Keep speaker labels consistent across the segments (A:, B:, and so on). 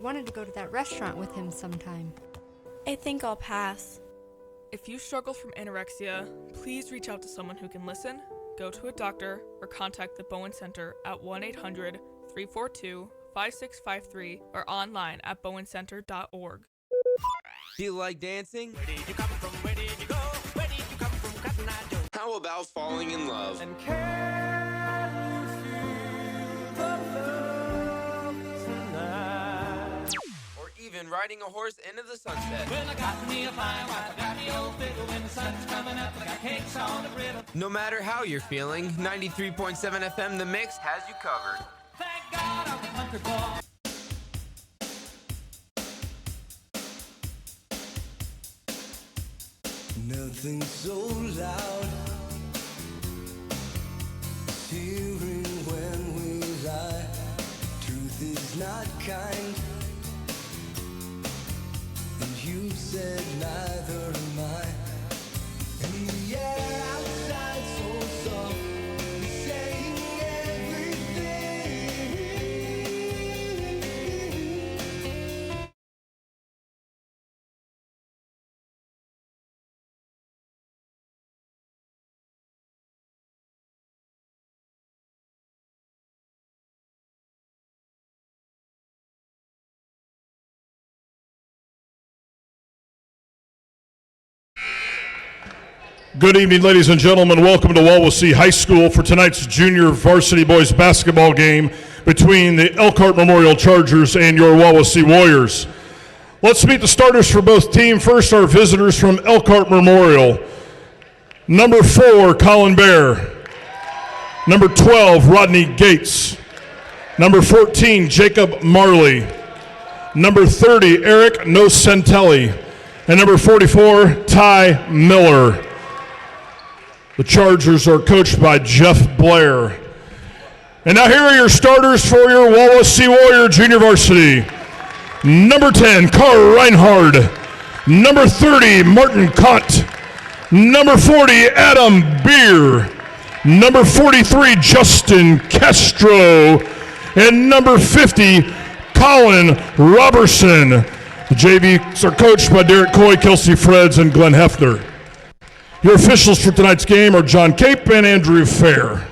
A: Wanted to go to that restaurant with him sometime.
B: I think I'll pass.
C: If you struggle from anorexia, please reach out to someone who can listen, go to a doctor, or contact the Bowen Center at 1-800-342-5653 or online at bowencenter.org.
D: Feel like dancing?
E: Where did you come from? Where did you go? Where did you come from, Cotton Eye Joe?
D: How about falling in love?
E: And can you feel the love tonight?
D: Or even riding a horse into the sunset?
E: Well, I got me a fine wife, I got me old fiddle when the sun's coming up, I got cakes on the griddle.
D: No matter how you're feeling, 93.7 FM The Mix has you covered.
E: Thank God I'm a country boy.
F: Nothing so loud as hearing when we lie. Truth is not kind, and you said neither am I. And the air outside so soft, saying everything.
G: Good evening, ladies and gentlemen. Welcome to Wawasee High School for tonight's junior varsity boys basketball game between the Elkhart Memeorial Chargers and your Wawasee Warriors. Let's meet the starters for both teams. First, our visitors from Elkhart Memorial. Number 4, Colin Bear. Number 12, Rodney Gates. Number 14, Jacob Marley. Number 30, Eric Nocentelli. And number 44, Ty Miller. The Chargers are coached by Jeff Blair. And now here are your starters for your Wawasee Warrior Junior Varsity. Number 10, Carl Reinhard. Number 30, Martin Kott. Number 40, Adam Beer. Number 43, Justin Castro. And number 50, Colin Robertson. The JVs are coached by Derek Coy, Kelsey Freds, and Glenn Hefner. Your officials for tonight's game are John Cape and Andrew Fair.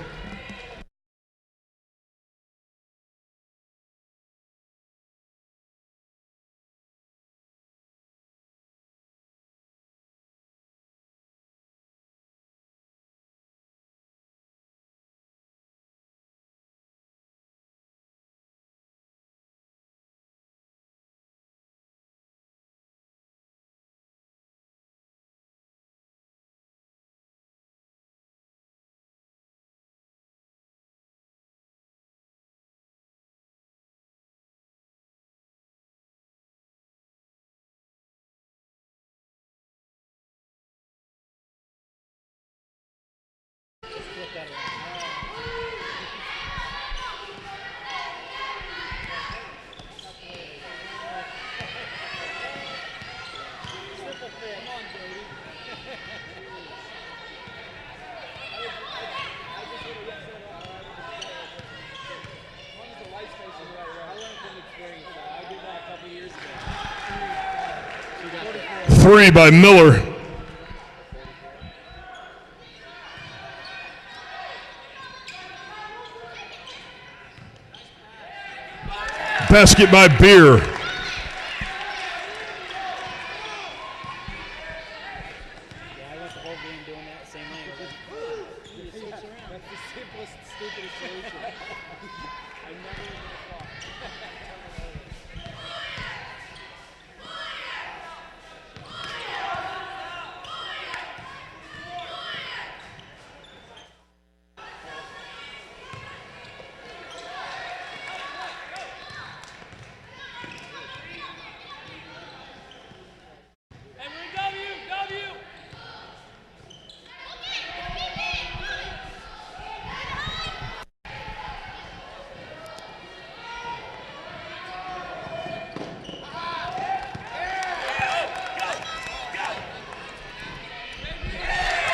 G: Three by Miller. Basket by Beer.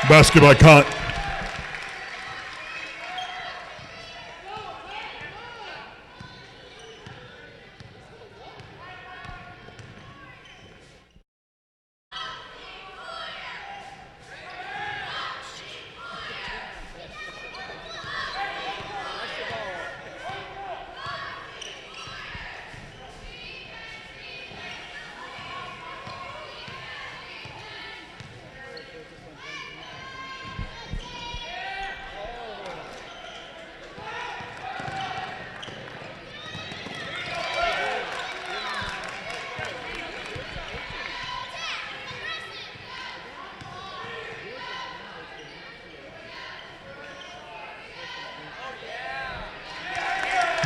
G: Basket by Kott.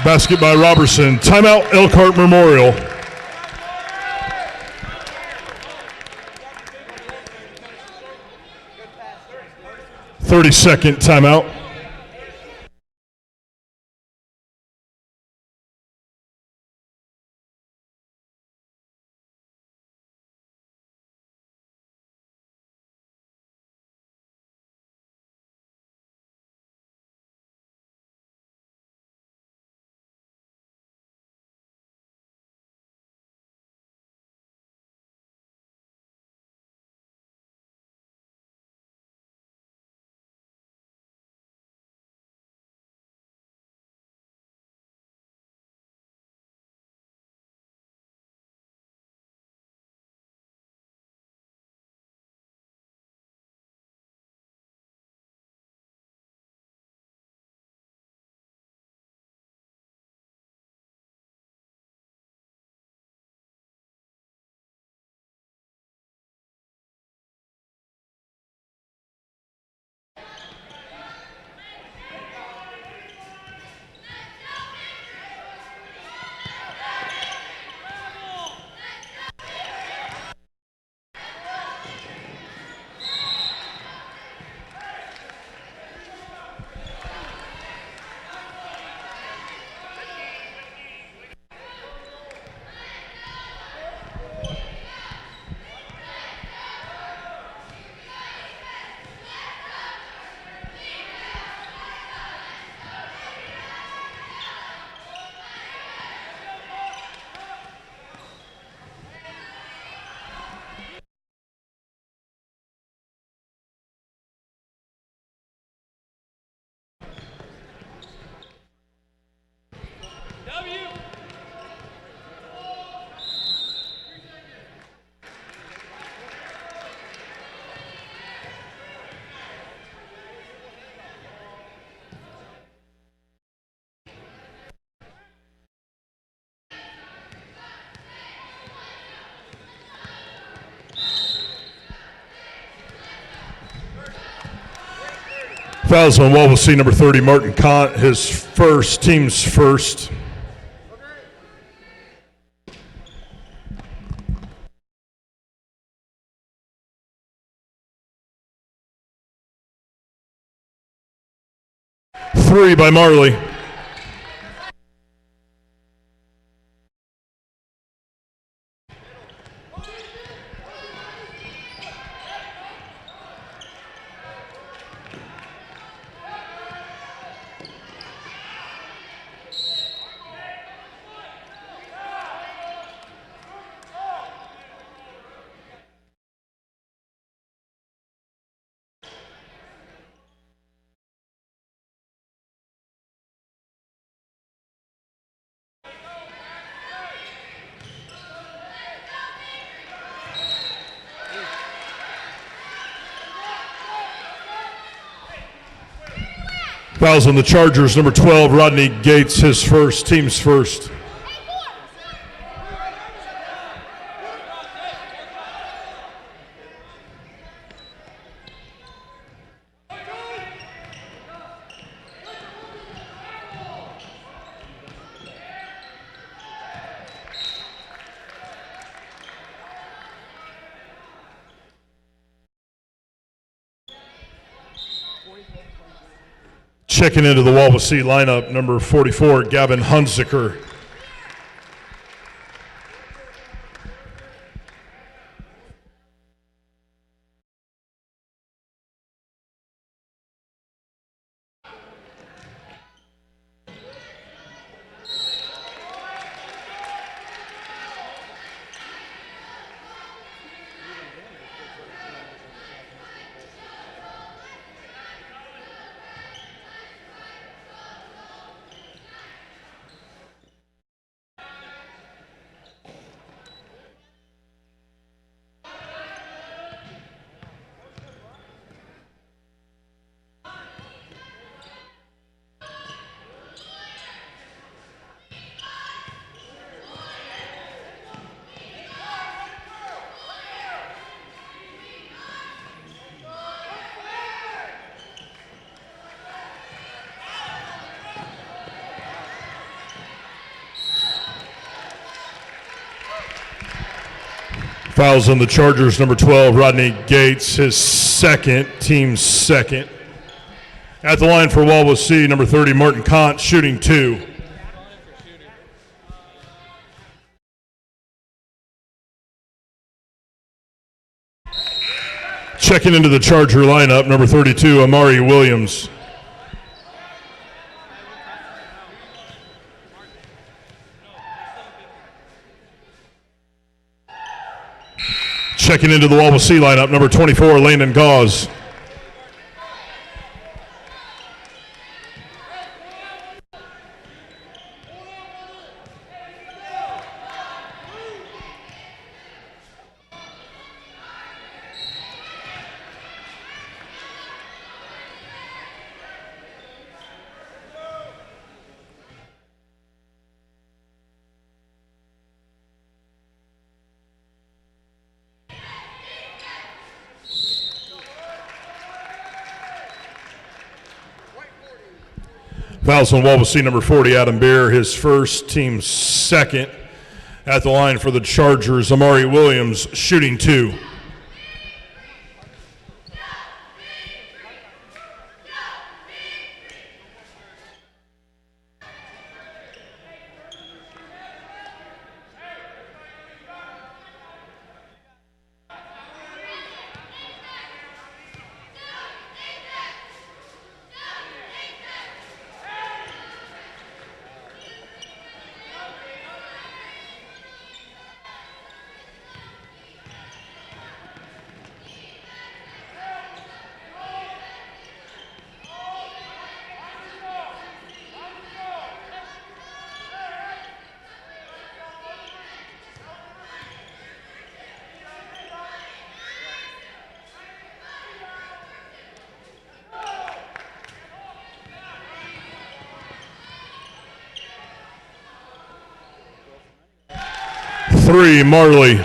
G: Basket by Robertson. Timeout, Elkhart Memorial. Thirty-second timeout. Fouls on Wawasee, number 30, Martin Kant, his first, team's first. Three by Marley. Fouls on the Chargers, number 12, Rodney Gates, his first, team's first. Checking into the Wawasee lineup, number 44, Gavin Hunziker. Fouls on the Chargers, number 12, Rodney Gates, his second, team second. At the line for Wawasee, number 30, Martin Kant, shooting 2. Checking into the Charger lineup, number 32, Amari Williams. Checking into the Wawasee lineup, number 24, Landon Gauze. Fouls on Wawasee, number 40, Adam Beer, his first, team second. At the line for the Chargers, Amari Williams, shooting 2. Three, Marley.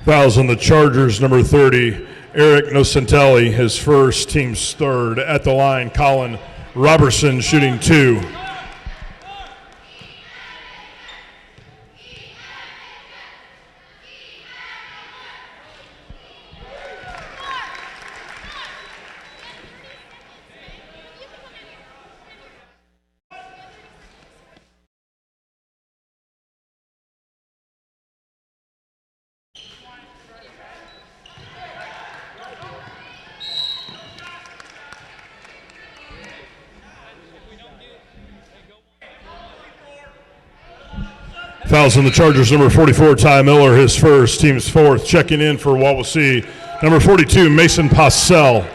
G: Fouls on the Chargers, number 30, Eric Nocentelli, his first, team's third. At the line, Colin Robertson, shooting 2. Fouls on the Chargers, number 44, Ty Miller, his first, team's fourth. Checking in for Wawasee, number 42, Mason Passell.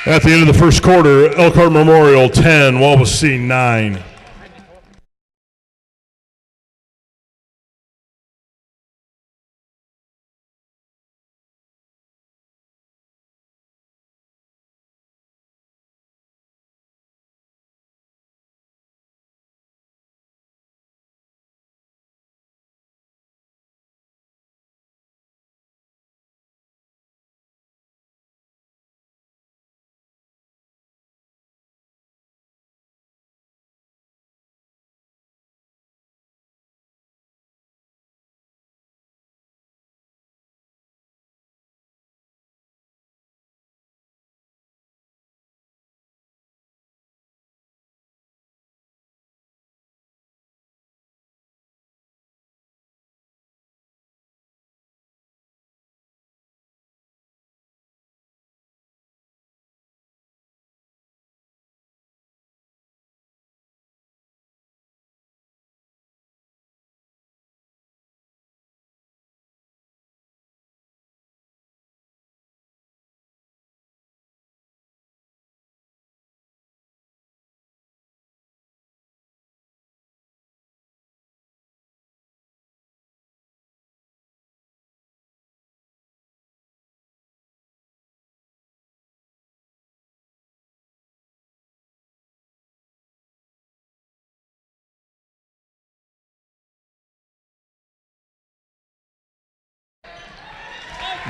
G: At the end of the first quarter, Elkhart Memorial 10, Wawasee 9.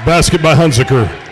G: Basket by Hunziker.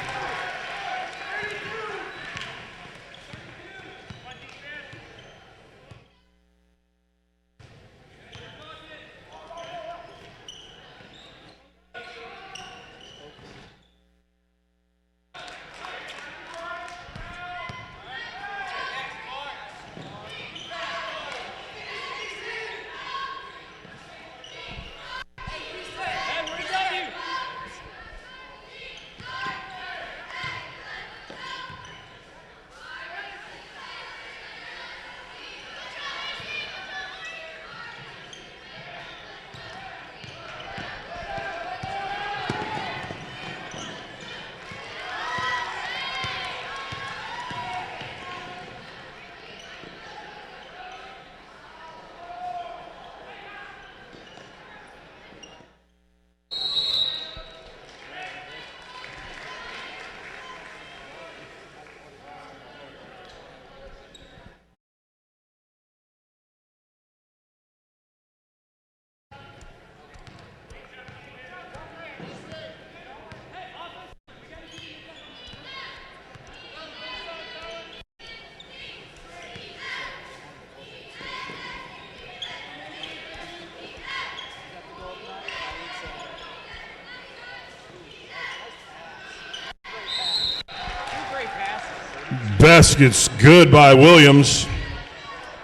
G: Basket's good by Williams.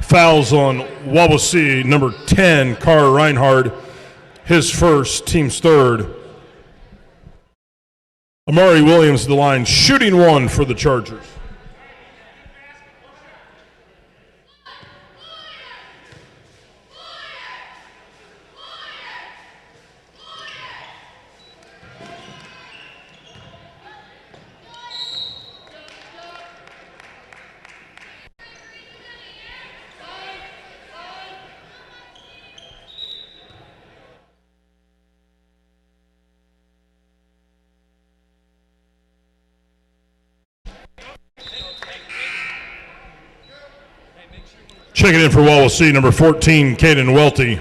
G: Fouls on Wawasee, number 10, Carr Reinhardt. His first, team's third. Amari Williams, the line, shooting one for the Chargers. Checking in for Wawasee, number 14, Caden Welty.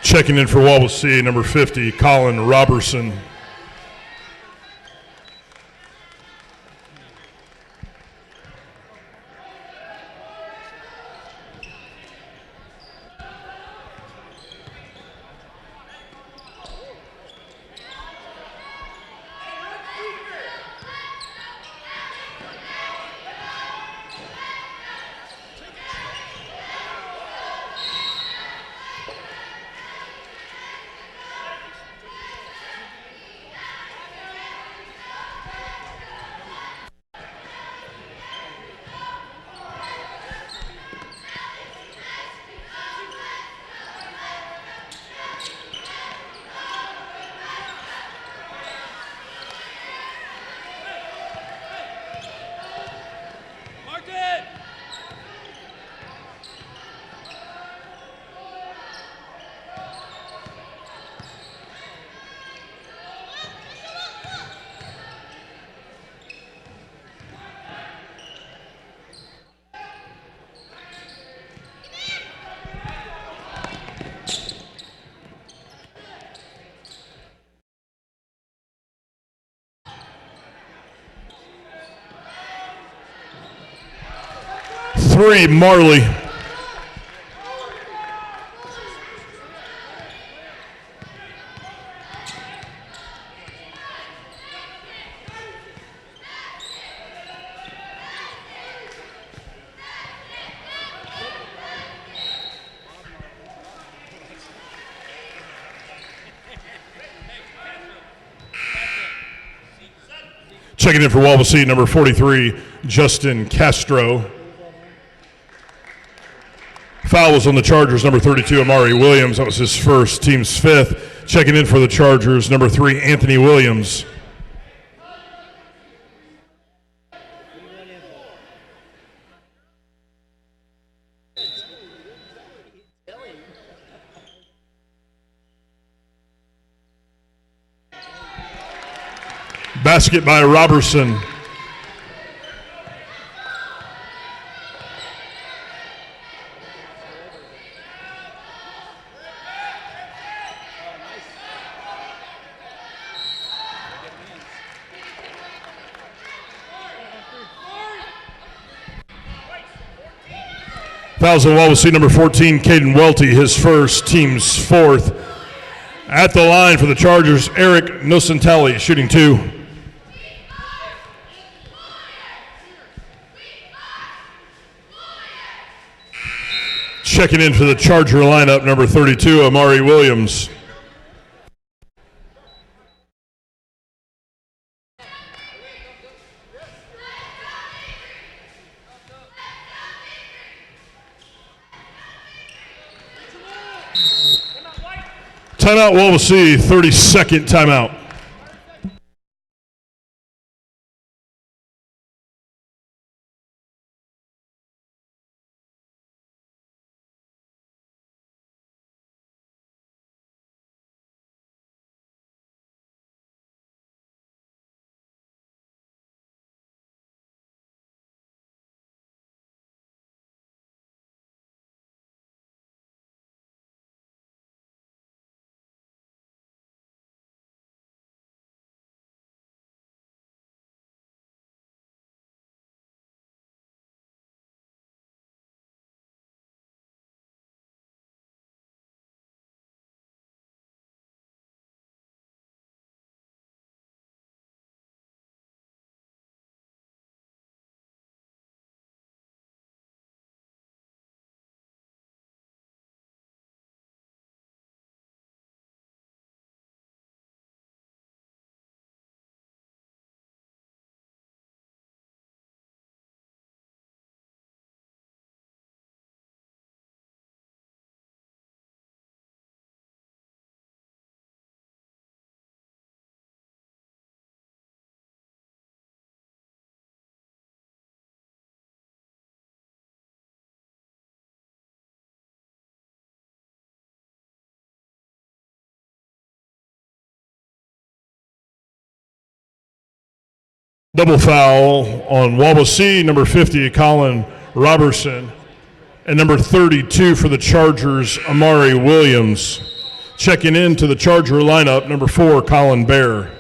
G: Checking in for Wawasee, number 50, Colin Robertson. Three, Marley. Checking in for Wawasee, number 43, Justin Castro. Foul was on the Chargers, number 32, Amari Williams. That was his first, team's fifth. Checking in for the Chargers, number 3, Anthony Williams. Basket by Robertson. Fouls on Wawasee, number 14, Caden Welty, his first, team's fourth. At the line for the Chargers, Eric Nocentelli, shooting 2. Checking in for the Charger lineup, number 32, Amari Williams. Timeout, Wawasee, 30-second timeout. Double foul on Wawasee, number 50, Colin Robertson, and number 32 for the Chargers, Amari Williams. Checking in to the Charger lineup, number 4, Colin Bear.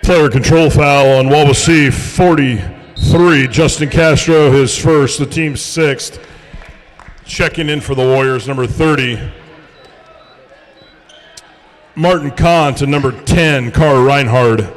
G: Player control foul on Wawasee, 43. Justin Castro, his first, the team's 6th. Checking in for the Warriors, number 30. Martin Kahn to number 10, Carr Reinhard.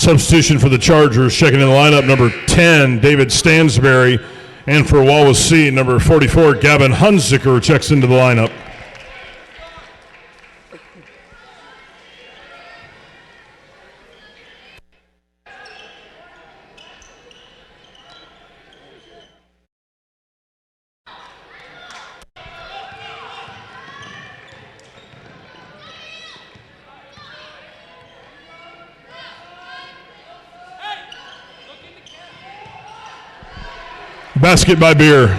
G: Substitution for the Chargers, checking in the lineup, number 10, David Stansberry. And for Wawasee, number 44, Gavin Hunziker checks into the lineup. Basket by Beer.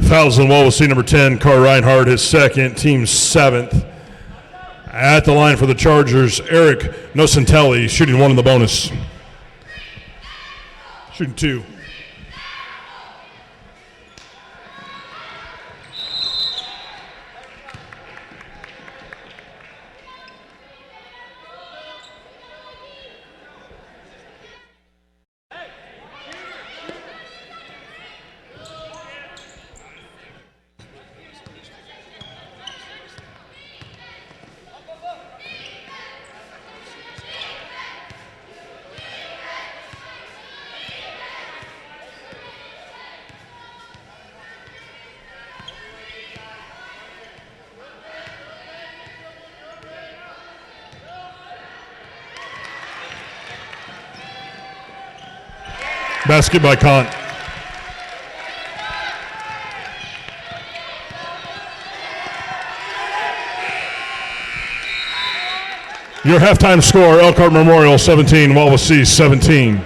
G: Fouls on Wawasee, number 10, Carr Reinhardt, his second, team 7th. At the line for the Chargers, Eric Nocentelli, shooting 1 in the bonus. Shooting 2. Basket by Kant. Your halftime score, Elkhart Memorial 17, Wawasee 17.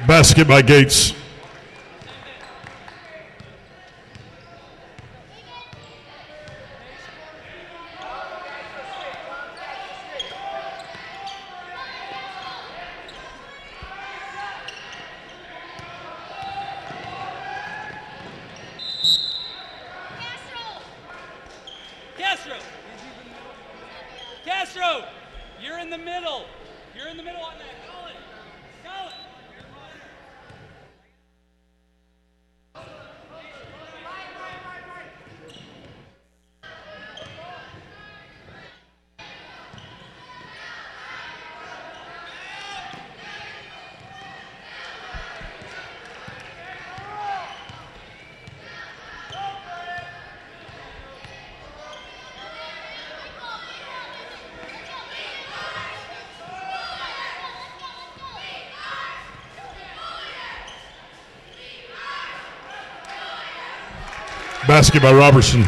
G: Basket by Gates.
H: Castro, you're in the middle. You're in the middle on that. Colin.
G: Basket by Robertson.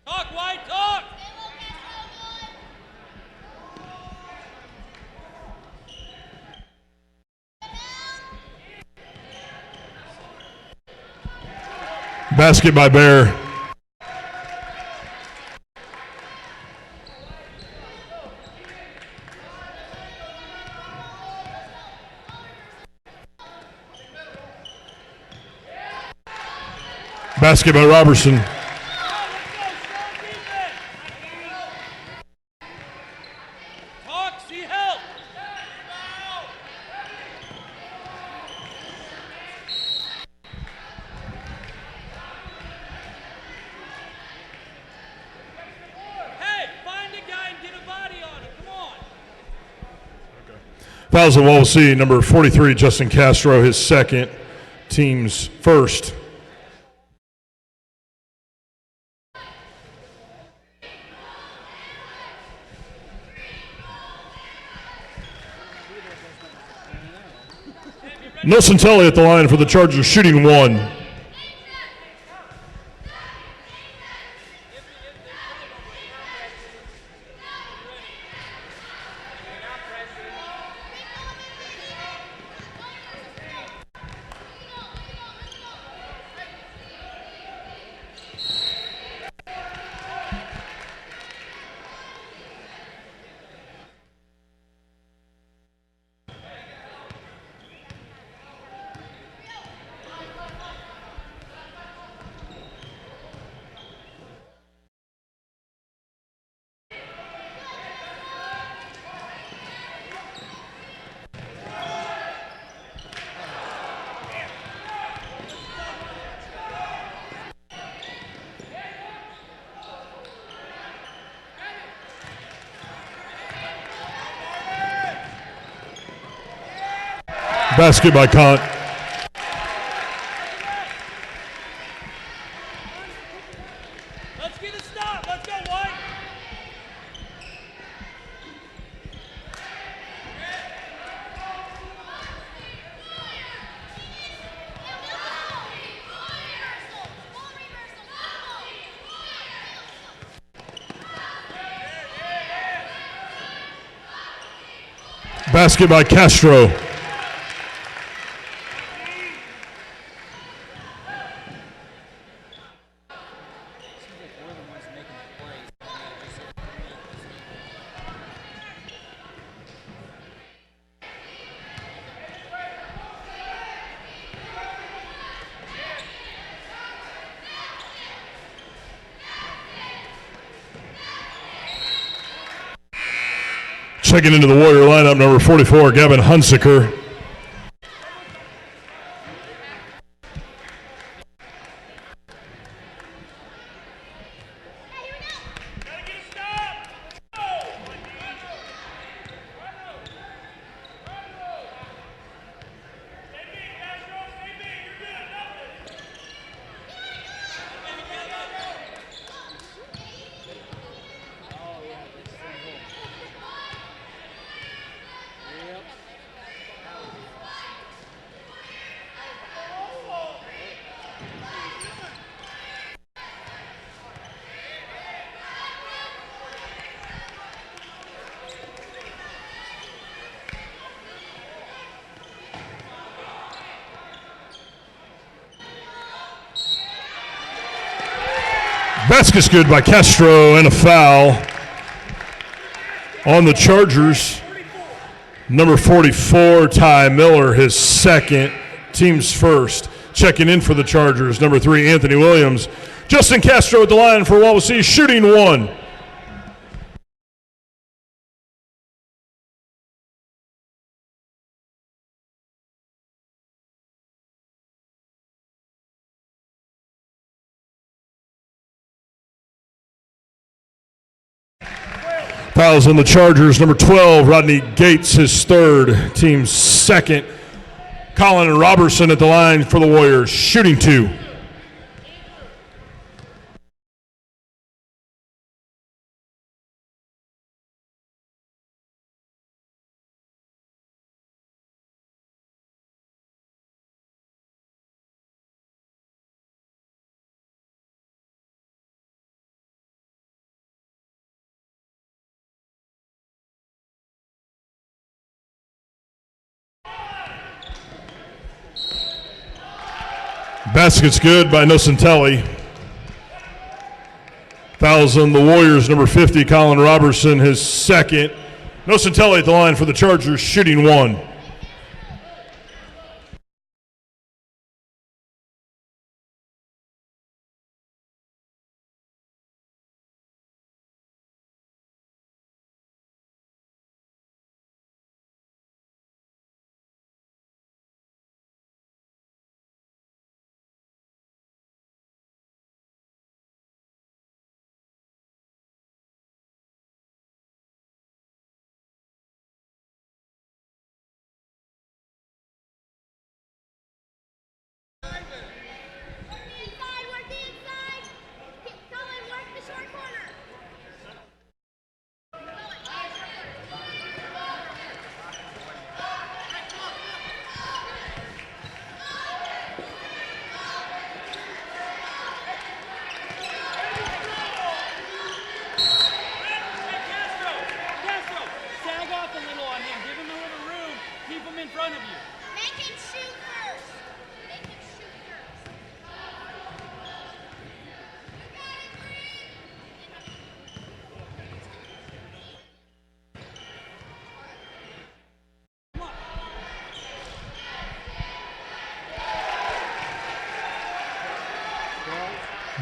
H: Talk, White, talk!
G: Basket by Bear. Basket by Robertson.
H: Talk, see help! Hey, find a guy and get a body on him. Come on.
G: Fouls of Wawasee, number 43, Justin Castro, his second, team's first. Nocentelli at the line for the Chargers, shooting one. Basket by Kant.
H: Let's get a stop. Let's go, White.
G: Basket by Castro. Checking into the Warrior lineup, number 44, Gavin Hunsaker. Basket's good by Castro and a foul on the Chargers. Number 44, Ty Miller, his second, team's first. Checking in for the Chargers, number 3, Anthony Williams. Justin Castro at the line for Wawasee, shooting 1. Fouls on the Chargers. Number 12, Rodney Gates, his third, team's second. Colin and Robertson at the line for the Warriors, shooting 2. Basket's good by Nocentelli. Fouls on the Warriors, number 50, Colin Robertson, his second. Nocentelli at the line for the Chargers, shooting 1.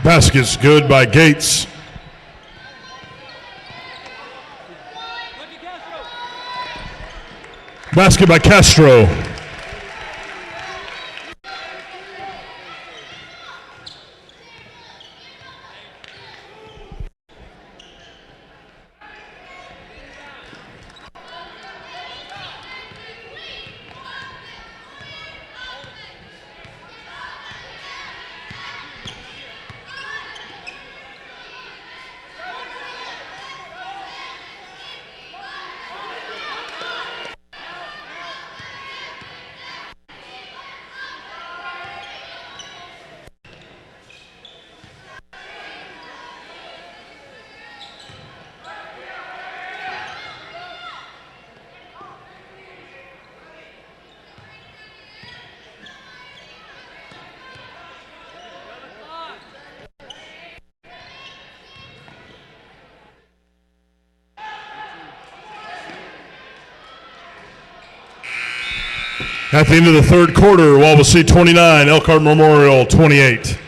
G: Basket's good by Gates. Basket by Castro. At the end of the third quarter, Wawasee 29, Elkhart Memorial 28.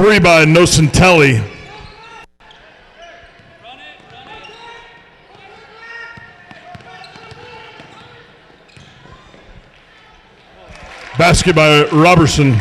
G: 3 by Nocentelli.
H: Run it, run it.
G: Basket by Robertson.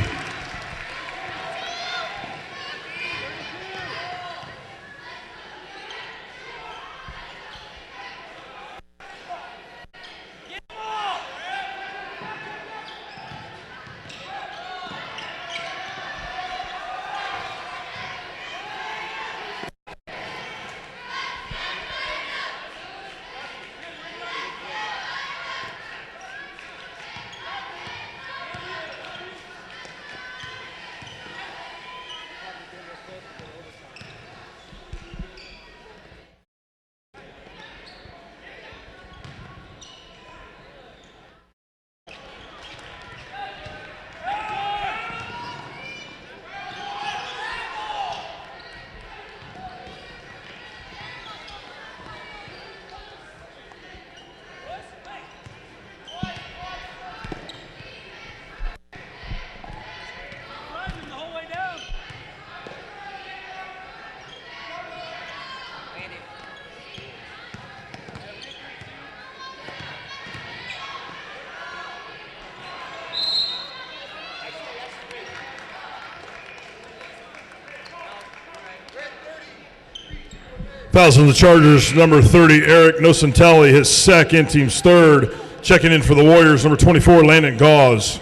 H: Run the whole way down.
G: Fouls on the Chargers, number 30, Eric Nocentelli, his second, team's third. Checking in for the Warriors, number 24, Landon Gauze.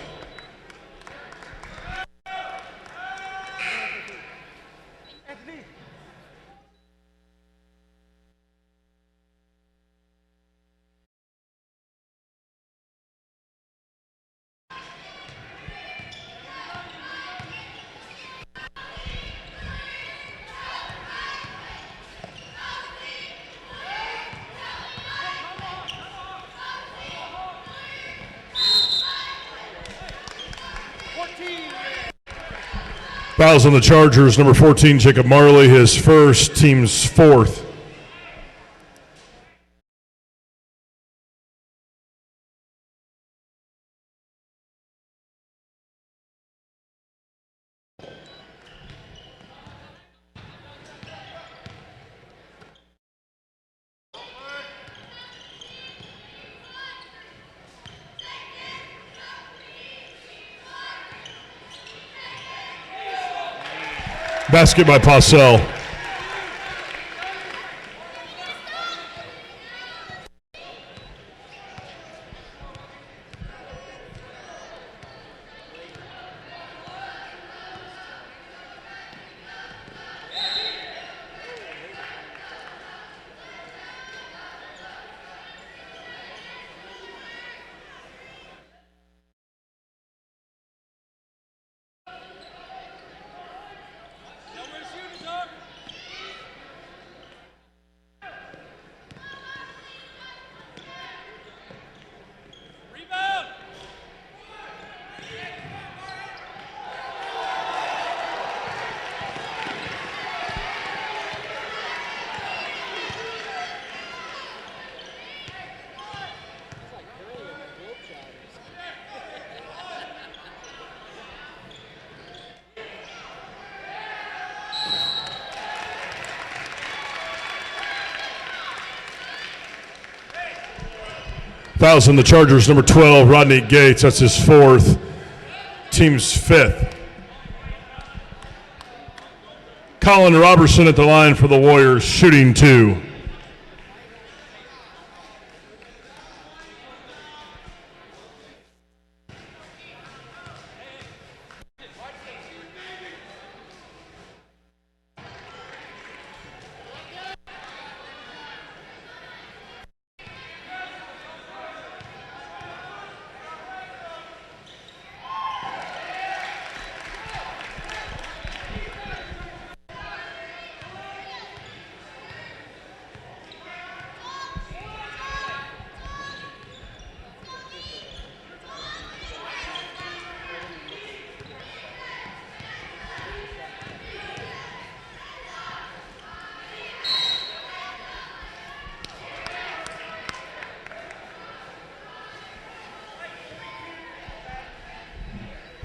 G: Fouls on the Chargers, number 14, Jacob Marley, his first, team's fourth. Basket by Parcell. Fouls on the Chargers, number 12, Rodney Gates. That's his fourth, team's fifth. Colin Robertson at the line for the Warriors, shooting two.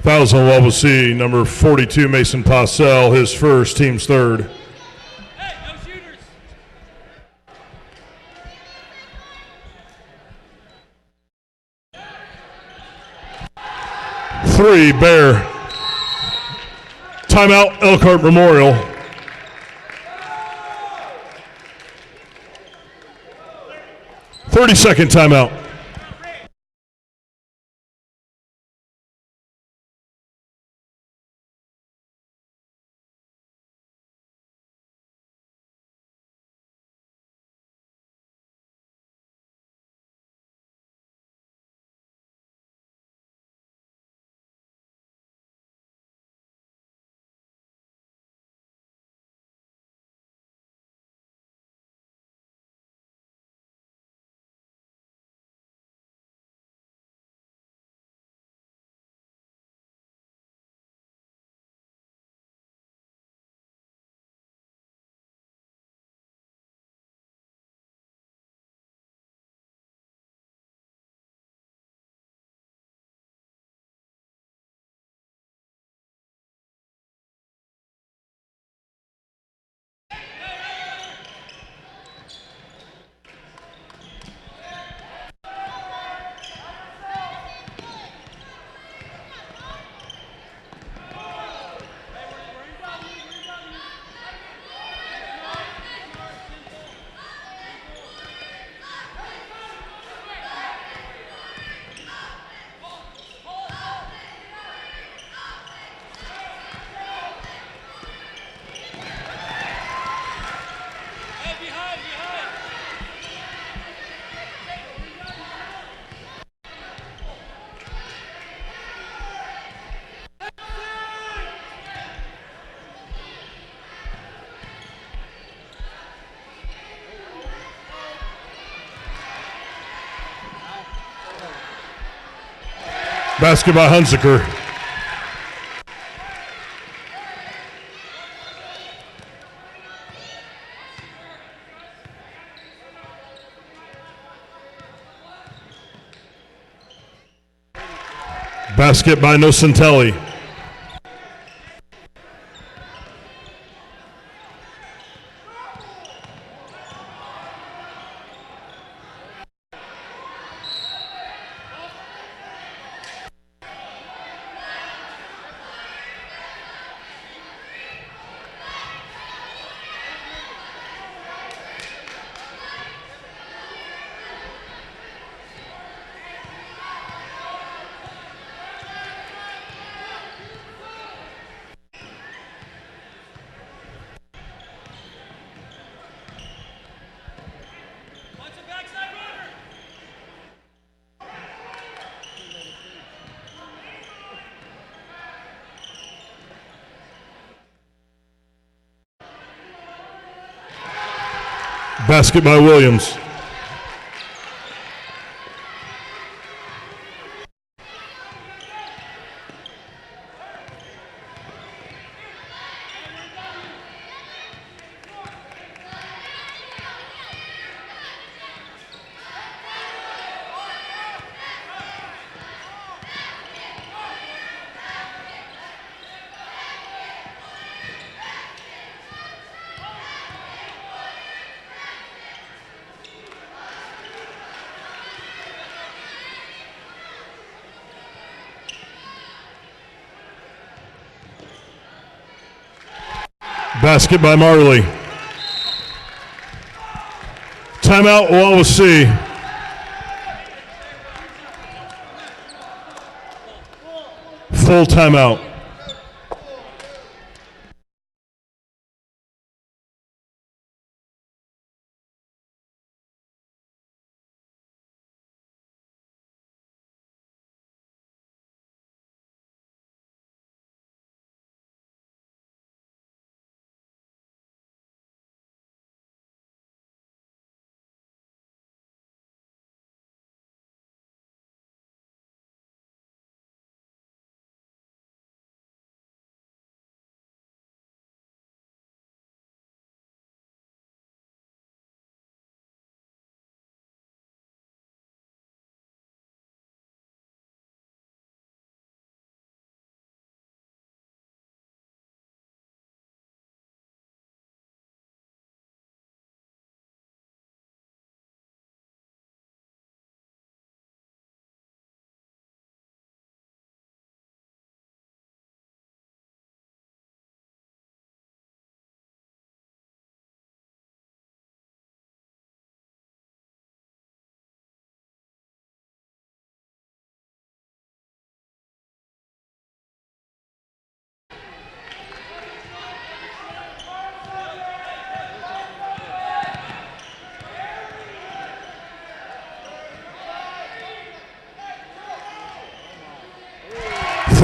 G: Fouls on Wawasee, number 42, Mason Possell, his first, team's third.
H: Hey, no shooters.
G: Three, Bear. Timeout, Elkhart Memorial. Thirty-second timeout.
H: Hey, behind, behind.
G: Basket by Hunziker. Basket by Nocentelli.
H: Watch the backside runner.
G: Basket by Williams. Basket by Marley. Timeout, Wawasee. Full timeout.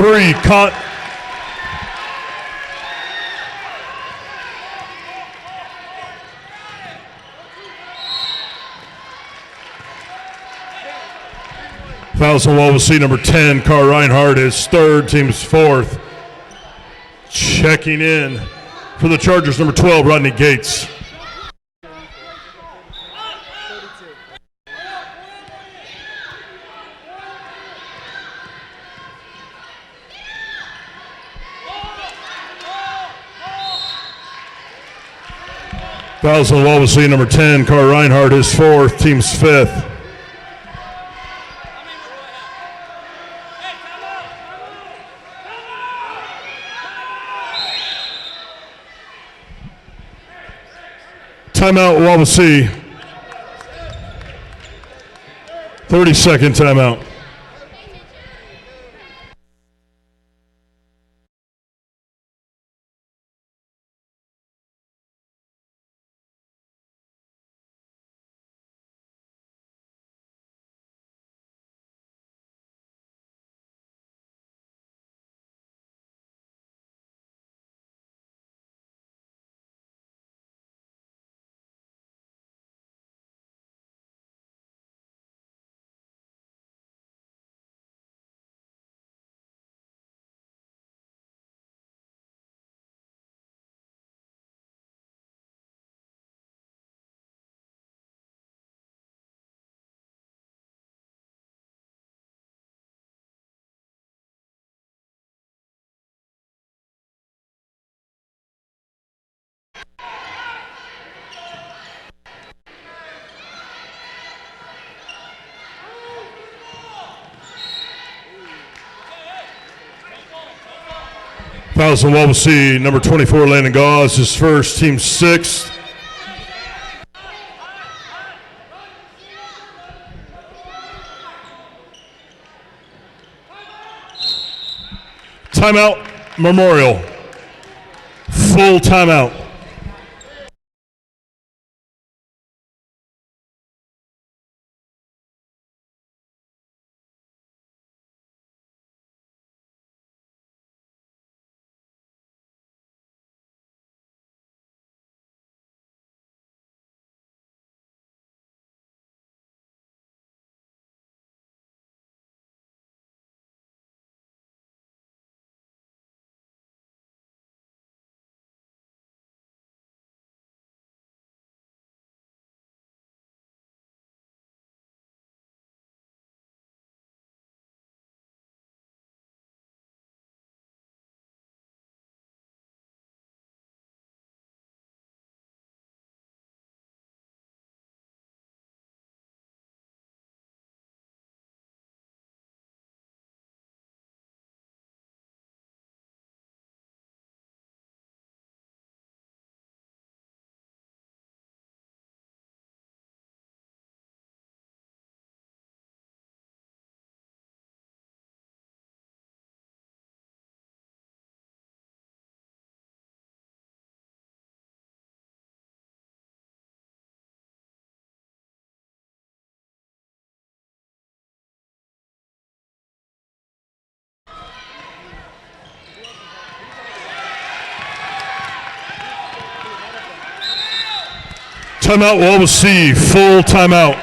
G: 3. Fouls on Wawasee, number 10, Carl Reinhardt, his third, team's fourth. Checking in for the Chargers, number 12, Rodney Gates. Fouls on Wawasee, number 10, Carl Reinhardt, his fourth, team's fifth. Timeout, Wawasee. 30-second timeout. Fouls on Wawasee, number 24, Landon Gauze, his first, team sixth. Timeout, Memeorial. Full timeout. Timeout, Wawasee, full timeout.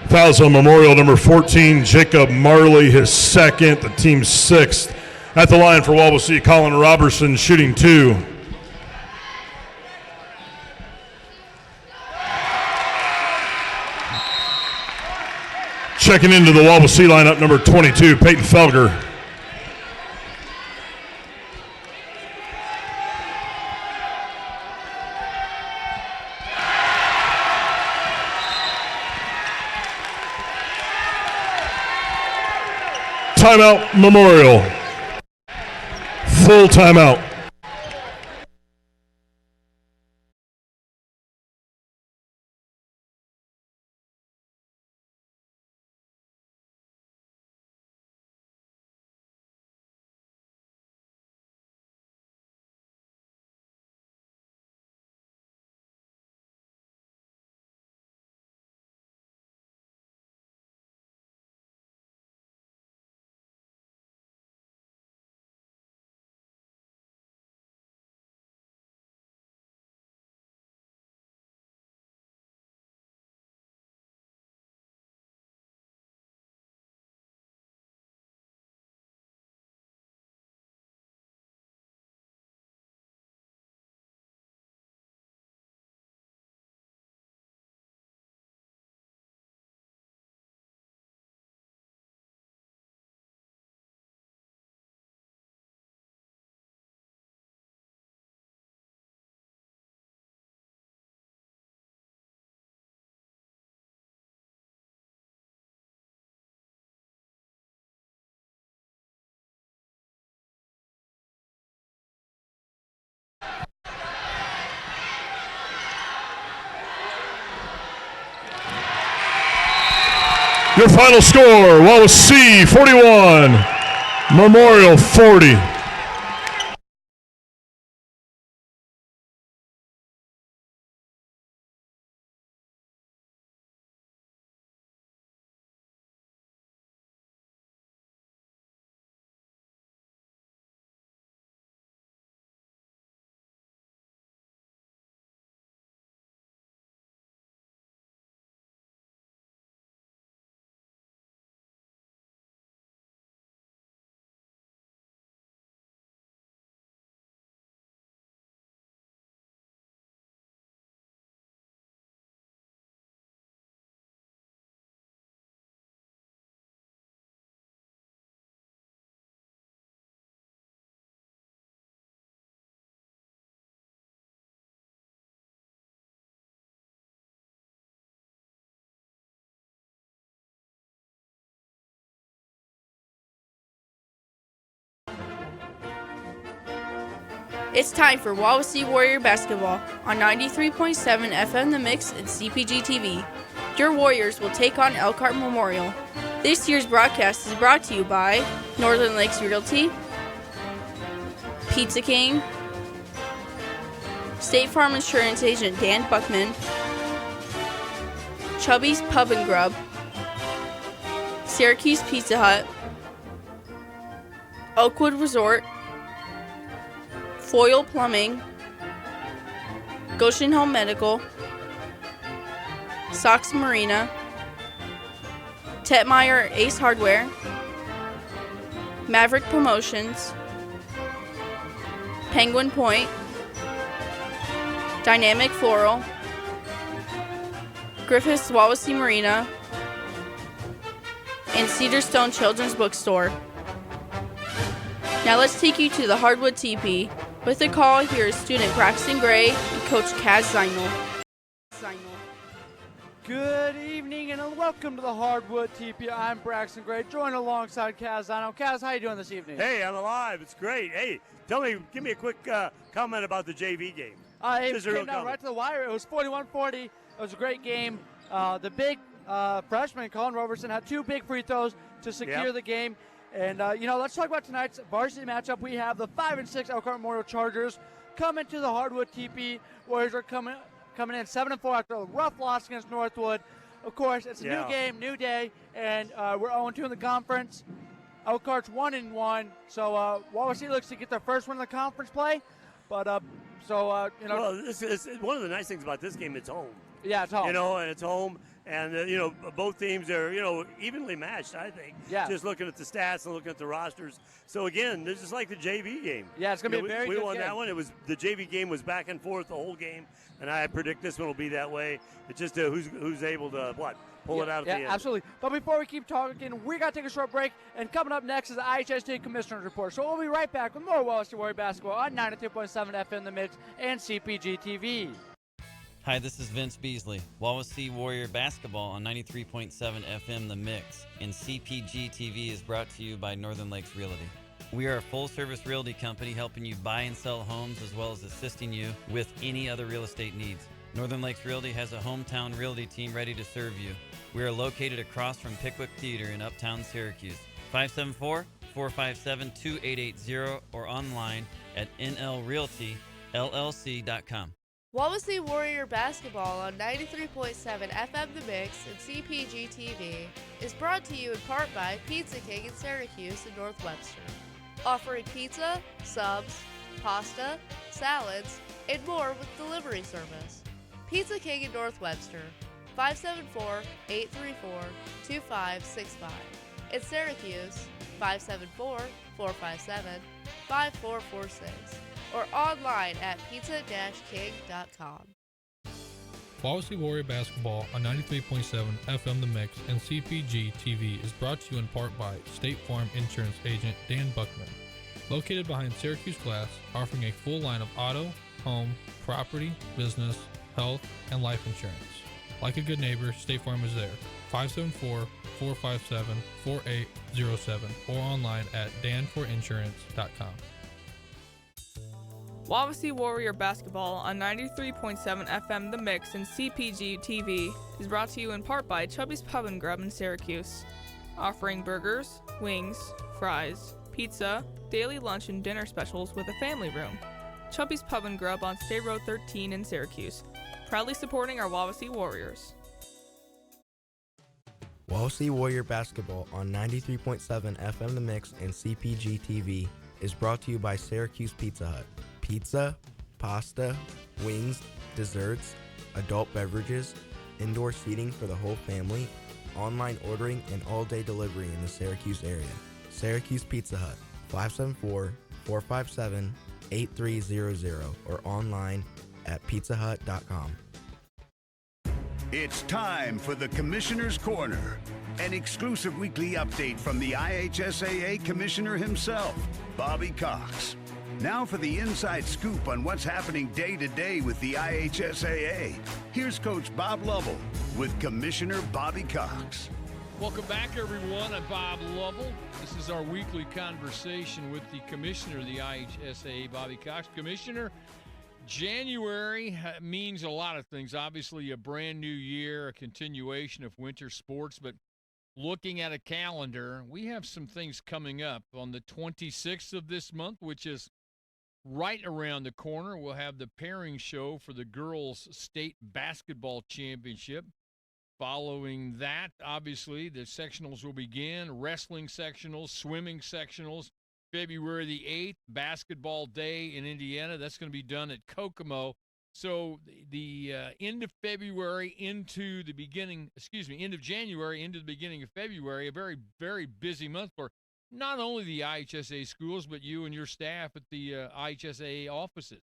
G: Fouls on Memorial, number 14, Jacob Marley, his second, the team's sixth. At the line for Wawasee, Colin Robertson, shooting 2. Checking into the Wawasee lineup, number 22, Peyton Felger. Timeout, Memorial. Full timeout. Your final score, Wawasee 41, Memorial 40.
B: It's time for Wawasee Warrior basketball on 93.7 FM The Mix and CPG-TV. Your Warriors will take on Elkhart Memorial. This year's broadcast is brought to you by Northern Lakes Realty, Pizza King, State Farm Insurance Agent Dan Buckman, Chubby's Pub and Grub, Syracuse Pizza Hut, Oakwood Resort, Foyle Plumbing, Goshen Home Medical, Sox Marina, Tetmeyer Ace Hardware, Maverick Promotions, Penguin Point, Dynamic Floral, Griffith's Wawasee Marina, and Cedarstone Children's Bookstore. Now let's take you to the Hardwood TP. With the call, here is student Braxton Gray and Coach Kaz Zinel.
I: Good evening and welcome to the Hardwood TP. I'm Braxton Gray, joined alongside Kaz Zinel. Kaz, how you doing this evening?
J: Hey, I'm alive. It's great. Hey, give me a quick comment about the JV game.
I: It came down right to the wire. It was 41-40. It was a great game. The big freshman, Colin Robertson, had 2 big free throws to secure the game. And, let's talk about tonight's varsity matchup. We have the 5-6 Elkhart Memorial Chargers coming to the Hardwood TP. Warriors are coming in 7-4 after a rough loss against Northwood. Of course, it's a new game, new day, and we're 0-2 in the conference. Elkhart's 1-1, so Wawasee looks to get their first win in the conference play. But
J: Well, this is one of the nice things about this game. It's home.
I: Yeah, it's home.
J: And it's home. And, both teams are, evenly matched, I think.
I: Yeah.
J: Just looking at the stats and looking at the rosters. So, again, this is like the JV game.
I: Yeah, it's going to be a very good game.
J: We won that one. The JV game was back and forth the whole game, and I predict this one will be that way. It's just who's able to, pull it out at the end.
I: Yeah, absolutely. But before we keep talking, we got to take a short break, and coming up next is the IHST Commissioner's Report. So we'll be right back with more Wawasee Warrior basketball on 92.7 FM The Mix and CPG-TV.
K: Hi, this is Vince Beasley. Wawasee Warrior Basketball on 93.7 FM The Mix and CPG-TV is brought to you by Northern Lakes Realty. We are a full-service realty company helping you buy and sell homes as well as assisting you with any other real estate needs. Northern Lakes Realty has a hometown realty team ready to serve you. We are located across from Pickwick Theater in Uptown Syracuse. 574-457-2880 or online at nlrealtyllc.com.
B: Wawasee Warrior Basketball on 93.7 FM The Mix and CPG-TV is brought to you in part by Pizza King in Syracuse and North Webster, offering pizza, subs, pasta, salads, and more with delivery service. Pizza King in North Webster, 574-834-2565. In Syracuse, 574-457-5446. Or online at pizza-king.com.
L: Wawasee Warrior Basketball on 93.7 FM The Mix and CPG-TV is brought to you in part by State Farm Insurance Agent Dan Buckman. Located behind Syracuse Glass, offering a full line of auto, home, property, business, health, and life insurance. Like a good neighbor, State Farm is there. 574-457-4807 or online at danforinsurance.com.
C: Wawasee Warrior Basketball on 93.7 FM The Mix and CPG-TV is brought to you in part by Chubby's Pub and Grub in Syracuse, offering burgers, wings, fries, pizza, daily lunch and dinner specials with a family room. Chubby's Pub and Grub on State Road 13 in Syracuse, proudly supporting our Wawasee Warriors.
M: Wawasee Warrior Basketball on 93.7 FM The Mix and CPG-TV is brought to you by Syracuse Pizza Hut. Pizza, pasta, wings, desserts, adult beverages, indoor seating for the whole family, online ordering, and all-day delivery in the Syracuse area. Syracuse Pizza Hut, 574-457-8300 or online at pizzahut.com.
N: It's time for the Commissioner's Corner, an exclusive weekly update from the IHSAA Commissioner himself, Bobby Cox. Now for the inside scoop on what's happening day to day with the IHSAA. Here's Coach Bob Lovell with Commissioner Bobby Cox.
O: Welcome back, everyone. I'm Bob Lovell. This is our weekly conversation with the Commissioner of the IHSAA, Bobby Cox. Commissioner, January means a lot of things. Obviously, a brand new year, a continuation of winter sports, but looking at a calendar, we have some things coming up on the 26th of this month, which is right around the corner. We'll have the pairing show for the girls' state basketball championship. Following that, obviously, the sectionals will begin, wrestling sectionals, swimming sectionals. February the 8th, basketball day in Indiana. That's going to be done at Kokomo. So the end of February into the beginning, end of January into the beginning of February, a very, very busy month for not only the IHSA schools, but you and your staff at the IHSA offices.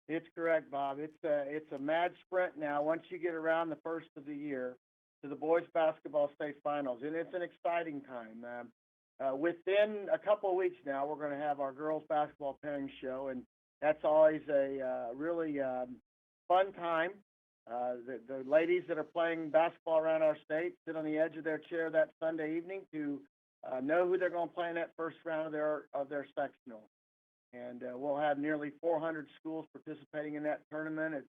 P: It's correct, Bob. It's a mad sprint now once you get around the first of the year to the boys basketball state finals, and it's an exciting time. Within a couple of weeks now, we're going to have our girls basketball pairing show, and that's always a really fun time. The ladies that are playing basketball around our state sit on the edge of their chair that Sunday evening to know who they're going to play in that first round of their sectional. And we'll have nearly 400 schools participating in that tournament.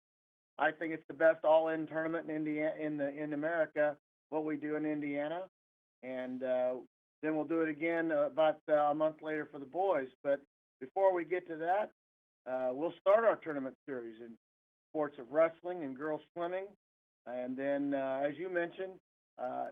P: I think it's the best all-in tournament in Indiana, in America, what we do in Indiana. And then we'll do it again about a month later for the boys. But before we get to that, we'll start our tournament series in sports of wrestling and girls swimming. And then, as you mentioned,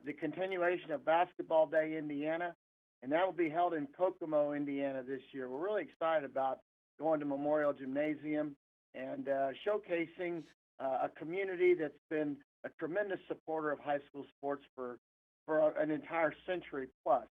P: the continuation of Basketball Day Indiana, and that will be held in Kokomo, Indiana this year. We're really excited about going to Memorial Gymnasium and showcasing a community that's been a tremendous supporter of high school sports for an entire century plus.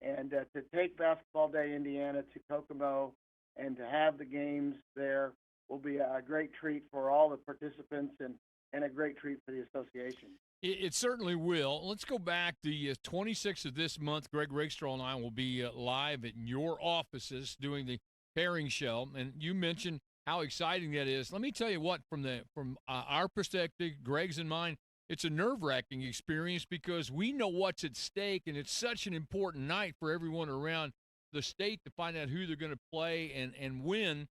P: And to take Basketball Day Indiana to Kokomo and to have the games there will be a great treat for all the participants and a great treat for the association.
O: It certainly will. Let's go back. The 26th of this month, Greg Rakestraw and I will be live at your offices doing the pairing show. And you mentioned how exciting that is. Let me tell you what, from our perspective, Greg's and mine, it's a nerve-wracking experience because we know what's at stake, and it's such an important night for everyone around the state to find out who they're going to play and win.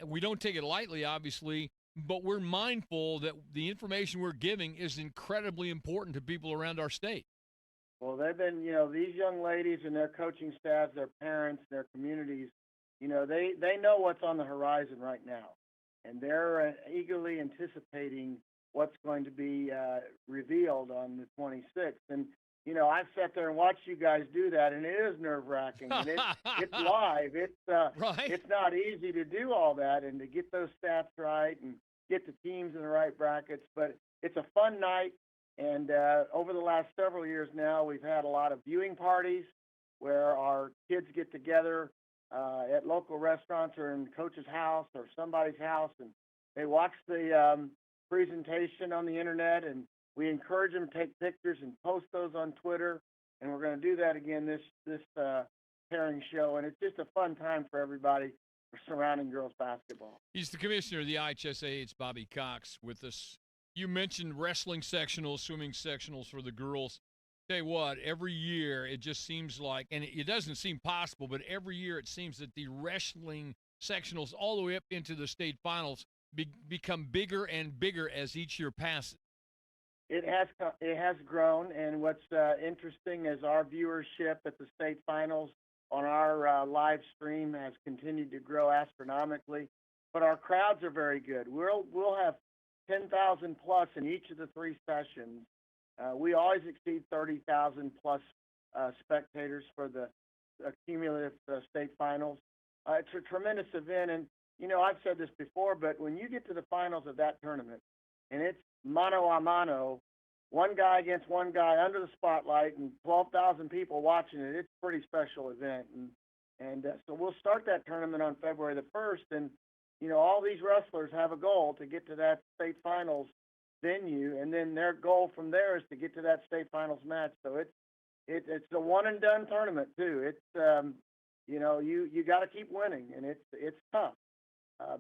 O: We don't take it lightly, obviously, but we're mindful that the information we're giving is incredibly important to people around our state.
P: Well, they've been, these young ladies and their coaching staffs, their parents, their communities, they know what's on the horizon right now, and they're eagerly anticipating what's going to be revealed on the 26th. And, I've sat there and watched you guys do that, and it is nerve-wracking. And it's live.
O: Right.
P: It's not easy to do all that and to get those stats right and get the teams in the right brackets. But it's a fun night, and over the last several years now, we've had a lot of viewing parties where our kids get together at local restaurants or in coach's house or somebody's house, and they watch the presentation on the internet, and we encourage them to take pictures and post those on Twitter, and we're going to do that again this pairing show, and it's just a fun time for everybody surrounding girls basketball.
O: He's the commissioner of the IHSA. It's Bobby Cox with us. You mentioned wrestling sectionals, swimming sectionals for the girls. Tell you what, every year it just seems like, and it doesn't seem possible, but every year it seems that the wrestling sectionals all the way up into the state finals become bigger and bigger as each year passes.
P: It has grown, and what's interesting is our viewership at the state finals on our live stream has continued to grow astronomically, but our crowds are very good. We'll have 10,000 plus in each of the three sessions. We always exceed 30,000 plus spectators for the cumulative state finals. It's a tremendous event, and I've said this before, but when you get to the finals of that tournament, and it's mano a mano, one guy against one guy under the spotlight and 12,000 people watching it, it's a pretty special event. And so we'll start that tournament on February the 1st, and, all these wrestlers have a goal to get to that state finals venue, and then their goal from there is to get to that state finals match. So it's a one-and-done tournament, too. It's, you got to keep winning, and it's tough.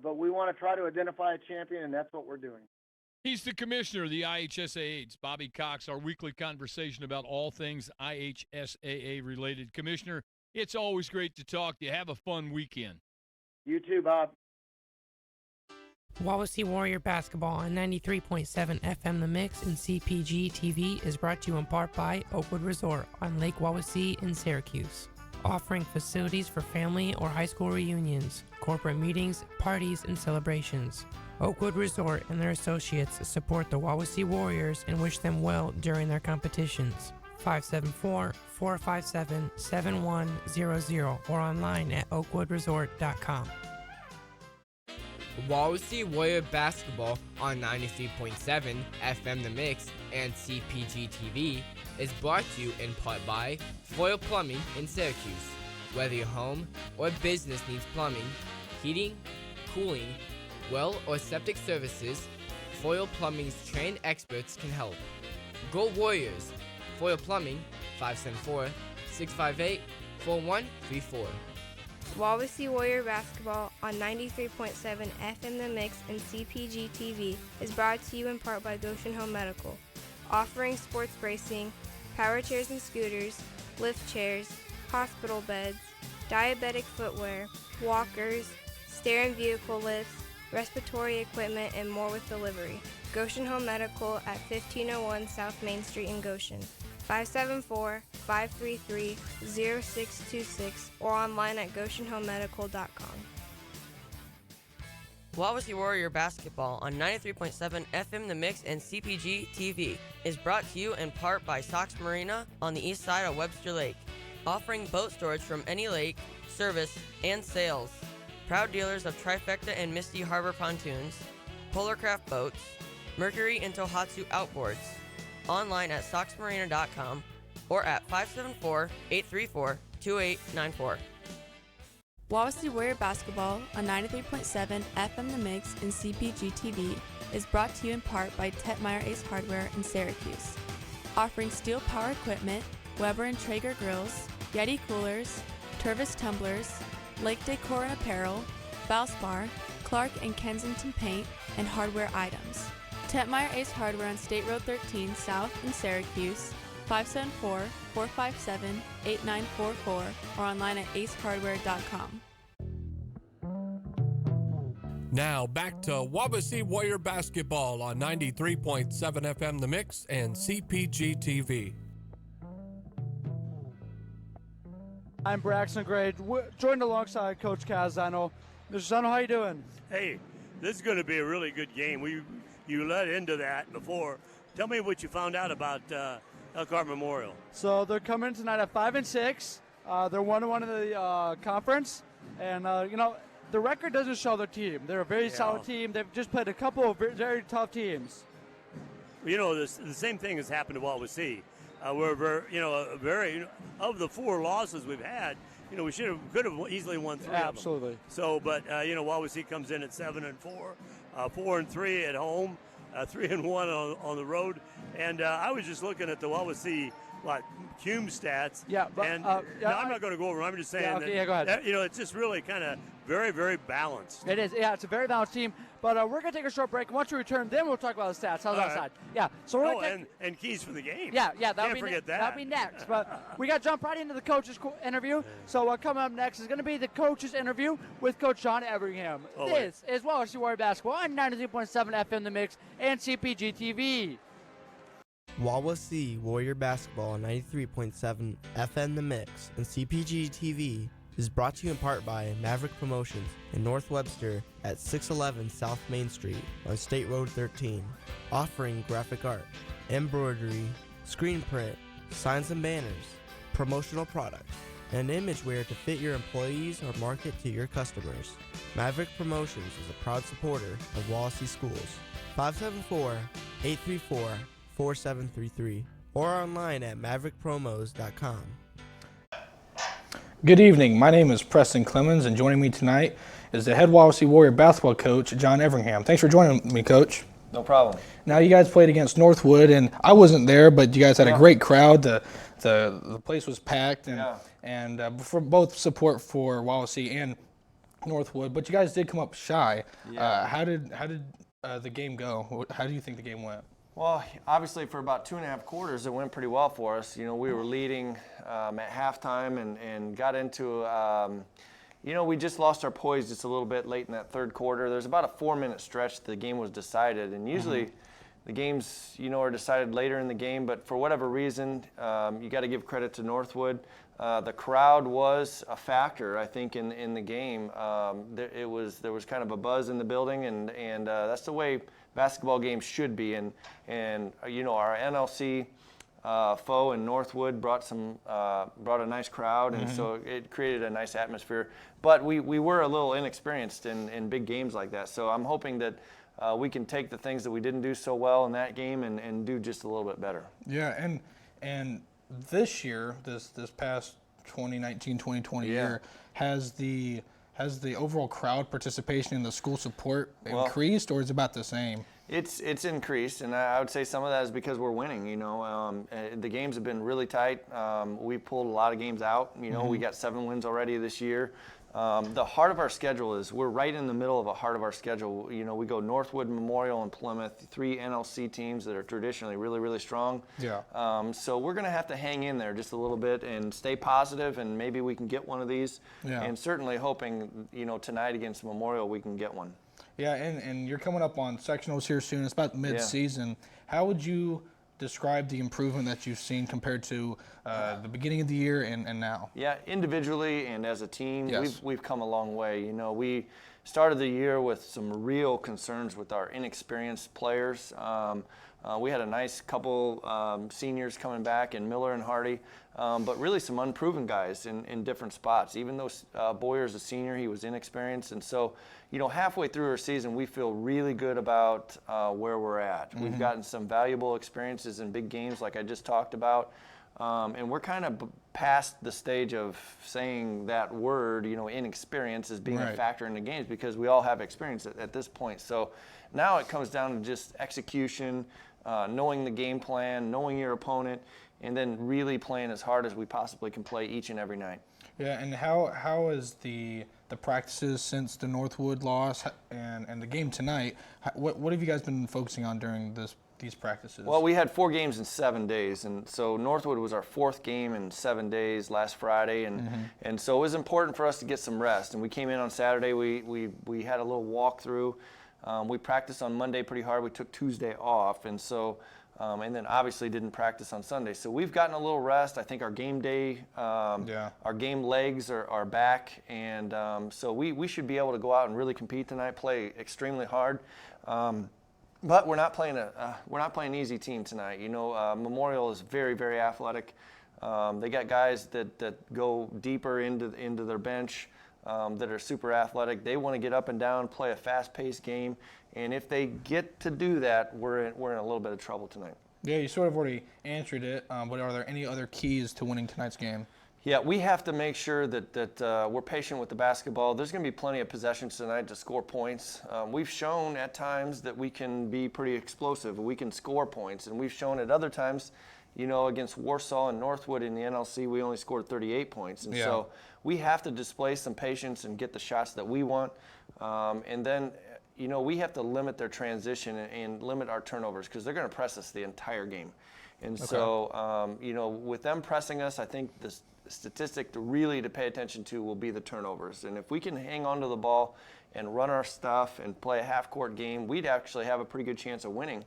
P: But we want to try to identify a champion, and that's what we're doing.
O: He's the commissioner of the IHSAA. It's Bobby Cox, our weekly conversation about all things IHSAA related. Commissioner, it's always great to talk to you. Have a fun weekend.
P: You too, Bob.
Q: Wawasee Warrior Basketball on 93.7 FM The Mix and CPG-TV is brought to you in part by Oakwood Resort on Lake Wawasee in Syracuse, offering facilities for family or high school reunions, corporate meetings, parties, and celebrations. Oakwood Resort and their associates support the Wawasee Warriors and wish them well during their competitions. 574-457-7100 or online at oakwoodresort.com.
R: Wawasee Warrior Basketball on 93.7 FM The Mix and CPG-TV is brought to you in part by Foyle Plumbing in Syracuse. Whether your home or business needs plumbing, heating, cooling, well or septic services, Foyle Plumbing's trained experts can help. Go Warriors! Foyle Plumbing, 574-658-4134.
S: Wawasee Warrior Basketball on 93.7 FM The Mix and CPG-TV is brought to you in part by Goshen Home Medical, offering sports bracing, power chairs and scooters, lift chairs, hospital beds, diabetic footwear, walkers, stair and vehicle lifts, respiratory equipment, and more with delivery. Goshen Home Medical at 1501 South Main Street in Goshen. 574-533-0626 or online at goshenhomemedical.com.
T: Wawasee Warrior Basketball on 93.7 FM The Mix and CPG-TV is brought to you in part by Sox Marina on the east side of Webster Lake, offering boat storage from any lake, service, and sales. Proud dealers of Trifecta and Misty Harbor pontoons, Polarcraft Boats, Mercury and Tohatsu Outboards, online at soxmarina.com or at 574-834-2894.
B: Wawasee Warrior Basketball on 93.7 FM The Mix and CPG-TV is brought to you in part by Tetmeyer Ace Hardware in Syracuse, offering steel power equipment, Weber and Traeger grills, Yeti coolers, Tervis tumblers, Lake Decor and apparel, Valspar, Clark and Kensington paint, and hardware items. Tetmeyer Ace Hardware on State Road 13 South in Syracuse, 574-457-8944 or online at acehardware.com.
U: Now back to Wawasee Warrior Basketball on 93.7 FM The Mix and CPG-TV.
I: I'm Braxton Gray, joined alongside Coach Cazano. Mr. Zano, how you doing?
J: Hey, this is going to be a really good game. You led into that before. Tell me what you found out about Elkhart Memorial.
I: So they're coming tonight at 5-6. They're 1-1 in the conference, and the record doesn't show their team. They're a very solid team. They've just played a couple of very tough teams.
J: The same thing has happened to Wawasee. We're very, of the 4 losses we've had, we could have easily won 3 of them.
I: Absolutely.
J: So, but Wawasee comes in at 7-4, 4-3 at home, 3-1 on the road, and I was just looking at the Wawasee Cume stats.
I: Yeah, but
J: I'm not going to go over them. I'm just saying
I: go ahead.
J: It's just really kind of very, very balanced.
I: It is. Yeah, it's a very balanced team. But we're going to take a short break. Once we return, then we'll talk about the stats. How's that side? Yeah. So we're
J: and keys for the game.
I: Yeah.
J: Can't forget that.
I: That'll be next. But we got to jump right into the coaches' interview. So coming up next is going to be the coaches' interview with Coach John Everingham. This is Wawasee Warrior Basketball on 93.7 FM The Mix and CPG-TV.
M: Wawasee Warrior Basketball on 93.7 FM The Mix and CPG-TV is brought to you in part by Maverick Promotions in North Webster at 611 South Main Street on State Road 13, offering graphic art, embroidery, screen print, signs and banners, promotional products, and imageware to fit your employees or market to your customers. Maverick Promotions is a proud supporter of Wawasee Schools. 574-834-4733 or online at maverickpromos.com.
L: Good evening. My name is Preston Clemens, and joining me tonight is the head Wawasee Warrior basketball coach, John Everingham. Thanks for joining me, Coach.
V: No problem.
L: Now, you guys played against Northwood, and I wasn't there, but you guys had a great crowd. The place was packed, and for both support for Wawasee and Northwood, but you guys did come up shy.
V: Yeah.
L: How did the game go? How do you think the game went?
V: Well, obviously for about 2.5 quarters, it went pretty well for us. We were leading at halftime and got into, we just lost our poise just a little bit late in that third quarter. There's about a 4-minute stretch the game was decided, and usually the games, are decided later in the game, but for whatever reason, you got to give credit to Northwood. The crowd was a factor, I think, in the game. There was kind of a buzz in the building, and that's the way basketball games should be. And our NLC foe in Northwood brought a nice crowd, and so it created a nice atmosphere. But we were a little inexperienced in big games like that. So I'm hoping that we can take the things that we didn't do so well in that game and do just a little bit better.
L: Yeah, and this year, this past 2019-2020 year, has the overall crowd participation in the school support increased, or is it about the same?
V: It's increased, and I would say some of that is because we're winning. The games have been really tight. We pulled a lot of games out. We got 7 wins already this year. The heart of our schedule we're right in the middle of a heart of our schedule. We go Northwood, Memeorial, and Plymouth, 3 NLC teams that are traditionally really, really strong.
L: Yeah.
V: So we're going to have to hang in there just a little bit and stay positive, and maybe we can get one of these.
L: Yeah.
V: And certainly hoping, tonight against Memeorial we can get one.
L: Yeah, and you're coming up on sectionals here soon. It's about mid-season. How would you describe the improvement that you've seen compared to the beginning of the year and now?
V: Yeah, individually and as a team,
L: yes,
V: we've come a long way. We started the year with some real concerns with our inexperienced players. We had a nice couple seniors coming back in Miller and Hardy, but really some unproven guys in different spots. Even though Boyer's a senior, he was inexperienced. And so, halfway through our season, we feel really good about where we're at. Mm-hmm. We've gotten some valuable experiences in big games like I just talked about. And we're kind of past the stage of saying that word, inexperience as being a factor in the games, because we all have experience at this point. So now it comes down to just execution, knowing the game plan, knowing your opponent, and then really playing as hard as we possibly can play each and every night.
A: Yeah, and how is the practices since the Northwood loss and the game tonight? What have you guys been focusing on during these practices?
V: Well, we had 4 games in 7 days, and so Northwood was our 4th game in 7 days last Friday, and so it was important for us to get some rest. And we came in on Saturday. We had a little walkthrough. We practiced on Monday pretty hard. We took Tuesday off, and so and then obviously didn't practice on Sunday. So we've gotten a little rest. I think our game day, our game legs are back, and so we should be able to go out and really compete tonight, play extremely hard. But we're not playing an easy team tonight. Memeorial is very, very athletic. They got guys that go deeper into their bench. That are super athletic. They want to get up and down, play a fast-paced game, and if they get to do that, we're in a little bit of trouble tonight.
A: Yeah, you sort of already answered it, but are there any other keys to winning tonight's game?
V: Yeah, we have to make sure that we're patient with the basketball. There's going to be plenty of possessions tonight to score points. We've shown at times that we can be pretty explosive. We can score points, and we've shown at other times, against Warsaw and Northwood in the NLC, we only scored 38 points. And so we have to display some patience and get the shots that we want. And then, we have to limit their transition and limit our turnovers, because they're going to press us the entire game. And so, with them pressing us, I think the statistic to pay attention to will be the turnovers. And if we can hang on to the ball and run our stuff and play a half-court game, we'd actually have a pretty good chance of winning.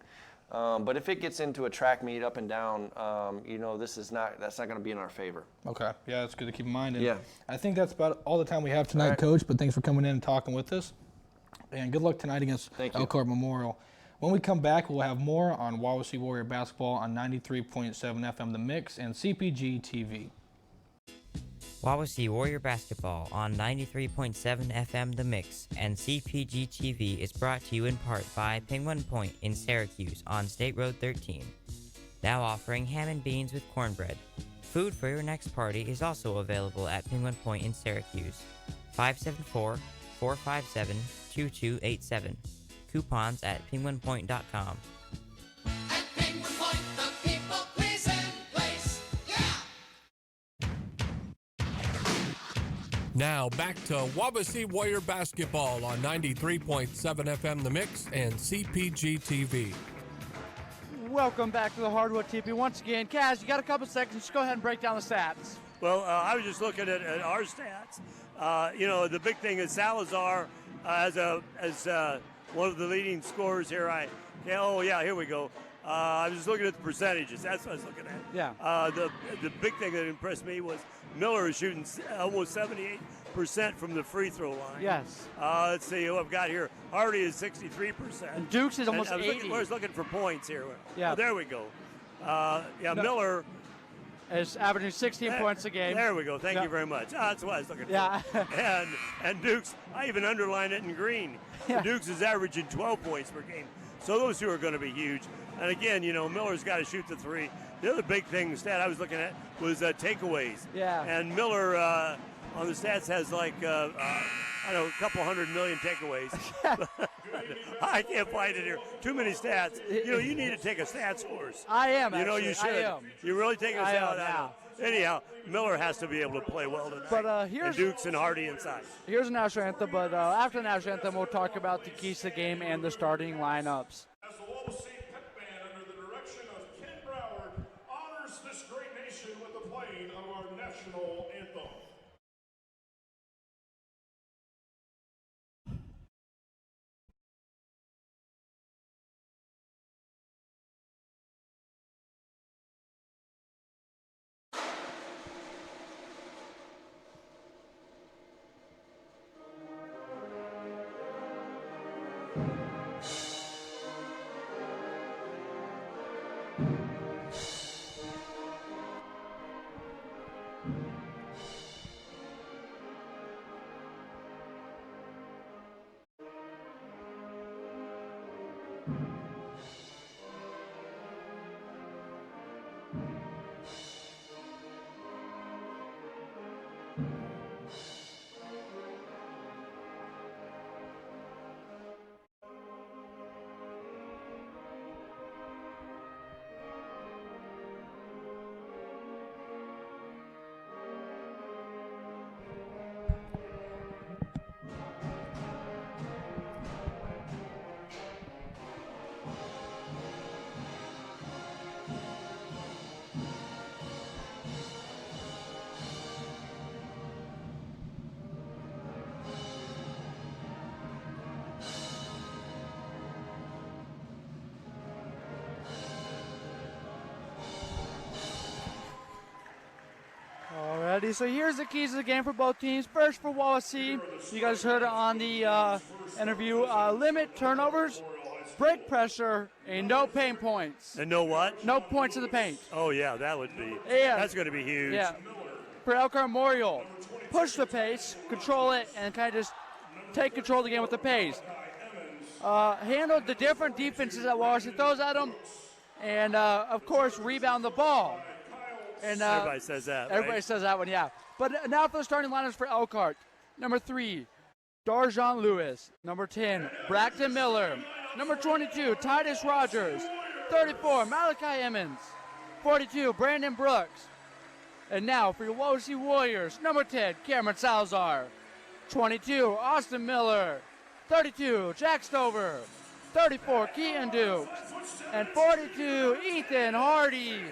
V: But if it gets into a track meet up and down, that's not going to be in our favor.
A: Okay. Yeah, that's good to keep in mind. And
V: yeah.
A: I think that's about all the time we have tonight, Coach, but thanks for coming in and talking with us. And good luck tonight against Elkhart Memorial. When we come back, we'll have more on Wawasee Warrior basketball on 93.7 FM The Mix and CPG-TV.
D: Wawasee Warrior basketball on 93.7 FM The Mix and CPG-TV is brought to you in part by Penguin Point in Syracuse on State Road 13. Now offering ham and beans with cornbread. Food for your next party is also available at Penguin Point in Syracuse. 574-457-2287. Coupons at penguinpoint.com.
U: Now back to Wawasee Warrior basketball on 93.7 FM The Mix and CPG-TV.
I: Welcome back to the Hardwood TV. Once again, Kaz, you got a couple seconds. Just go ahead and break down the stats.
J: Well, I was just looking at our stats. The big thing is Salazar as one of the leading scorers here. Here we go. I was just looking at the percentages. That's what I was looking at.
I: Yeah.
J: The big thing that impressed me was Miller is shooting almost 78% from the free throw line.
I: Yes.
J: Let's see what I've got here. Hardy is 63%.
I: And Dukes is almost 80.
J: I was looking for points here.
I: Yeah.
J: Oh, there we go. Miller
I: is averaging 16 points a game.
J: There we go. Thank you very much. That's what I was looking for.
I: Yeah.
J: and Dukes, I even underlined it in green.
I: Yeah.
J: Dukes is averaging 12 points per game. So those two are going to be huge. And again, Miller's got to shoot the three. The other big thing, stat I was looking at, was takeaways.
I: Yeah.
J: And Miller on the stats has a couple 100 million takeaways. I can't find it here. Too many stats. You need to take a stats course.
I: I am.
J: You should.
I: I am.
J: You really take a stats.
I: Yeah.
J: Anyhow, Miller has to be able to play well tonight.
I: But here's
J: and Dukes and Hardy inside.
I: Here's a national anthem, but after the national anthem, we'll talk about the keys to the game and the starting lineups.
G: As the Wawasee Pep Band, under the direction of Ken Broward, honors this great nation with the playing of our national anthem.
I: Ready? So here's the keys of the game for both teams. First for Wawasee, you guys heard it on the interview, limit turnovers, break pressure, and no paint points.
J: And no what?
I: No points in the paint.
J: Oh, yeah, that would be.
I: Yeah.
J: That's going to be huge.
I: Yeah. For Elkhart Memorial, push the pace, control it, and kind of just take control of the game with the pace. Handle the different defenses that Wawasee throws at them, and, of course, rebound the ball. And
J: everybody says that.
I: Everybody
J: right?
I: says that one, yeah. But now for the starting lineups for Elkhart. Number 3, Darjon Lewis. Number 10, Braxton Miller. Number 22, Titus Rogers. 34, Malachi Emmons. 42, Brandon Brooks. And now for your Wawasee Warriors, number 10, Cameron Salazar. 22, Austin Miller. 32, Jack Stover. 34, Keaton Dukes. And 42, Ethan Hardy.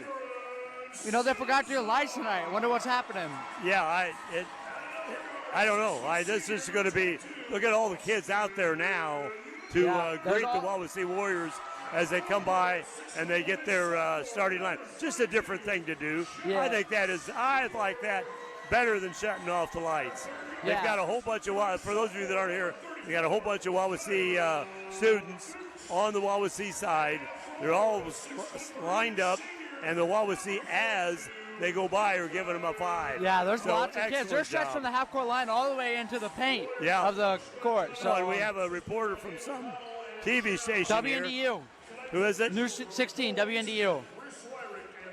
I: You know, they forgot to do lights tonight. I wonder what's happening.
J: Yeah, I don't know. This is going to be, look at all the kids out there now to greet the Wawasee Warriors as they come by and they get their starting line. Just a different thing to do.
I: Yeah.
J: I like that better than shutting off the lights.
I: Yeah.
J: They've got a whole bunch of, for those of you that aren't here, they got a whole bunch of Wawasee students on the Wawasee side. They're all lined up, and the Wawasee, as they go by, are giving them a 5.
I: Yeah, there's
J: So,
I: lots of kids. They're stretched
J: job.
I: from the half-court line all the way into the paint
J: Yeah.
I: of the court. So
J: and we have a reporter from some TV station
I: WNDU.
J: here. Who is it?
I: News 16, WNDU.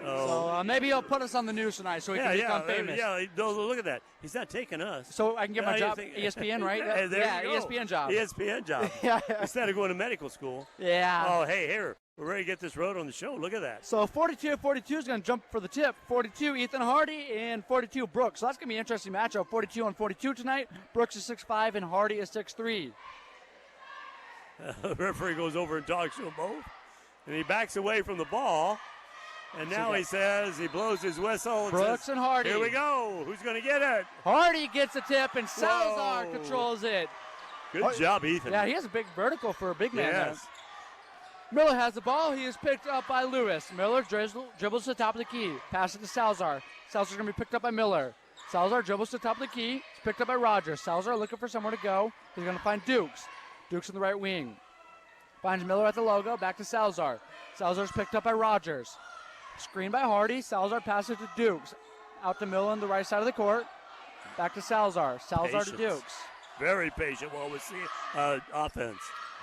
J: Oh.
I: So maybe he'll put us on the news tonight so we can become famous.
J: Yeah, look at that. He's not taking us.
I: So I can get my job, ESPN, right?
J: Hey, there
I: yeah,
J: you go.
I: ESPN job.
J: ESPN job.
I: Yeah.
J: Instead of going to medical school.
I: Yeah.
J: Oh, hey, here. We're ready to get this road on the show. Look at that.
I: So 42 is going to jump for the tip. 42, Ethan Hardy, and 42, Brooks. So that's going to be an interesting matchup. 42 on 42 tonight. Brooks is 6'5", and Hardy is 6'3".
J: The referee goes over and talks to them both. And he backs away from the ball. And now he says, he blows his whistle. And
I: Brooks
J: says,
I: and Hardy.
J: Here we go. Who's going to get it?
I: Hardy gets the tip, and Salazar controls it.
J: Good job, Ethan.
I: Yeah, he has a big vertical for a big man.
J: Yes.
I: Miller has the ball. He is picked up by Lewis. Miller dribbles to the top of the key. Passes to Salazar. Salazar's going to be picked up by Miller. Salazar dribbles to the top of the key. He's picked up by Rogers. Salazar looking for somewhere to go. He's going to find Dukes. Dukes in the right wing. Finds Miller at the logo. Back to Salazar. Salazar's picked up by Rogers. Screen by Hardy. Salazar passes to Dukes. Out to Miller on the right side of the court. Back to Salazar. Salazar to Dukes.
J: Very patient while we see offense.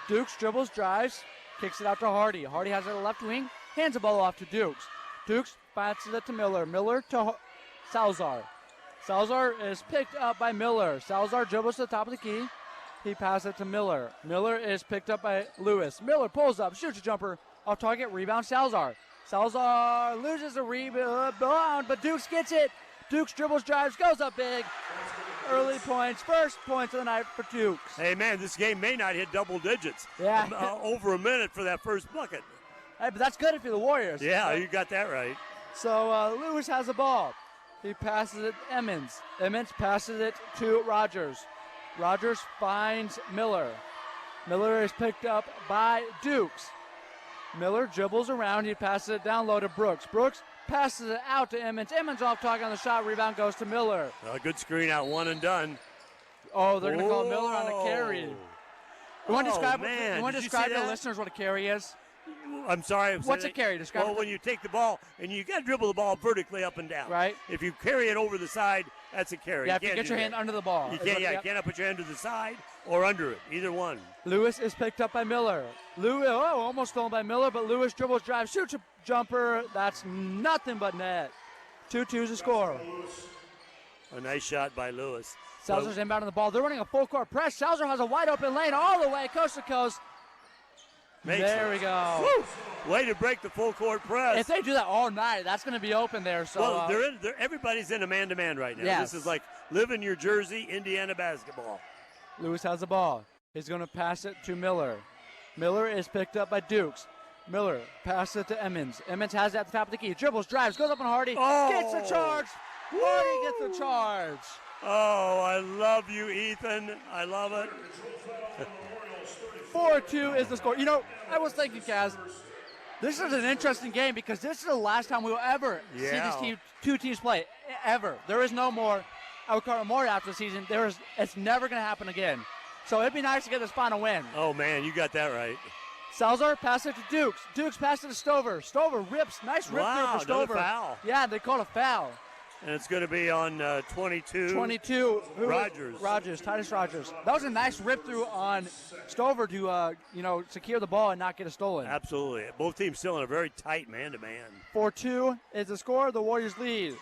I: Dukes dribbles, drives, kicks it out to Hardy. Hardy has it at the left wing. Hands the ball off to Dukes. Dukes passes it to Miller. Miller to Salazar. Salazar is picked up by Miller. Salazar dribbles to the top of the key. He passes it to Miller. Miller is picked up by Lewis. Miller pulls up, shoots a jumper off target, rebound Salazar. Salazar loses a rebound, but Dukes gets it. Dukes dribbles, drives, goes up big. Early points, first points of the night for Dukes.
J: Hey, man, this game may not hit double digits.
I: Yeah.
J: Over a minute for that first bucket.
I: Hey, but that's good if you're the Warriors.
J: Yeah, you got that right.
I: So Lewis has the ball. He passes it to Emmons. Emmons passes it to Rogers. Rogers finds Miller. Miller is picked up by Dukes. Miller dribbles around. He passes it down low to Brooks. Brooks passes it out to Emmons. Emmons off target on the shot. Rebound goes to Miller.
J: A good screen out, one and done.
I: Oh, they're going to call Miller on a carry. You want to describe,
J: man.
I: you want to
J: Did you
I: describe
J: see
I: to
J: that?
I: listeners what a carry is?
J: I'm sorry.
I: What's a carry? Describe
J: Well,
I: it.
J: when you take the ball, and you got to dribble the ball vertically up and down.
I: Right.
J: If you carry it over the side, that's a carry.
I: Yeah, if you
J: can't
I: get
J: do
I: your
J: that.
I: hand under the ball.
J: You
I: is
J: can't,
I: what-
J: you
I: yep.
J: cannot put your hand to the side or under it, either one.
I: Lewis is picked up by Miller. Almost stolen by Miller, but Lewis dribbles, drives, shoots a jumper. That's nothing but net. 2-2 is the score.
J: A nice shot by Lewis.
I: Salazar's inbound on the ball. They're running a full court press. Salazar has a wide open lane all the way coast to coast. There we go.
J: Woo! Way to break the full court press.
I: If they do that all night, that's going to be open there. So
J: Well, everybody's in a man-to-man right now.
I: Yes.
J: This is like living your Jersey, Indiana basketball.
I: Lewis has the ball. He's going to pass it to Miller. Miller is picked up by Dukes. Miller passes it to Emmons. Emmons has it at the top of the key. Dribbles, drives, goes up on Hardy. Gets the charge. Hardy gets the charge.
J: Oh, I love you, Ethan. I love it.
I: 4-2 is the score. You know, I was thinking, Kaz, This is an interesting game because this is the last time we will ever see these two teams play, ever. There is no more Elkhart Memorial after the season. It's never going to happen again. So it'd be nice to get this final win.
J: Oh, man, you got that right.
I: Salazar passed it to Dukes. Dukes passed it to Stover. Stover rips. Nice rip through for Stover.
J: Foul.
I: Yeah, they called a foul.
J: And it's going to be on 22.
I: 22.
J: Rogers.
I: Titus Rogers. That was a nice rip through on Stover to, secure the ball and not get it stolen.
J: Absolutely. Both teams still in a very tight man-to-man.
I: 4-2 is the score. The Warriors lead.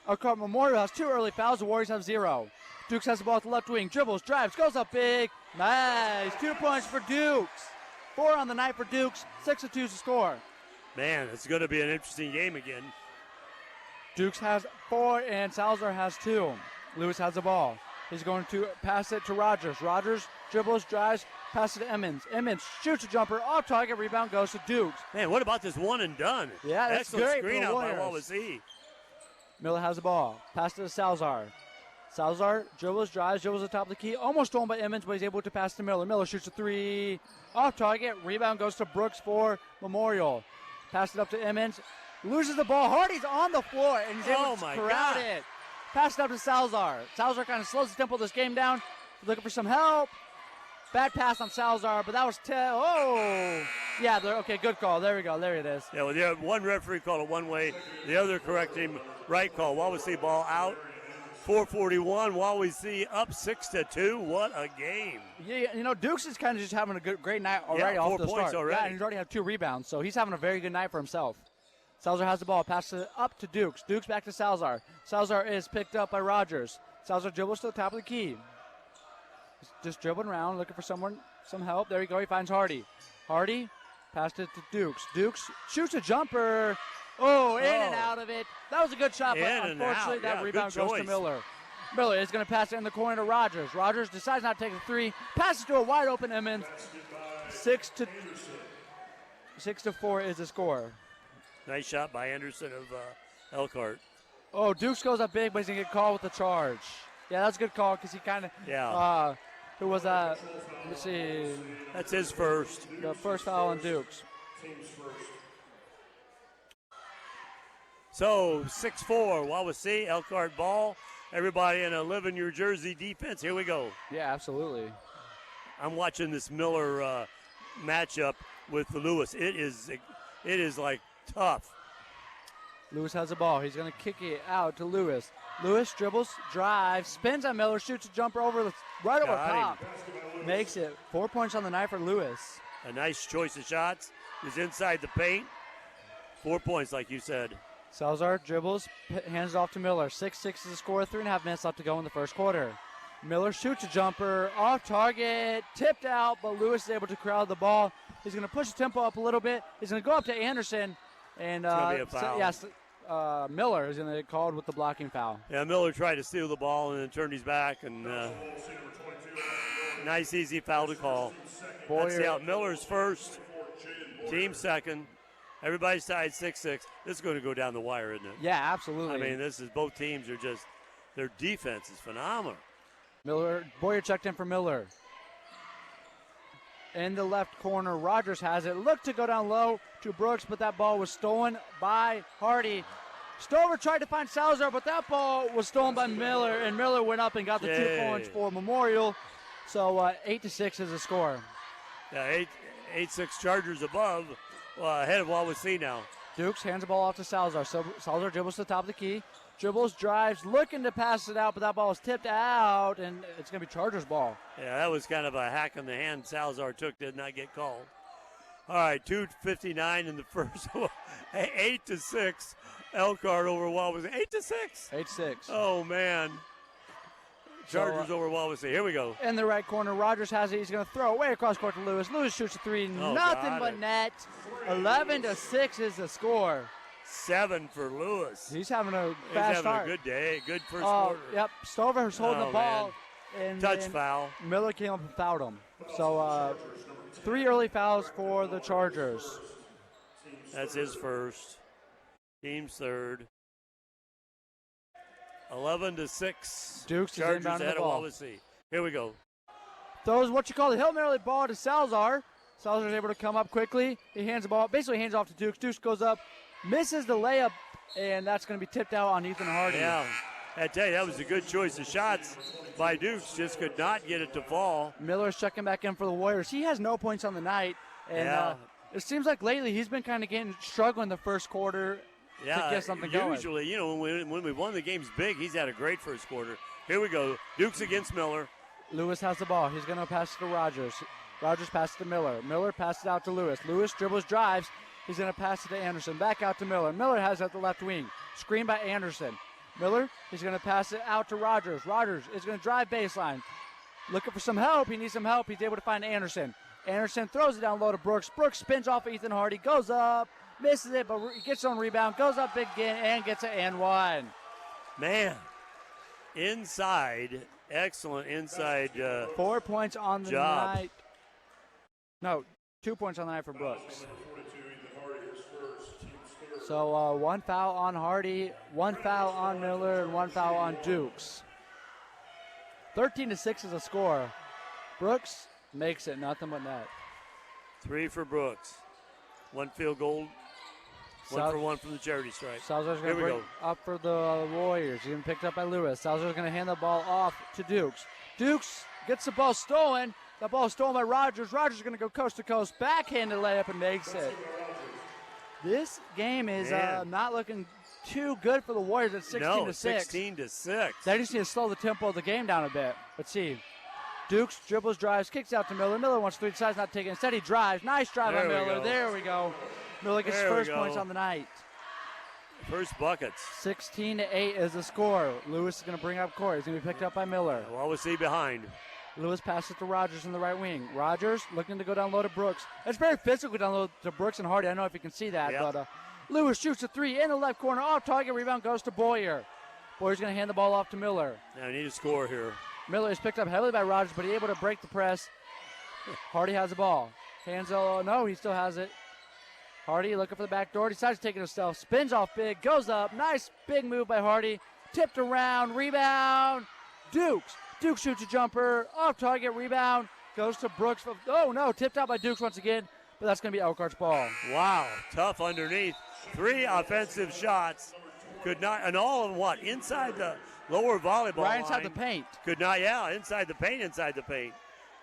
I: Elkhart Memorial has 2 early fouls. The Warriors have 0. Dukes has the ball at the left wing. Dribbles, drives, goes up big. Nice. 2 points for Dukes. 4 on the night for Dukes. 6-2 is the score.
J: Man, it's going to be an interesting game again.
I: Dukes has 4 and Salazar has 2. Lewis has the ball. He's going to pass it to Rogers. Rogers dribbles, drives, passes to Emmons. Emmons shoots a jumper, off target, rebound goes to Dukes.
J: Man, what about this one and done?
I: Yeah, that's
J: excellent
I: great
J: screen
I: for
J: out
I: Warriors.
J: by Wawasee.
I: Miller has the ball. Pass to Salazar. Salazar dribbles, drives, dribbles at the top of the key. Almost stolen by Emmons, but he's able to pass to Miller. Miller shoots a 3. Off target, rebound goes to Brooks for Memorial. Pass it up to Emmons. Loses the ball. Hardy's on the floor, and he's able to corral it. Pass it up to Salazar. Salazar kind of slows the tempo of this game down. Looking for some help. Bad pass on Salazar, but that was yeah, okay, good call. There we go. There it is.
J: Yeah, well, one referee called it one way. The other corrected him right call. Wawasee ball out. 4:41. Wawasee up 6-2. What a game.
I: Yeah, Dukes is kind of just having a great night already off the start.
J: Already.
I: Yeah, and he's already had 2 rebounds, so he's having a very good night for himself. Salazar has the ball, passes it up to Dukes. Dukes back to Salazar. Salazar is picked up by Rogers. Salazar dribbles to the top of the key. Just dribbling around, looking for some help. There you go. He finds Hardy. Hardy passed it to Dukes. Dukes shoots a jumper. Oh, in and out of it. That was a good shot, but unfortunately that rebound goes to Miller. Miller is going to pass it in the corner to Rogers. Rogers decides not to take the 3. Passes to a wide open Emmons. 6-4 is the score.
J: Nice shot by Anderson of Elkhart.
I: Oh, Dukes goes up big, but he's going to get called with the charge. Yeah, that's a good call because he kind of who was that? Let's see.
J: That's his first.
I: The first foul on Dukes.
J: So 6-4, Wawasee, Elkhart ball. Everybody in a Live in Your Jersey defense. Here we go.
I: Yeah, absolutely.
J: I'm watching this Miller matchup with Lewis. It is like tough.
I: Lewis has the ball. He's going to kick it out to Lewis. Lewis dribbles, drives, spins on Miller, shoots a jumper right over top. Makes it 4 points on the night for Lewis.
J: A nice choice of shots. He's inside the paint. 4 points, like you said.
I: Salazar dribbles, hands it off to Miller. 6-6 is the score. 3.5 minutes left to go in the first quarter. Miller shoots a jumper, off target, tipped out, but Lewis is able to corral the ball. He's going to push the tempo up a little bit. He's going to go up to Anderson. And
J: it's going to be a
I: foul. Miller is going to get called with the blocking foul.
J: Yeah, Miller tried to steal the ball and then turned his back. And nice, easy foul to call. Let's see out. Miller's first, team second. Everybody's tied 6-6. This is going to go down the wire, isn't it?
I: Yeah, absolutely.
J: I mean, both teams are just, their defense is phenomenal.
I: Boyer checked in for Miller. In the left corner, Rogers has it. Looked to go down low to Brooks, but that ball was stolen by Hardy. Stover tried to find Salazar, but that ball was stolen by Miller, and Miller went up and got the 2 points for Memorial. So 8-6 is the score.
J: Yeah, 8-6 Chargers above, ahead of Wawasee now.
I: Dukes hands the ball off to Salazar. Salazar dribbles to the top of the key. Dribbles, drives, looking to pass it out, but that ball was tipped out, and it's going to be Chargers ball.
J: Yeah, that was kind of a hack in the hand Salazar took, did not get called. All right, 2:59 in the first. 8-6, Elkhart over Wawasee. 8-6.
I: 8-6.
J: Oh, man. Chargers over Wawasee. Here we go.
I: In the right corner, Rogers has it. He's going to throw away across court to Lewis. Lewis shoots a 3. Nothing but net. 11-6 is the score.
J: 7 for Lewis.
I: He's having a
J: He's
I: fast
J: having
I: start.
J: a good day. Good first quarter.
I: Yep. Stover's holding the ball. And
J: touch foul.
I: Miller came up and fouled him. So 3 early fouls for the Chargers.
J: That's his first. Team's third. 11-6.
I: Dukes
J: Chargers
I: is inbounding
J: ahead
I: the ball.
J: of Wawasee. Here we go.
I: Throws what you call the Hail Mary ball to Salazar. Salazar's able to come up quickly. He hands the ball, basically hands off to Dukes. Dukes goes up, misses the layup, and that's going to be tipped out on Ethan Hardy.
J: Yeah, I tell you, that was a good choice of shots by Dukes. Just could not get it to fall.
I: Miller's checking back in for the Warriors. He has no points on the night, and it seems like lately he's been kind of struggling the first quarter to get something going.
J: Usually, you know, when we've won the games big, he's had a great first quarter. Here we go. Dukes against Miller.
I: Lewis has the ball. He's going to pass it to Rogers. Rogers passes to Miller. Miller passes out to Lewis. Lewis dribbles, drives. He's going to pass it to Anderson. Back out to Miller. Miller has it at the left wing. Screen by Anderson. Miller, he's going to pass it out to Rogers. Rogers is going to drive baseline. Looking for some help. He needs some help. He's able to find Anderson. Anderson throws it down low to Brooks. Brooks spins off of Ethan Hardy. Goes up. Misses it, but he gets on rebound. Goes up big again and gets it and one.
J: Man, inside. Excellent inside
I: 4 points on the
J: job.
I: night. No, 2 points on the night for Brooks. So 1 foul on Hardy, 1 foul on Miller, and 1 foul on Dukes. 13-6 is the score. Brooks makes it nothing but net.
J: 3 for Brooks. 1 field goal. 1 for 1 from the charity stripe.
I: Salazar's going to bring up for the Warriors. He's been picked up by Lewis. Salazar's going to hand the ball off to Dukes. Dukes gets the ball stolen. The ball stolen by Rogers. Rogers is going to go coast to coast. Backhanded layup and makes it. This game is not looking too good for the Warriors at 16-6.
J: No, 16-6.
I: They just need to slow the tempo of the game down a bit. Let's see. Dukes dribbles, drives, kicks out to Miller. Miller wants 3, decides not to take it. Instead, he drives. Nice drive by Miller. There we go. Miller gets his first points on the night.
J: First buckets.
I: 16-8 is the score. Lewis is going to bring up court. He's going to be picked up by Miller.
J: Wawasee behind.
I: Lewis passes to Rogers in the right wing. Rogers looking to go down low to Brooks. It's very physical down low to Brooks and Hardy. I don't know if you can see that, but Lewis shoots a 3 in the left corner. Off target. Rebound goes to Boyer. Boyer's going to hand the ball off to Miller.
J: Now we need a score here.
I: Miller is picked up heavily by Rogers, but he's able to break the press. Hardy has the ball. No, he still has it. Hardy looking for the back door. Decides to take it himself. Spins off big. Goes up. Nice big move by Hardy. Tipped around. Rebound. Dukes. Dukes shoots a jumper. Off target. Rebound. Goes to Brooks. Oh, no. Tipped out by Dukes once again. But that's going to be Elkhart's ball.
J: Wow. Tough underneath. 3 offensive shots. Could not. And all of what? Inside the lower volleyball
I: right inside
J: line.
I: the paint.
J: Could not. Inside the paint.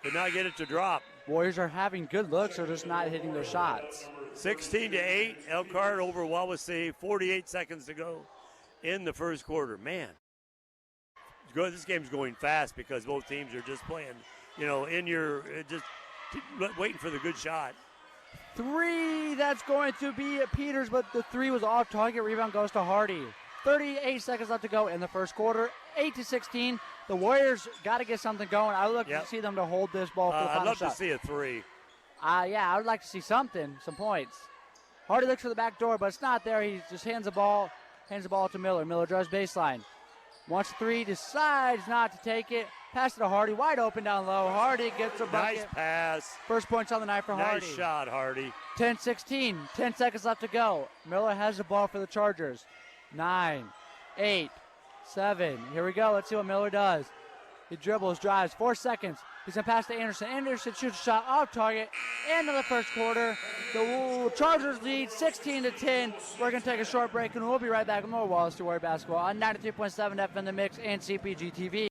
J: Could not get it to drop.
I: Warriors are having good looks. They're just not hitting their shots.
J: 16-8, Elkhart over Wawasee. 48 seconds to go in the first quarter. Man, this game's going fast because both teams are just playing, just waiting for the good shot.
I: 3, that's going to be Peters, but the 3 was off target. Rebound goes to Hardy. 38 seconds left to go in the first quarter. 8-16. The Warriors got to get something going. I would like to see them to hold this ball for the final
J: I'd love
I: shot.
J: to see a 3.
I: I would like to see something, some points. Hardy looks for the back door, but it's not there. He just hands the ball to Miller. Miller drives baseline. Wants 3, decides not to take it. Pass it to Hardy, wide open down low. Hardy gets a bucket.
J: Nice pass.
I: First points on the night for Hardy.
J: Nice shot, Hardy.
I: 10-16, 10 seconds left to go. Miller has the ball for the Chargers. 9, 8, 7. Here we go. Let's see what Miller does. He dribbles, drives, 4 seconds. He's going to pass to Anderson. Anderson shoots a shot off target. End of the first quarter. The Chargers lead 16-10. We're going to take a short break, and we'll be right back with more Wawasee Warrior basketball on 93.7 FM The Mix and CPG-TV.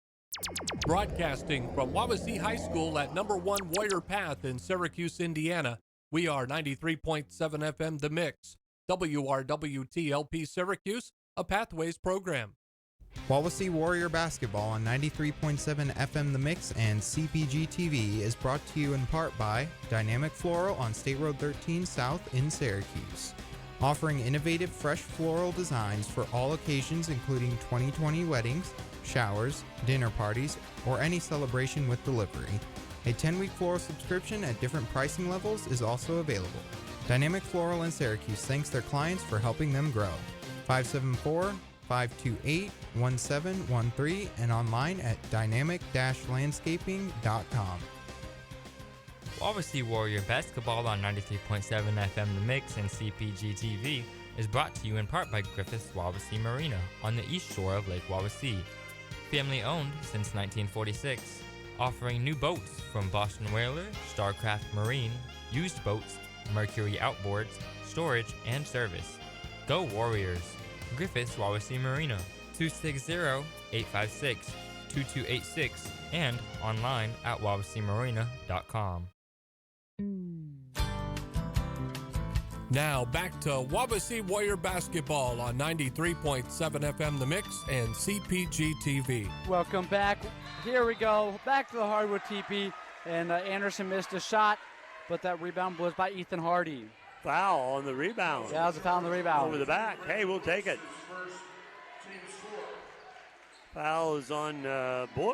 U: Broadcasting from Wawasee High School at number 1 Warrior Path in Syracuse, Indiana, we are 93.7 FM The Mix, WRWT-LP Syracuse, a Pathways program.
E: Wawasee Warrior Basketball on 93.7 FM The Mix and CPG-TV is brought to you in part by Dynamic Floral on State Road 13 South in Syracuse. Offering innovative fresh floral designs for all occasions including 2020 weddings, showers, dinner parties, or any celebration with delivery. A 10-week floral subscription at different pricing levels is also available. Dynamic Floral in Syracuse thanks their clients for helping them grow. 574-528-1713 and online at dynamic-landscaping.com.
D: Wawasee Warrior Basketball on 93.7 FM The Mix and CPG-TV is brought to you in part by Griffith's Wawasee Marina on the east shore of Lake Wawasee. Family owned since 1946. offering new boats from Boston Whaler, Starcraft Marine, used boats, Mercury Outboards, storage, and service. Go Warriors! Griffiths Wawasee Marina, 260-856-2286, and online at wawaseemarina.com.
U: Now back to Wawasee Warrior Basketball on 93.7 FM The Mix and CPG-TV.
I: Welcome back. Here we go. Back to the hardwood teepee. And Anderson missed a shot, but that rebound was by Ethan Hardy.
J: Foul on the rebound.
I: Yeah, it was a foul on the rebound.
J: Over the back. Hey, we'll take it. Foul is on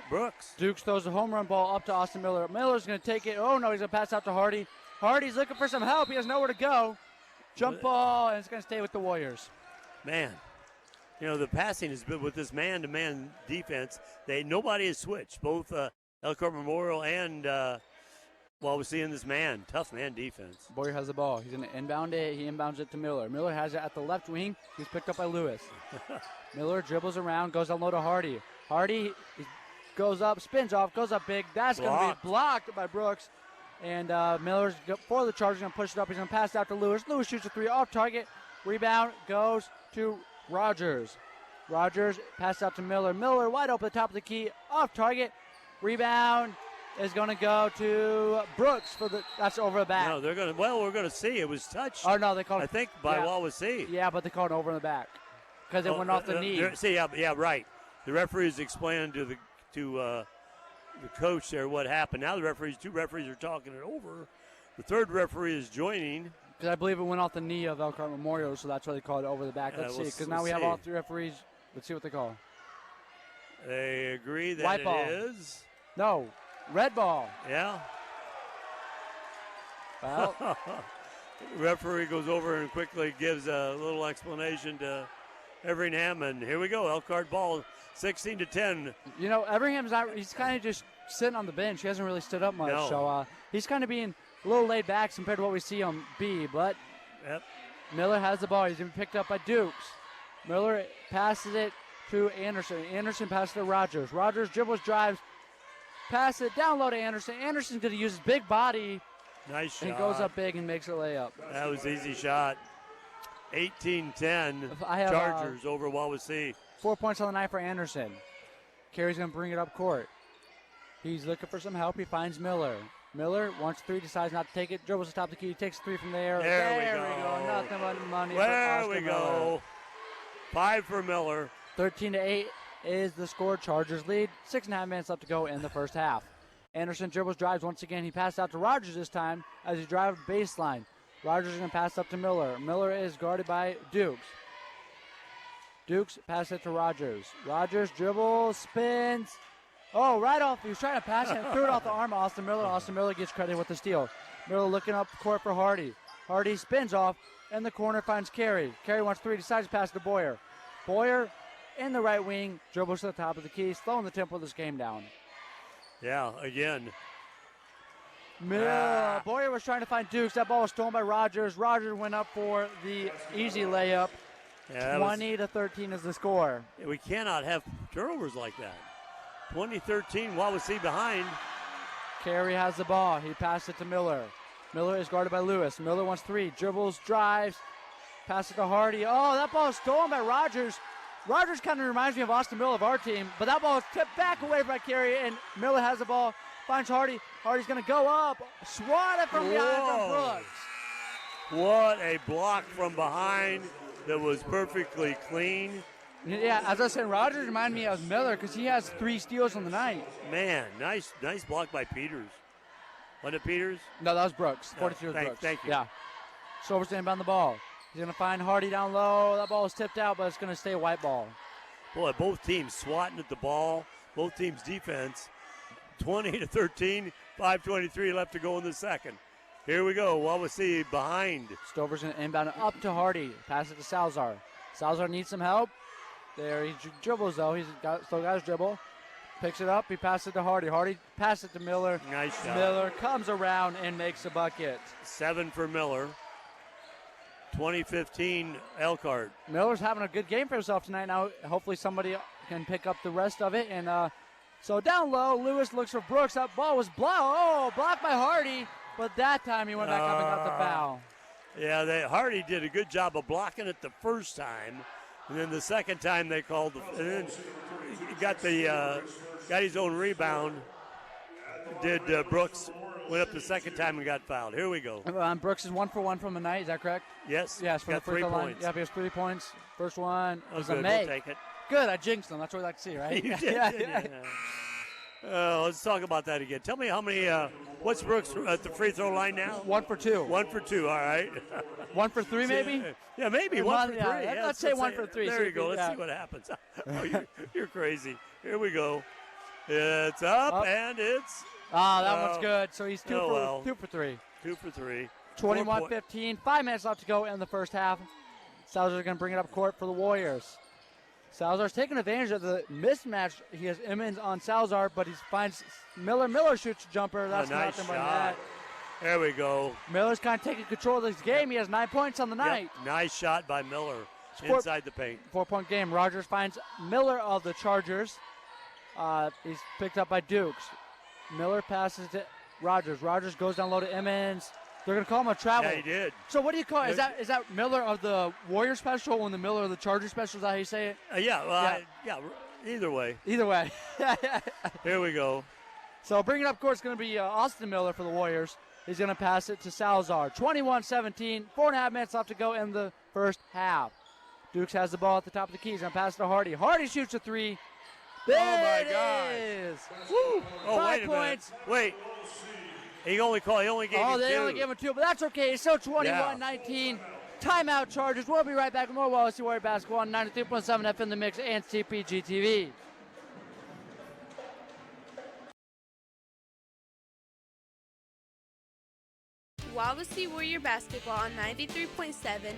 J: Brooks.
I: Dukes throws a home run ball up to Austin Miller. Miller's going to take it. Oh, no, he's going to pass out to Hardy. Hardy's looking for some help. He has nowhere to go. Jump ball, and it's going to stay with the Warriors.
J: Man, you know, the passing has been with this man-to-man defense. Nobody has switched. Both Elkhart Memorial and we're seeing this tough man defense.
I: Boyer has the ball. He's going to inbound it. He inbounds it to Miller. Miller has it at the left wing. He's picked up by Lewis. Miller dribbles around, goes down low to Hardy. Hardy goes up, spins off, goes up big. That's going to be blocked by Brooks. And Miller's for the Chargers going to push it up. He's going to pass it out to Lewis. Lewis shoots a three off target. Rebound goes to Rogers. Rogers passes out to Miller. Miller wide open at the top of the key. Off target. Rebound is going to go to Brooks that's over the back.
J: No, we're going to see. It was touched.
I: Oh, no, they called
J: I think by Wawasee.
I: Yeah, but they called it over in the back because it went off the knee.
J: Yeah, right. The referees explained to the coach there what happened. Now two referees are talking it over. The third referee is joining.
I: Because I believe it went off the knee of Elkhart Memorial, so that's why they called it over the back. Let's see, because now we have all three referees. Let's see what they call.
J: They agree that
I: White ball.
J: It is.
I: No, red ball.
J: Yeah.
I: Well.
J: The referee goes over and quickly gives a little explanation to Everingham, and here we go. Elkhart ball, 16-10.
I: You know, Everingham's he's kind of just sitting on the bench. He hasn't really stood up much, so he's kind of being a little laid back compared to what we see on B, but Miller has the ball. He's been picked up by Dukes. Miller passes it to Anderson. Anderson passes to Rogers. Rogers dribbles, drives, passes it down low to Anderson. Anderson's going to use his big body.
J: Nice shot.
I: And goes up big and makes a layup.
J: That was an easy shot. 18-10 Chargers over Wawasee.
I: 4 points on the night for Anderson. Carey's going to bring it up court. He's looking for some help. He finds Miller. Miller wants three, decides not to take it. Dribbles the top of the key. Takes three from there.
J: There
I: we go. Nothing but money.
J: There we go. 5 for Miller.
I: 13-8 is the score. Chargers lead. 6.5 minutes left to go in the first half. Anderson dribbles, drives once again. He passed out to Rogers this time as he drives baseline. Rogers is going to pass up to Miller. Miller is guarded by Dukes. Dukes pass it to Rogers. Rogers dribbles, spins. Oh, right off. He was trying to pass it and threw it off the arm of Austin Miller. Austin Miller gets credit with the steal. Miller looking up court for Hardy. Hardy spins off. In the corner finds Carey. Carey wants three, decides to pass to Boyer. Boyer in the right wing, dribbles to the top of the key, slowing the tempo of this game down.
J: Yeah, again.
I: Boyer was trying to find Dukes. That ball was stolen by Rogers. Rogers went up for the easy layup. 20-13 is the score.
J: We cannot have turnovers like that. 2013, Wawasee behind.
I: Carey has the ball. He passed it to Miller. Miller is guarded by Lewis. Miller wants three. Dribbles, drives, passes it to Hardy. Oh, that ball is stolen by Rogers. Rogers kind of reminds me of Austin Miller of our team, but that ball is tipped back away by Carey, and Miller has the ball, finds Hardy. Hardy's going to go up, swat it from behind from Brooks.
J: What a block from behind that was perfectly clean.
I: Yeah, as I said, Rogers reminded me of Miller because he has 3 steals on the night.
J: Man, nice block by Peters. Wasn't it Peters?
I: No, that was Brooks. 42 was Brooks.
J: Thank you.
I: Yeah. Silverstein inbound the ball. He's going to find Hardy down low. That ball is tipped out, but it's going to stay white ball.
J: Boy, both teams swatting at the ball. Both teams' defense. 20-13, 5:23 left to go in the second. Here we go. Wawasee behind.
I: Stover's going to inbound it up to Hardy. Pass it to Salzar. Salzar needs some help. There he dribbles, though. Still got his dribble. Picks it up. He passes it to Hardy. Hardy passes it to Miller.
J: Nice shot.
I: Miller comes around and makes a bucket.
J: 7 for Miller. 2015 Elkhart.
I: Miller's having a good game for himself tonight. Now, hopefully somebody can pick up the rest of it and So down low, Lewis looks for Brooks. That ball was blocked by Hardy, but that time he went back up and got the foul.
J: Yeah, Hardy did a good job of blocking it the first time, and then the second time they called, and then he got his own rebound. Did Brooks went up the second time and got fouled? Here we go.
I: Brooks is 1 for 1 from the night. Is that correct?
J: Yes.
I: Yes, from
J: got
I: the free
J: 3
I: throw line.
J: points.
I: Yeah, he has 3 points. First one was a
J: Good.
I: make.
J: We'll take it.
I: Good, I jinxed him. That's what we like to see, right?
J: You did, didn't you? Let's talk about that again. Tell me how many. What's Brooks at the free throw line now?
I: 1 for 2.
J: 1 for 2. All right.
I: 1 for 3, maybe.
J: Yeah, maybe 1 for 3.
I: Yeah, let's say 1 for 3.
J: There you go. Let's see what happens. You're crazy. Here we go. It's up and it's.
I: That one's good. So he's 2 for 3.
J: 2 for 3.
I: 21-15. 5 minutes left to go in the first half. Salazar's going to bring it up court for the Warriors. Salazar's taking advantage of the mismatch. He has Emmons on Salazar, but he finds Miller. Miller shoots a jumper. That's
J: nice
I: nothing but
J: shot.
I: net.
J: There we go.
I: Miller's kind of taking control of this game. He has 9 points on the night.
J: Nice shot by Miller inside the paint.
I: 4-point game. Rogers finds Miller of the Chargers. He's picked up by Dukes. Miller passes to Rogers. Rogers goes down low to Emmons. They're going to call him a travel.
J: Yeah, he did.
I: So what do you call it? Is that Miller of the Warrior special and the Miller of the Charger special? Is that how you say it?
J: Either way.
I: Either way.
J: Here we go.
I: So bringing up court is going to be Austin Miller for the Warriors. He's going to pass it to Salazar. 21-17, 4.5 minutes left to go in the first half. Dukes has the ball at the top of the key. He's going to pass it to Hardy. Hardy shoots a 3. There
J: my
I: it
J: God.
I: is.
J: Woo. Oh,
I: 5
J: wait a
I: points.
J: minute. Wait. He only gave him 2.
I: They only gave him 2, but that's okay. It's still 21-19. Timeout Chargers. We'll be right back with more Wawasee Warrior basketball on 93.7 FM The Mix and CPG-TV.
B: Wawasee Warrior basketball on 93.7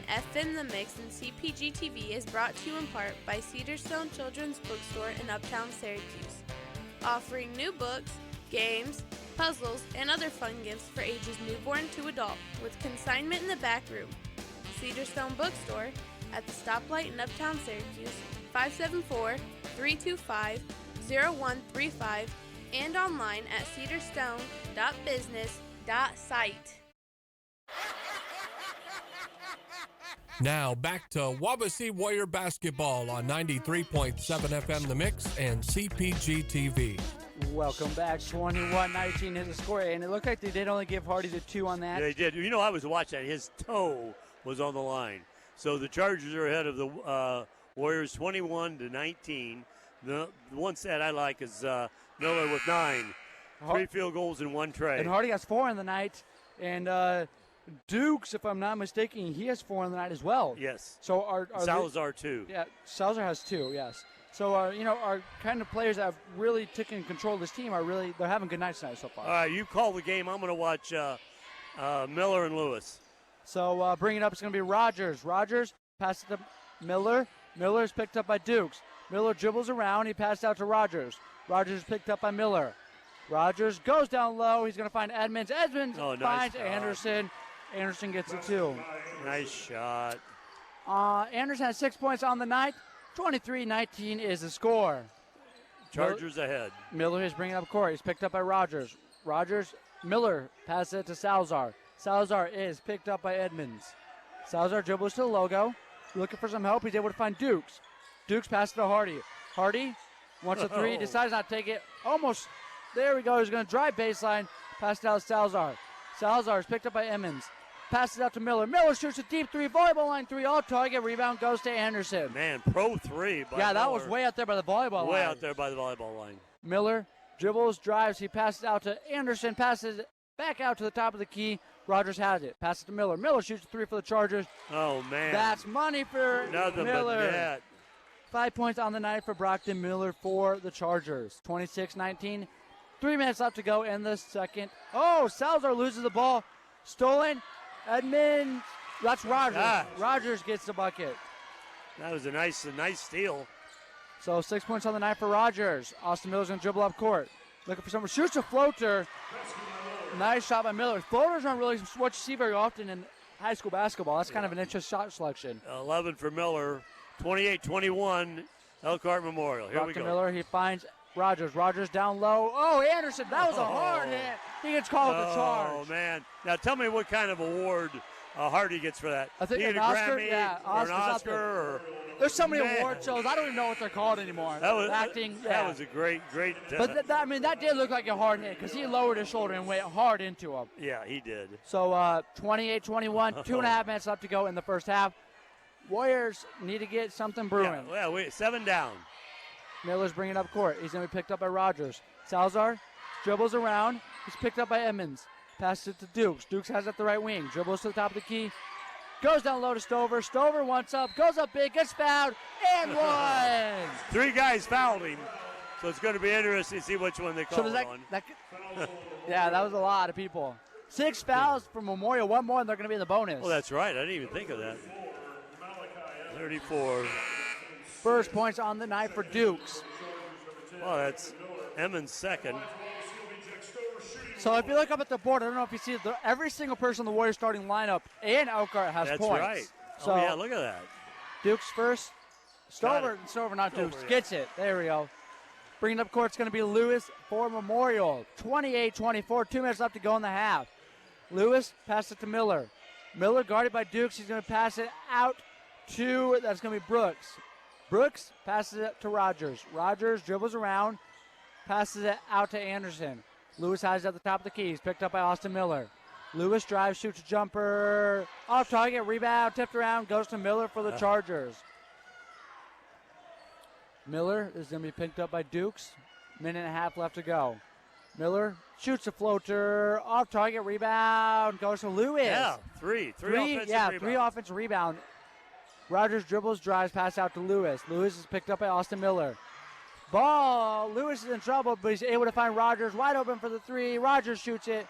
B: FM The Mix and CPG-TV is brought to you in part by Cedarstone Children's Bookstore in Uptown Syracuse, offering new books, games, puzzles, and other fun gifts for ages newborn to adult, with consignment in the back room. Cedarstone Bookstore at the stoplight in Uptown Syracuse, 574-325-0135, and online at cedarstone.business.site.
U: Now back to Wawasee Warrior basketball on 93.7 FM The Mix and CPG-TV.
I: Welcome back. 21-19 is the score, and it looked like they did only give Hardy the 2 on that.
J: Yeah, they did. You know, I was watching that. His toe was on the line. So the Chargers are ahead of the Warriors 21-19. The one stat I like is Miller with 9. 3 field goals and 1 tray.
I: And Hardy has 4 in the night. And Dukes, if I'm not mistaken, he has 4 in the night as well.
J: Yes.
I: So our
J: Salazar 2.
I: Yeah, Salazar has 2, yes. So, our kind of players that have really taken control of this team they're having good nights tonight so far.
J: All right, you call the game. I'm going to watch Miller and Lewis.
I: So, bringing it up, it's going to be Rogers. Rogers passes to Miller. Miller is picked up by Dukes. Miller dribbles around. He passes out to Rogers. Rogers is picked up by Miller. Rogers goes down low. He's going to find Edmonds. Edmonds finds Anderson. Anderson gets it 2.
J: Nice shot.
I: Anderson has 6 points on the night. 23-19 is the score.
J: Chargers ahead.
I: Miller is bringing up court. He's picked up by Rogers. Miller passes it to Salazar. Salazar is picked up by Edmonds. Salazar dribbles to the logo. Looking for some help. He's able to find Dukes. Dukes passes to Hardy. Hardy wants a 3. Decides not to take it. Almost. There we go. He's going to drive baseline. Pass it out to Salazar. Salazar is picked up by Emmons. Passes out to Miller. Miller shoots a deep 3. Volleyball line 3. All target. Rebound goes to Anderson.
J: Man, pro 3 by
I: that
J: Miller.
I: was way out there by the volleyball line.
J: Way out there by the volleyball line.
I: Miller dribbles, drives. He passes out to Anderson. Passes it back out to the top of the key. Rogers has it. Passes to Miller. Miller shoots a 3 for the Chargers.
J: Oh, man.
I: That's money for
J: Nothing
I: Miller.
J: but net.
I: 5 points on the night for Brockton Miller for the Chargers. 26-19. 3 minutes left to go in the second. Oh, Salazar loses the ball. Stolen. Edmonds. That's Rogers.
J: Gosh.
I: Rogers gets the bucket.
J: That was a nice steal.
I: So 6 points on the night for Rogers. Austin Miller's going to dribble up court. Looking for someone. Shoots a floater. Nice shot by Miller. Floaters aren't really what you see very often in high school basketball. That's kind of an interesting shot selection.
J: 11 for Miller. 28-21, Elkhart Memorial. Here we go.
I: Miller, he finds Rogers down low. Oh, Anderson, that was a hard hit. He gets called with the charge.
J: Oh, man. Now tell me what kind of award Hardy gets for that.
I: I think
J: He
I: an
J: get a
I: Oscar,
J: Grammy
I: yeah,
J: or an
I: Oscar's up
J: Oscar
I: there.
J: or
I: There's so many
J: Man.
I: award shows. I don't even know what they're called anymore. Acting.
J: That was a great.
I: But that did look like a hard hit because he lowered his shoulder and went hard into him.
J: Yeah, he did.
I: So 28-21, 2.5 minutes left to go in the first half. Warriors need to get something brewing.
J: Yeah, 7 down.
I: Miller's bringing up court. He's going to be picked up by Rogers. Salazar dribbles around. He's picked up by Edmonds. Passes it to Dukes. Dukes has it at the right wing. Dribbles to the top of the key. Goes down low to Stover. Stover wants up. Goes up big. Gets fouled. And one.
J: 3 guys fouled him. So it's going to be interesting to see which one they call on.
I: Yeah, that was a lot of people. 6 fouls for Memorial. 1 more, and they're going to be in the bonus.
J: Well, that's right. I didn't even think of that. 34.
I: First points on the night for Dukes.
J: Well, that's Emmons' second.
I: So if you look up at the board, I don't know if you see it, every single person in the Warriors starting lineup and Elkhart has
J: That's
I: points.
J: right.
I: So
J: Yeah, look at that.
I: Dukes first. Stover, not Dukes.
J: Stover, yeah.
I: Gets it. There we go. Bringing up court, it's going to be Lewis for Memorial. 28-24, 2 minutes left to go in the half. Lewis passes it to Miller. Miller guarded by Dukes. He's going to pass it out to, that's going to be Brooks. Brooks passes it to Rogers. Rogers dribbles around, passes it out to Anderson. Lewis has it at the top of the key. He's picked up by Austin Miller. Lewis drives, shoots a jumper. Off target, rebound, tipped around, goes to Miller for the Chargers. Miller is going to be picked up by Dukes. 1.5 left to go. Miller shoots a floater. Off target, rebound, goes to Lewis.
J: Yeah, three offensive rebounds.
I: 3 offensive rebound. Rogers dribbles, drives, pass out to Lewis. Lewis is picked up by Austin Miller. Ball. Lewis is in trouble, but he's able to find Rogers wide open for the 3. Rogers shoots it.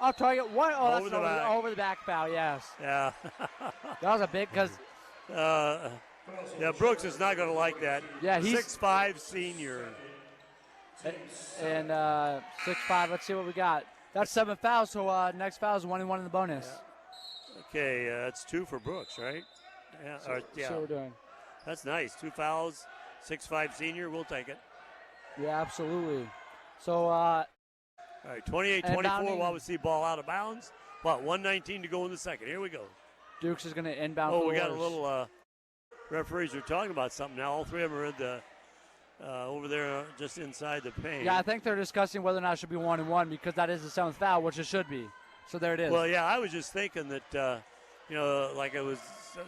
I: Off target. That's over the back foul, yes.
J: Yeah.
I: That was a big, because.
J: Yeah, Brooks is not going to like that.
I: Yeah, he's
J: 6'5" senior.
I: And 6'5", let's see what we got. That's 7 fouls, so next foul is 1-1 in the bonus.
J: Yeah. Okay, that's 2 for Brooks, right? Yeah.
I: So we're doing.
J: That's nice. 2 fouls, 6'5" senior. We'll take it.
I: Yeah, absolutely. So.
J: All right, 28-24. Wawasee ball out of bounds. About 1:19 to go in the second. Here we go.
I: Dukes is going to inbound.
J: Oh, we got a little. Referees are talking about something now. All 3 of them are in the over there, just inside the paint.
I: Yeah, I think they're discussing whether or not it should be 1-1 because that is the 7th foul, which it should be. So there it is.
J: Well, yeah, I was just thinking that like it was.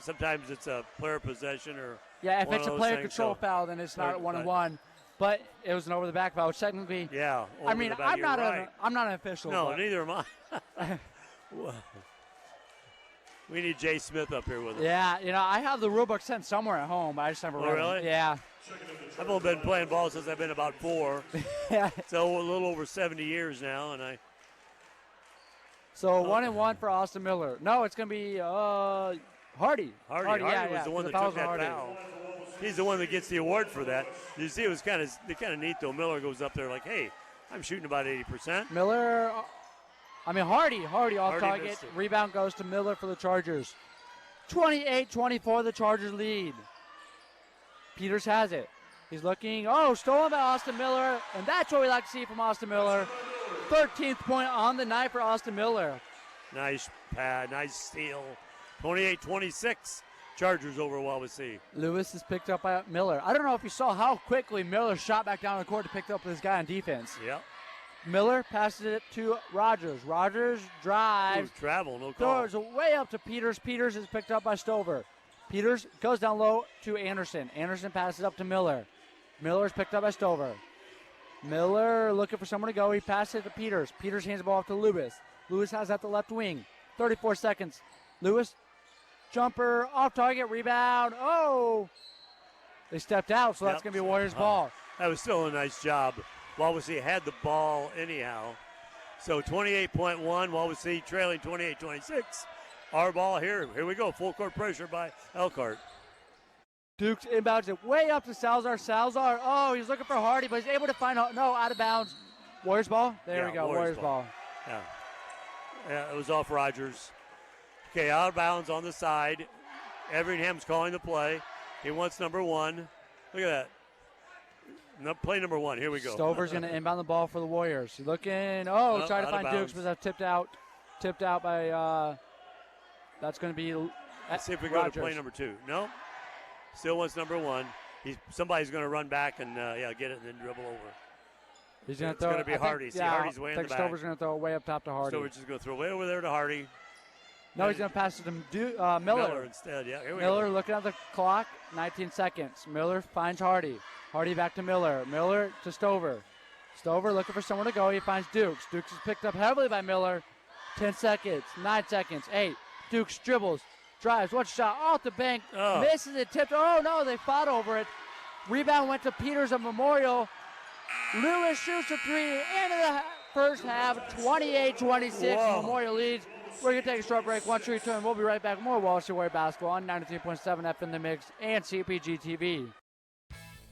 J: Sometimes it's a player possession or.
I: Yeah, if it's a player control foul, then it's not 1-1. But it was an over the back foul, which technically.
J: Yeah.
I: I mean, I'm not an official.
J: No,
I: but.
J: neither am I. We need Jay Smith up here with us.
I: Yeah, I have the rule book sent somewhere at home. I just never read
J: really?
I: it. Yeah.
J: I've only been playing ball since I've been about 4.
I: Yeah.
J: So a little over 70 years now, and I.
I: So 1-1 for Austin Miller. No, it's going to be Hardy.
J: Hardy was the one that took that foul. He's the one that gets the award for that. You see, it was kind of neat though. Miller goes up there like, "Hey, I'm shooting about 80%."
I: Hardy off target. Rebound goes to Miller for the Chargers. 28-24, the Chargers lead. Peters has it. He's looking. Oh, stolen by Austin Miller, and that's what we like to see from Austin Miller. 13th point on the night for Austin Miller.
J: Nice pad, nice steal. 28-26. Chargers over Wawasee.
I: Lewis is picked up by Miller. I don't know if you saw how quickly Miller shot back down the court to pick up this guy on defense.
J: Yep.
I: Miller passes it to Rogers. Rogers drives.
J: Travel, no call.
I: Throws way up to Peters. Peters is picked up by Stover. Peters goes down low to Anderson. Anderson passes up to Miller. Miller is picked up by Stover. Miller looking for someone to go. He passes it to Peters. Peters hands the ball off to Lewis. Lewis has at the left wing. 34 seconds. Lewis, jumper, off target, rebound. Oh! They stepped out, so that's going to be Warriors ball.
J: That was still a nice job. Wawasee had the ball anyhow. So 28.1, Wawasee trailing 28-26. Our ball here. Here we go. Full court pressure by Elkhart.
I: Dukes inbounds it way up to Salazar. Salazar, he's looking for Hardy, but he's able to find, out of bounds. Warriors ball? There we go, Warriors ball.
J: Yeah, it was off Rogers. Okay, out of bounds on the side. Everingham's calling the play. He wants number 1. Look at that. No, play number 1. Here we go.
I: Stover's going to inbound the ball for the Warriors. He's looking. Oh, trying to find Dukes, but that's tipped out. Tipped out by. That's going to be.
J: Let's see if we
I: Rogers.
J: go to play number 2. No. Still wants number 1. Somebody's going to run back and get it and then dribble over.
I: He's going to
J: It's
I: throw.
J: going to be Hardy. See, Hardy's way in the back.
I: Stover's going to throw it way up top to Hardy.
J: Stover's just going to throw way over there to Hardy.
I: No, he's going to pass it to Miller.
J: Instead. Yeah, here we
I: Miller
J: go.
I: looking at the clock. 19 seconds. Miller finds Hardy. Hardy back to Miller. Miller to Stover. Stover looking for somewhere to go. He finds Dukes. Dukes is picked up heavily by Miller. 10 seconds. 9 seconds. 8. Dukes dribbles. Drives. One shot off the bank. Misses it. Tipped. Oh, no. They fought over it. Rebound went to Peters of Memorial. Lewis shoots a 3 into the first half. 28-26. Memorial leads. We're going to take a short break. Once we return, we'll be right back. More Wawasee Warrior basketball on 93.7 FM The Mix and CPG-TV.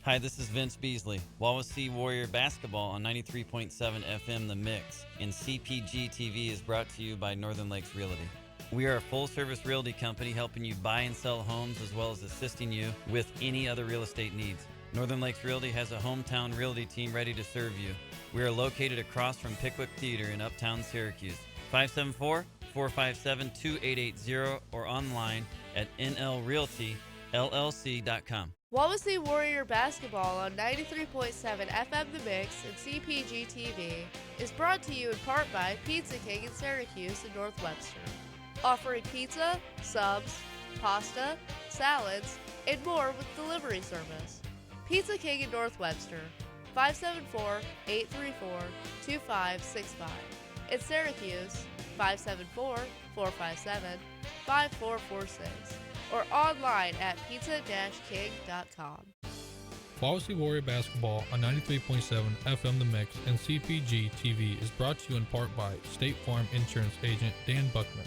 K: Hi, this is Vince Beasley. Wawasee Warrior basketball on 93.7 FM The Mix and CPG-TV is brought to you by Northern Lakes Realty. We are a full-service realty company helping you buy and sell homes as well as assisting you with any other real estate needs. Northern Lakes Realty has a hometown realty team ready to serve you. We are located across from Pickwick Theater in Uptown Syracuse. 574-457-2880 or online at nlrealtyllc.com.
B: Wawasee Warrior basketball on 93.7 FM The Mix and CPG-TV is brought to you in part by Pizza King in Syracuse and North Webster, offering pizza, subs, pasta, salads, and more with delivery service. Pizza King in North Webster, 574-834-2565. In Syracuse, 574-457-5446. Or online at pizza-king.com.
L: Wawasee Warrior basketball on 93.7 FM The Mix and CPG-TV is brought to you in part by State Farm Insurance Agent Dan Buckman.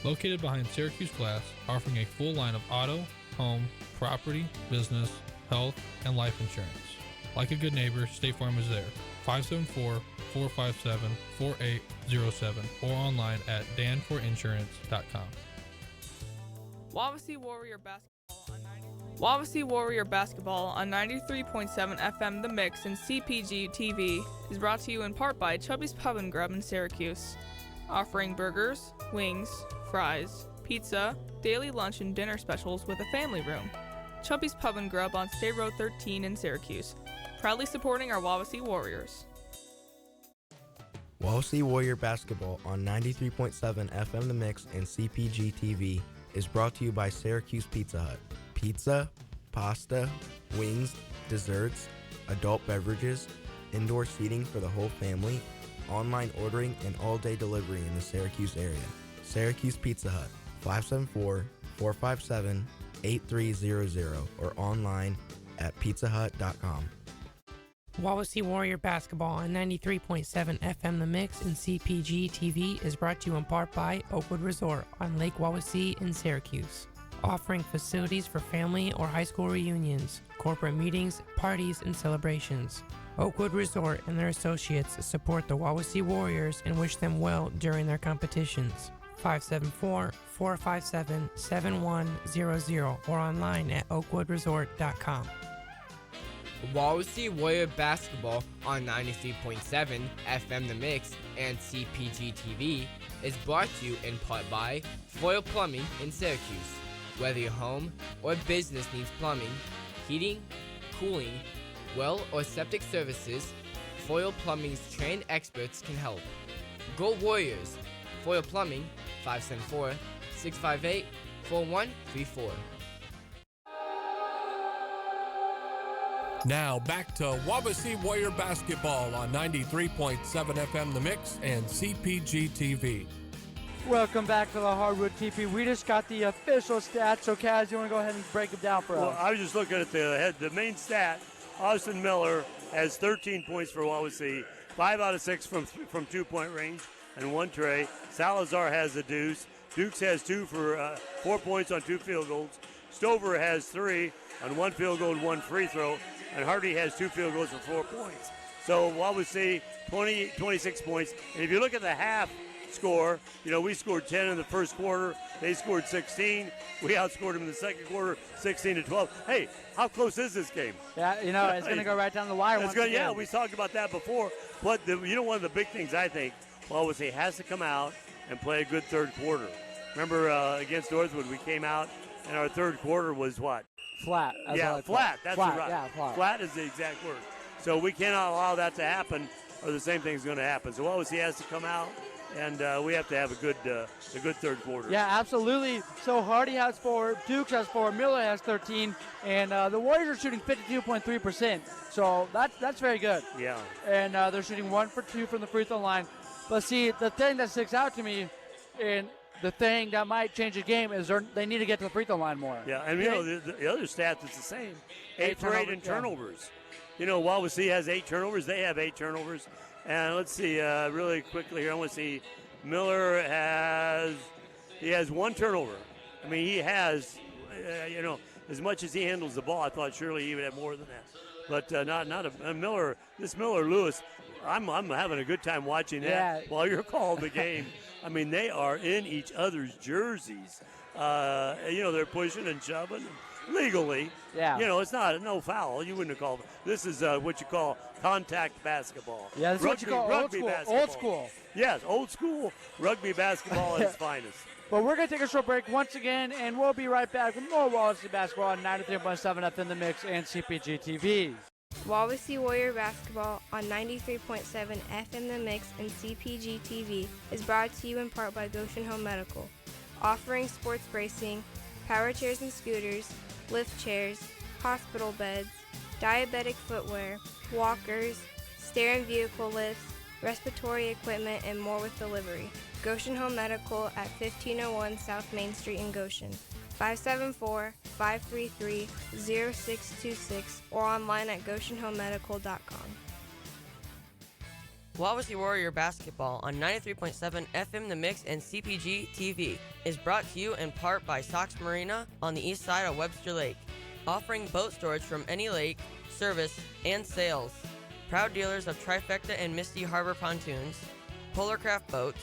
L: Located behind Syracuse Glass, offering a full line of auto, home, property, business, health, and life insurance. Like a good neighbor, State Farm is there. 574-457-4807 or online at danforinsurance.com.
C: Wawasee Warrior basketball on 93.7 FM The Mix and CPG-TV is brought to you in part by Chubby's Pub and Grub in Syracuse, offering burgers, wings, fries, pizza, daily lunch and dinner specials with a family room. Chubby's Pub and Grub on State Road 13 in Syracuse, proudly supporting our Wawasee Warriors.
M: Wawasee Warrior basketball on 93.7 FM The Mix and CPG-TV is brought to you by Syracuse Pizza Hut. Pizza, pasta, wings, desserts, adult beverages, indoor seating for the whole family, online ordering, and all-day delivery in the Syracuse area. Syracuse Pizza Hut, 574-457-8300 or online at pizzahut.com.
Q: Wawasee Warrior basketball on 93.7 FM The Mix and CPG-TV is brought to you in part by Oakwood Resort on Lake Wawasee in Syracuse, offering facilities for family or high school reunions, corporate meetings, parties, and celebrations. Oakwood Resort and their associates support the Wawasee Warriors and wish them well during their competitions. 574-457-7100 or online at oakwoodresort.com.
R: Wawasee Warrior basketball on 93.7 FM The Mix and CPG-TV is brought to you in part by Foil Plumbing in Syracuse. Whether your home or business needs plumbing, heating, cooling, well or septic services, Foil Plumbing's trained experts can help. Go Warriors! Foil Plumbing, 574-658-4134.
U: Now back to Wawasee Warrior basketball on 93.7 FM The Mix and CPG-TV.
I: Welcome back to the Hardwood TP. We just got the official stats. So, Kaz, you want to go ahead and break them down for us?
J: Well, I was just looking at the main stat. Austin Miller has 13 points for Wawasee, 5 out of 6 from two-point range, and 1 tray. Salazar has the deuce. Dukes has 2 for 4 points on 2 field goals. Stover has 3 on 1 field goal and 1 free throw. And Hardy has 2 field goals for 4 points. So Wawasee, 26 points. And if you look at the half score, we scored 10 in the first quarter. They scored 16. We outscored them in the second quarter, 16-12. Hey, how close is this game?
I: Yeah, it's going to go right down the wire once again.
J: Yeah, we talked about that before. But one of the big things I think, Wawasee has to come out and play a good third quarter. Remember against Northwood, we came out and our third quarter was what?
I: Flat.
J: Flat. That's
I: flat,
J: right.
I: Yeah, flat.
J: Flat is the exact word. So we cannot allow that to happen, or the same thing is going to happen. So Wawasee has to come out, and we have to have a good third quarter.
I: Yeah, absolutely. So Hardy has 4, Dukes has 4, Miller has 13, and the Warriors are shooting 52.3%. So that's very good.
J: Yeah.
I: And they're shooting 1 for 2 from the free throw line. But see, the thing that sticks out to me, and the thing that might change the game is they need to get to the free throw line more.
J: Yeah, and the other stat is the same. 8 for 8 in turnovers. Wawasee has 8 turnovers. They have 8 turnovers. And let's see, really quickly here, I want to see Miller has 1 turnover. I mean, he has, as much as he handles the ball, I thought surely he would have more than that. But Miller, this Miller-Lewis, I'm having a good time watching that while you're calling the game. I mean, they are in each other's jerseys. They're pushing and shoving legally.
I: Yeah.
J: It's no foul. You wouldn't have called it. This is what you call contact basketball.
I: Yeah, that's what you call
J: rugby basketball.
I: Old school.
J: Yes, old school rugby basketball at its finest.
I: But we're going to take a short break once again, and we'll be right back with more Wawasee basketball on 93.7 FM The Mix and CPG-TV.
S: Wawasee Warrior Basketball on 93.7 FM The Mix and CPG-TV is brought to you in part by Goshen Home Medical, offering sports bracing, power chairs and scooters, lift chairs, hospital beds, diabetic footwear, walkers, stair and vehicle lifts, respiratory equipment, and more with delivery. Goshen Home Medical at 1501 South Main Street in Goshen. 574-533-0626 or online at GoshenHomeMedical.com.
T: Wawasee Warrior Basketball on 93.7 FM The Mix and CPG-TV is brought to you in part by Sox Marina on the east side of Webster Lake, offering boat storage from any lake, service, and sales. Proud dealers of Trifecta and Misty Harbor pontoons, Polarcraft boats,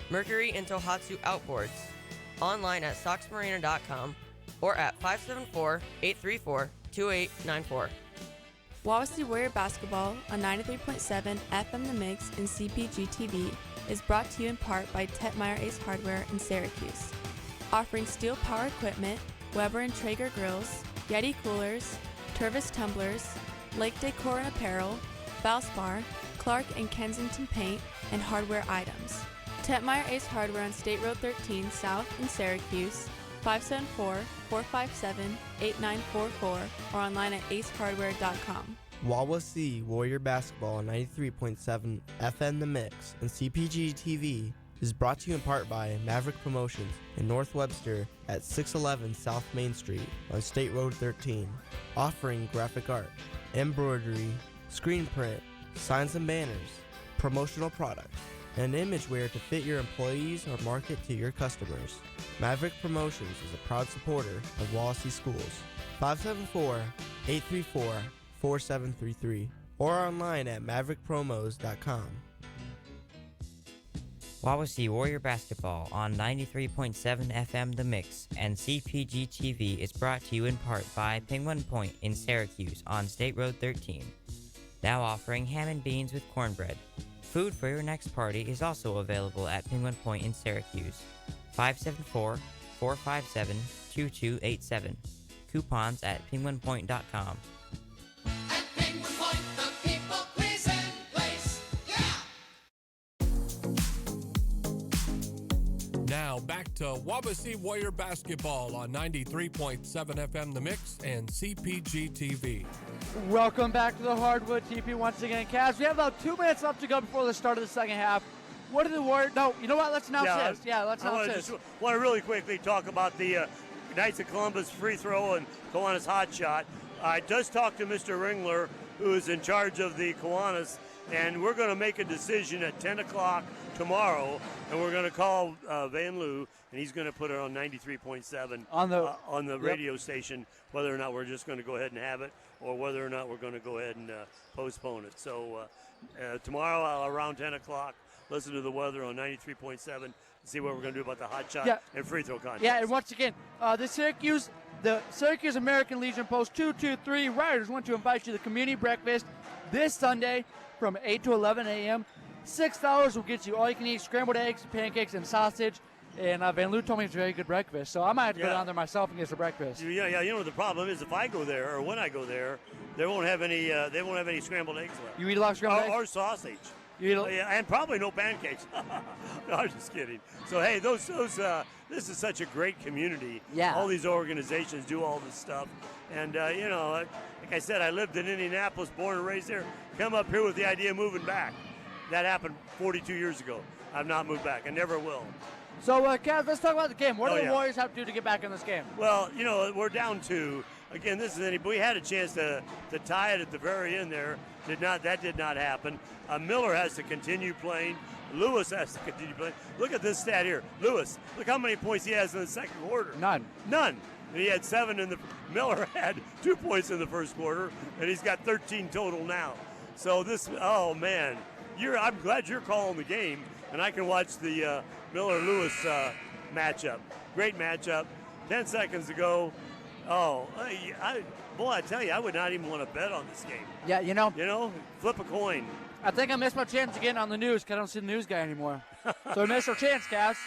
T: Mercury and Tohatsu outboards, online at soxmarina.com or at 574-834-2894.
B: Wawasee Warrior Basketball on 93.7 FM The Mix and CPG-TV is brought to you in part by Tetmeyer Ace Hardware in Syracuse, offering steel power equipment, Weber and Traeger grills, Yeti coolers, Tervis tumblers, Lake Decor and apparel, Valspar, Clark and Kensington paint, and hardware items. Tetmeyer Ace Hardware on State Road 13 South in Syracuse, 574-457-8944 or online at acehardware.com.
M: Wawasee Warrior Basketball on 93.7 FM The Mix and CPG-TV is brought to you in part by Maverick Promotions in North Webster at 611 South Main Street on State Road 13, offering graphic art, embroidery, screen print, signs and banners, promotional products, and imageware to fit your employees or market to your customers. Maverick Promotions is a proud supporter of Wawasee Schools. 574-834-4733 or online at maverickpromos.com.
D: Wawasee Warrior Basketball on 93.7 FM The Mix and CPG-TV is brought to you in part by Penguin Point in Syracuse on State Road 13. Now offering ham and beans with cornbread. Food for your next party is also available at Penguin Point in Syracuse. 574-457-2287. Coupons at penguinpoint.com.
U: Now back to Wawasee Warrior Basketball on 93.7 FM The Mix and CPG-TV.
I: Welcome back to the Hardwood TP once again. Cavs, we have about 2 minutes left to go before the start of the second half. What did the Warriors... No, you know what? Let's announce this. Yeah, let's announce this.
J: I want to really quickly talk about the Knights of Columbus free throw and Kiwanis hot shot. I just talked to Mr. Ringler, who is in charge of the Kiwanis, And we're going to make a decision at 10 o'clock tomorrow, and we're going to call Van Loo, and he's going to put it on 93.7 on the radio station, whether or not we're just going to go ahead and have it or whether or not we're going to go ahead and postpone it. So tomorrow around 10 o'clock, listen to the weather on 93.7 and see what we're going to do about the hot shot and free throw contest.
I: Yeah, and once again, the Syracuse American Legion Post 223 Riders want to invite you to the community breakfast this Sunday from 8 to 11 a.m. $6 will get you all you can eat scrambled eggs, pancakes, and sausage. And Van Loo told me it's a very good breakfast, so I might have to go down there myself and get some breakfast.
J: Yeah. You know the problem is if I go there or when I go there, they won't have any. They won't have any scrambled eggs left.
I: You eat a lot of scrambled eggs
J: or sausage.
I: You eat
J: and probably no pancakes. No, I'm just kidding. So hey, this is such a great community.
I: Yeah.
J: All these organizations do all this stuff, and like I said, I lived in Indianapolis, born and raised there. Come up here with the idea of moving back. That happened 42 years ago. I've not moved back. I never will.
I: So, Kev, let's talk about the game. What do the Warriors have to do to get back in this game?
J: Well, we're down 2. Again, we had a chance to tie it at the very end there. That did not happen. Miller has to continue playing. Lewis has to continue playing. Look at this stat here. Lewis, look how many points he has in the second quarter.
I: None.
J: He had 7 Miller had 2 points in the first quarter, and he's got 13 total now. So oh man, I'm glad you're calling the game, and I can watch the Miller-Lewis matchup. Great matchup. 10 seconds to go. Oh, I tell you, I would not even want to bet on this game.
I: Yeah,
J: flip a coin.
I: I think I missed my chance again on the news because I don't see the news guy anymore. So I missed our chance, Cavs.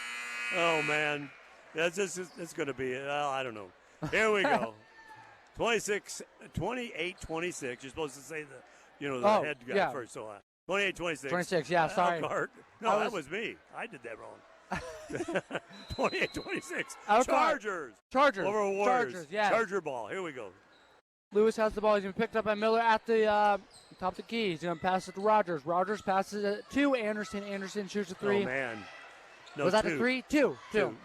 J: Oh man, that's going to be. Well, I don't know. Here we go. 28-26. You're supposed to say the head guy first. So 28-26.
I: 26. Yeah, sorry.
J: Elkhart. No, that was me. I did that wrong. 28-26. Chargers. Over Warriors.
I: Chargers, yeah.
J: Charger ball. Here we go.
I: Lewis has the ball. He's going to be picked up by Miller at the top of the key. He's going to pass it to Rogers. Rogers passes it to Anderson. Anderson shoots a 3.
J: Oh, man. No,
I: was that a 3? 2.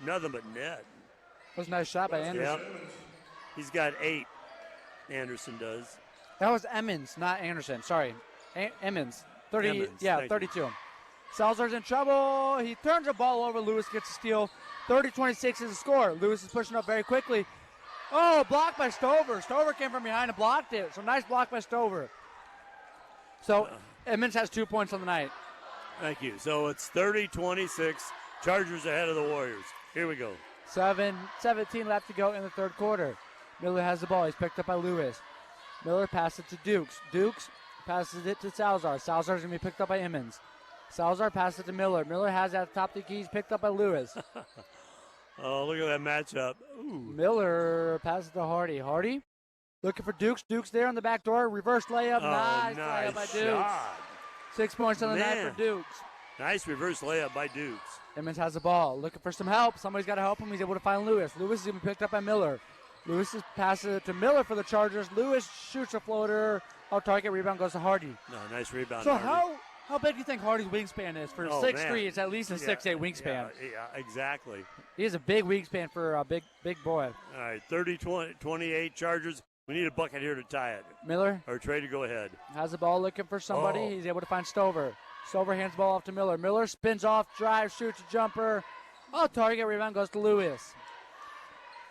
J: Nothing but net.
I: That was a nice shot by Anderson.
J: Yep. He's got 8. Anderson does.
I: That was Emmons, not Anderson. Sorry. Emmons. 30.
J: Emmons,
I: yeah, 32. Salazar's in trouble. He turns the ball over. Lewis gets a steal. 30-26 is the score. Lewis is pushing up very quickly. Oh, blocked by Stover. Stover came from behind and blocked it. So nice block by Stover. So Emmons has 2 points on the night.
J: Thank you. So it's 30-26. Chargers ahead of the Warriors. Here we go.
I: 7:17 left to go in the third quarter. Miller has the ball. He's picked up by Lewis. Miller passes it to Dukes. Dukes passes it to Salazar. Salazar's going to be picked up by Emmons. Salazar passes it to Miller. Miller has it at the top of the keys, picked up by Lewis.
J: Oh, look at that matchup. Ooh.
I: Miller passes to Hardy. Hardy looking for Dukes. Dukes there on the back door. Reverse layup. Nice layup by Dukes. 6 points on the night for Dukes.
J: Nice reverse layup by Dukes.
I: Emmons has the ball. Looking for some help. Somebody's got to help him. He's able to find Lewis. Lewis is going to be picked up by Miller. Lewis passes it to Miller for the Chargers. Lewis shoots a floater. Out target. Rebound goes to Hardy.
J: No, nice rebound.
I: So
J: Hardy.
I: How big do you think Hardy's wingspan is? For 6'3", it's at least a 6'8" wingspan.
J: Yeah, exactly.
I: He has a big wingspan for a big boy.
J: All right, 30-28 Chargers. We need a bucket here to tie it.
I: Miller.
J: Or Trey to go ahead.
I: Has the ball looking for somebody.
J: Oh.
I: He's able to find Stover. Stover hands the ball off to Miller. Miller spins off, drives, shoots a jumper. Oh, target rebound goes to Lewis.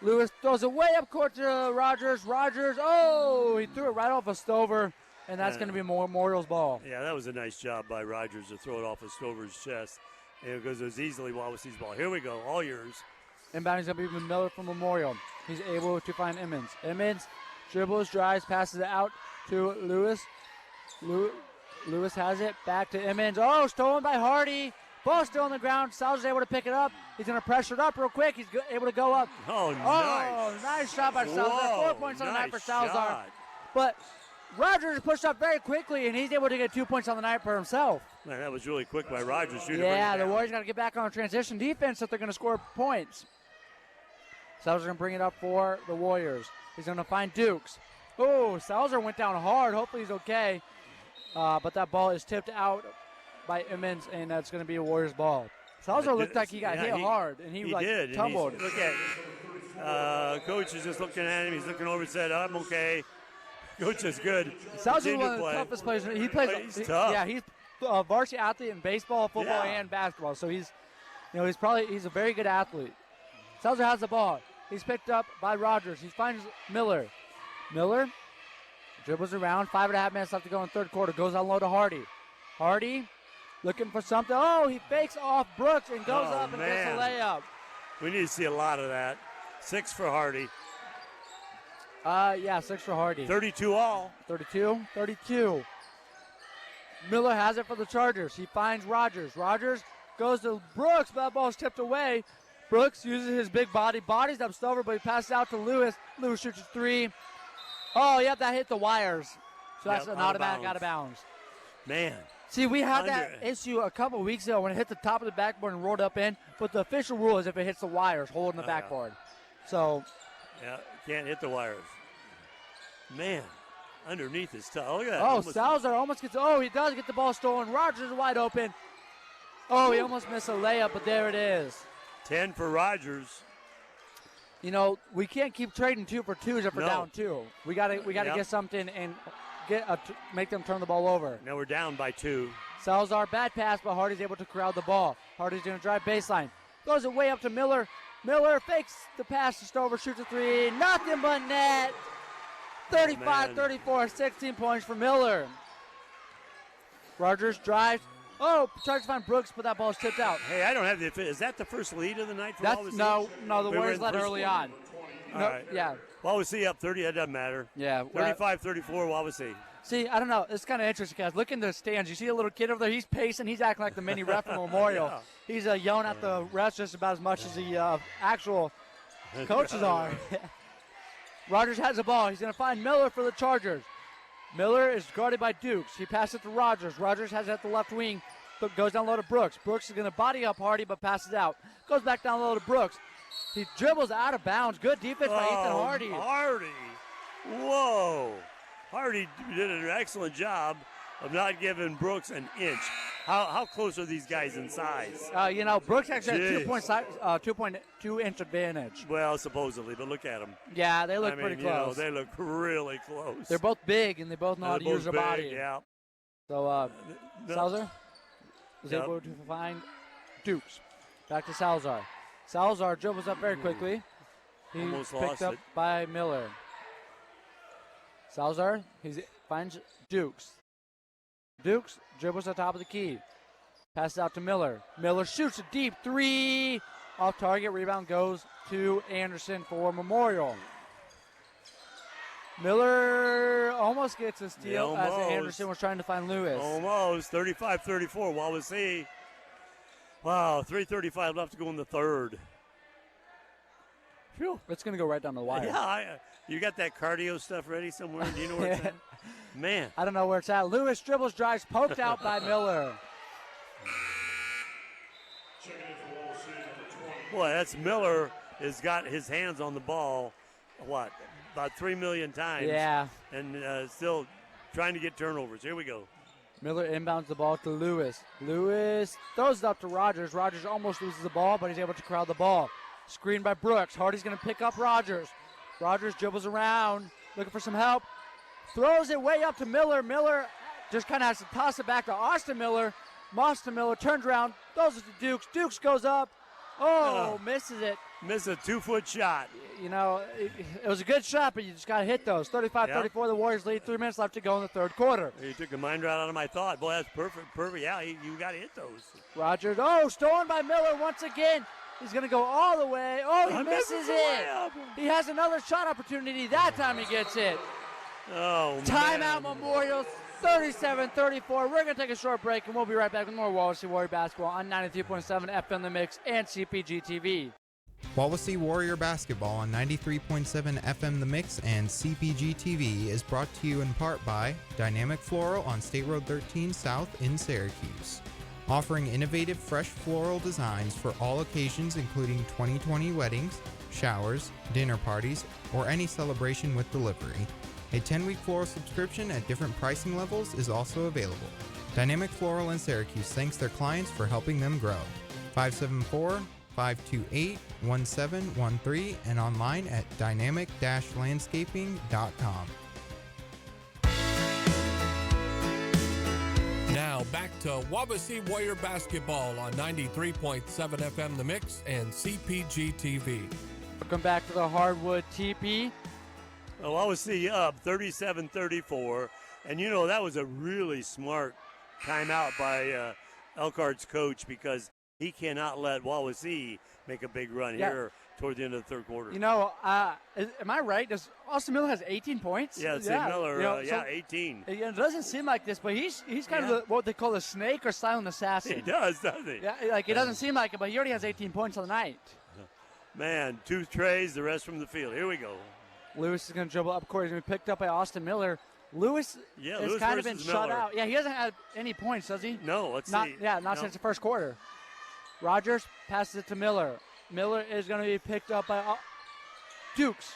I: Lewis throws it way up court to Rogers. Rogers, he threw it right off of Stover. And that's going to be Memorial's ball.
J: Yeah, that was a nice job by Rogers to throw it off of Stover's chest. And because it was easily Wawasee's ball. Here we go, all yours.
I: Inbound is going to be Miller from Memorial. He's able to find Emmons. Emmons dribbles, drives, passes it out to Lewis. Lewis has it, back to Emmons. Oh, stolen by Hardy. Ball still on the ground. Salazar's able to pick it up. He's going to pressure it up real quick. He's able to go up.
J: Oh, nice.
I: Nice shot by Salazar. 4 points on the night for Salazar.
J: Shot.
I: But Rogers pushed up very quickly, and he's able to get 2 points on the night for himself.
J: Man, that was really quick by Rogers.
I: Yeah, the Warriors got to get back on transition defense if they're going to score points. Salazar's going to bring it up for the Warriors. He's going to find Dukes. Oh, Salazar went down hard. Hopefully he's okay. But that ball is tipped out by Emmons, and that's going to be a Warriors ball. Salazar looked like he got hit hard, and he
J: did.
I: tumbled.
J: And look at Coach is just looking at him. He's looking over and said, I'm okay. Coach is good.
I: Salazar's one of the toughest players. He plays.
J: He's tough.
I: Yeah, a varsity athlete in baseball, football, and basketball. So he's a very good athlete. Salzer has the ball. He's picked up by Rogers. He finds Miller. Miller dribbles around. 5.5 minutes left to go in the third quarter. Goes on low to Hardy. Hardy looking for something. Oh, he fakes off Brooks and goes up and gets a layup.
J: We need to see a lot of that. 6 for Hardy.
I: 6 for Hardy.
J: 32 all.
I: 32. Miller has it for the Chargers. He finds Rogers. Rogers goes to Brooks, but that ball's tipped away. Brooks uses his big body, bodies up Stover, but he passes out to Lewis. Lewis shoots a 3. Oh, yep, that hit the wires. So that's an automatic out of bounds.
J: Man.
I: See, we had that issue a couple weeks ago when it hit the top of the backboard and rolled up in, but the official rule is if it hits the wires, holding the backboard. So.
J: Yeah, can't hit the wires. Man, underneath is tough. Look at that.
I: Oh, Salzer almost gets. Oh, he does get the ball stolen. Rogers is wide open. Oh, he almost missed a layup, but there it is.
J: 10 for Rogers.
I: You know, we can't keep trading 2 for 2s if we're down 2. We gotta get something and make them turn the ball over.
J: Now we're down by 2.
I: Salazar, bad pass, but Hardy's able to corral the ball. Hardy's going to drive baseline. Throws it way up to Miller. Miller fakes the pass to Stover, shoots a 3. Nothing but net. 35-34, 16 points for Miller. Rogers drives. Oh, tries to find Brooks, but that ball's tipped out.
J: Hey, I don't have the. Is that the first lead of the night for Wawasee?
I: No, the Warriors led early on.
J: All right.
I: Yeah.
J: Wawasee up 30. That doesn't matter.
I: Yeah.
J: 35-34 Wawasee.
I: See, I don't know. It's kind of interesting, guys. Look in the stands. You see a little kid over there. He's pacing. He's acting like the mini ref from Memorial.
J: Yeah.
I: He's yelling at the refs just about as much as the actual coaches are. Rogers has the ball. He's going to find Miller for the Chargers. Miller is guarded by Dukes. He passes it to Rogers. Rogers has it at the left wing, but goes down low to Brooks. Brooks is going to body up Hardy, but passes out. Goes back down low to Brooks. He dribbles out of bounds. Good defense by Ethan Hardy.
J: Hardy. Whoa. Hardy did an excellent job of not giving Brooks an inch. How close are these guys in size?
I: Brooks actually has 2.2 inch advantage.
J: Well, supposedly, but look at them.
I: Yeah, they look pretty close.
J: They look really close.
I: They're both big, and they both know how to use their body.
J: Yeah.
I: So, Salazar is able to find Dukes. Back to Salazar. Salazar dribbles up very quickly. He's picked up by Miller. Salazar, he finds Dukes. Dukes dribbles to the top of the key. Passes out to Miller. Miller shoots a deep 3. Off target. Rebound goes to Anderson for Memorial. Miller almost gets a steal as Anderson was trying to find Lewis.
J: Almost. 35-34 Wawasee. Wow, 3:35 left to go in the third.
I: Phew. It's going to go right down the wire.
J: Yeah, you got that cardio stuff ready somewhere? Do you know where it's at? Man.
I: I don't know where it's at. Lewis dribbles, drives, poked out by Miller.
J: Boy, that's Miller has got his hands on the ball, about 3 million times.
I: Yeah.
J: And still trying to get turnovers. Here we go.
I: Miller inbounds the ball to Lewis. Lewis throws it up to Rogers. Rogers almost loses the ball, but he's able to corral the ball. Screen by Brooks. Hardy's going to pick up Rogers. Rogers dribbles around, looking for some help. Throws it way up to Miller. Miller just kind of has to toss it back to Austin Miller. Austin Miller turns around, throws it to Dukes. Dukes goes up. Misses it.
J: Missed a 2-foot shot.
I: It was a good shot, but you just got to hit those. 35-34, the Warriors lead. 3 minutes left to go in the third quarter.
J: You took the mind right out of my thought. Boy, that's perfect. Yeah, you got to hit those.
I: Rogers, stolen by Miller once again. He's going to go all the way. He misses it. He has another shot opportunity. That time he gets it. Timeout Memorial, 37-34. We're going to take a short break, and we'll be right back with more Wawasee Warrior basketball on 93.7 FM The Mix and CPG-TV.
E: Wawasee Warrior basketball on 93.7 FM The Mix and CPG-TV is brought to you in part by Dynamic Floral on State Road 13 South in Syracuse. Offering innovative fresh floral designs for all occasions including 2020 weddings, showers, dinner parties, or any celebration with delivery. A 10-week floral subscription at different pricing levels is also available. Dynamic Floral in Syracuse thanks their clients for helping them grow. 574-528-1713 and online at dynamic-landscaping.com.
U: Now back to Wawasee Warrior Basketball on 93.7 FM The Mix and CPG-TV.
I: Welcome back to the Hardwood TP.
J: Well, Wawasee up 37-34. And, you know, that was a really smart timeout by Elkhart's coach because he cannot let Wawasee make a big run here toward the end of the third quarter.
I: You know, am I right? Does Austin Miller has 18 points?
J: Yeah, St. Miller,
I: you know,
J: 18.
I: It doesn't seem like this, but he's kind of what they call a snake or silent assassin.
J: He does, doesn't he?
I: Yeah, like it doesn't seem like it, but he already has 18 points on the night.
J: Man, 2 trays, the rest from the field. Here we go.
I: Lewis is going to dribble up court. He's going to be picked up by Austin Miller. Lewis has kind of been shut out. Yeah, he hasn't had any points, does he?
J: No, let's
I: see. Yeah, not
J: No.
I: since the first quarter. Rogers passes it to Miller. Miller is going to be picked up by Dukes.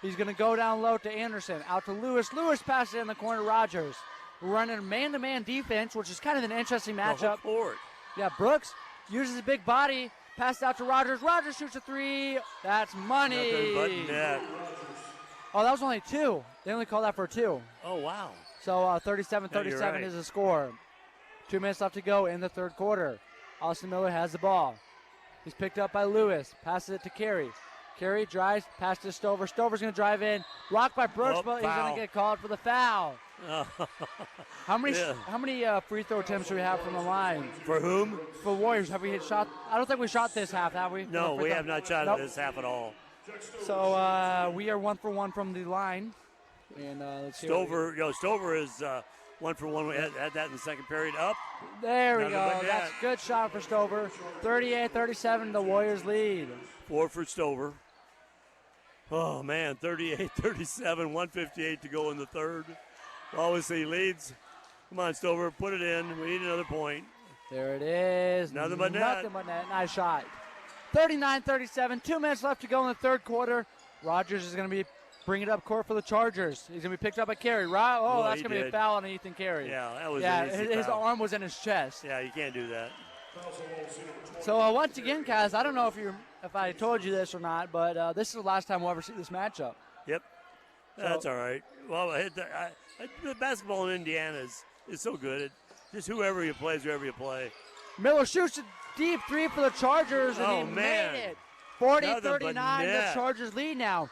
I: He's going to go down low to Anderson. Out to Lewis. Lewis passes it in the corner to Rogers. We're running a man-to-man defense, which is kind of an interesting matchup. Yeah, Brooks uses his big body. Passes out to Rogers. Rogers shoots a 3. That's money.
J: Nothing but net.
I: Oh, that was only 2. They only called that for 2.
J: Oh, wow.
I: So 37-37
J: right.
I: is the score. 2 minutes left to go in the third quarter. Austin Miller has the ball. He's picked up by Lewis. Passes it to Carey. Carey drives, pass to Stover. Stover's going to drive in. Blocked by Brooks, but he's going to get called for the foul. How many free throw attempts do we have from the line?
J: For whom?
I: For Warriors. Have we hit shot? I don't think we shot this half, have we?
J: No, we have not shot this half at all.
I: So we are 1 for 1 from the line. And let's see.
J: Stover is 1 for 1. We had that in the second period. Up.
I: There we go. That's a good shot for Stover. 38-37, the Warriors lead.
J: 4 for Stover. Oh, man, 38-37, 1:58 to go in the third. Wawasee leads. Come on, Stover, put it in. We need another point.
I: There it is.
J: Nothing but net.
I: Nothing but net. Nice shot. 39-37, 2 minutes left to go in the third quarter. Rogers is going to be bringing it up court for the Chargers. He's going to be picked up by Carey. That's going to be a foul on Ethan Carey.
J: Yeah, that was
I: his arm was in his chest.
J: Yeah, you can't do that.
I: So once again, guys, I don't know if I told you this or not, but this is the last time we'll ever see this matchup.
J: Yep. That's all right. Well, the basketball in Indiana is so good. Just whoever you play is whoever you play.
I: Miller shoots a deep 3 for the Chargers, and he made it. 40-39, the Chargers lead now.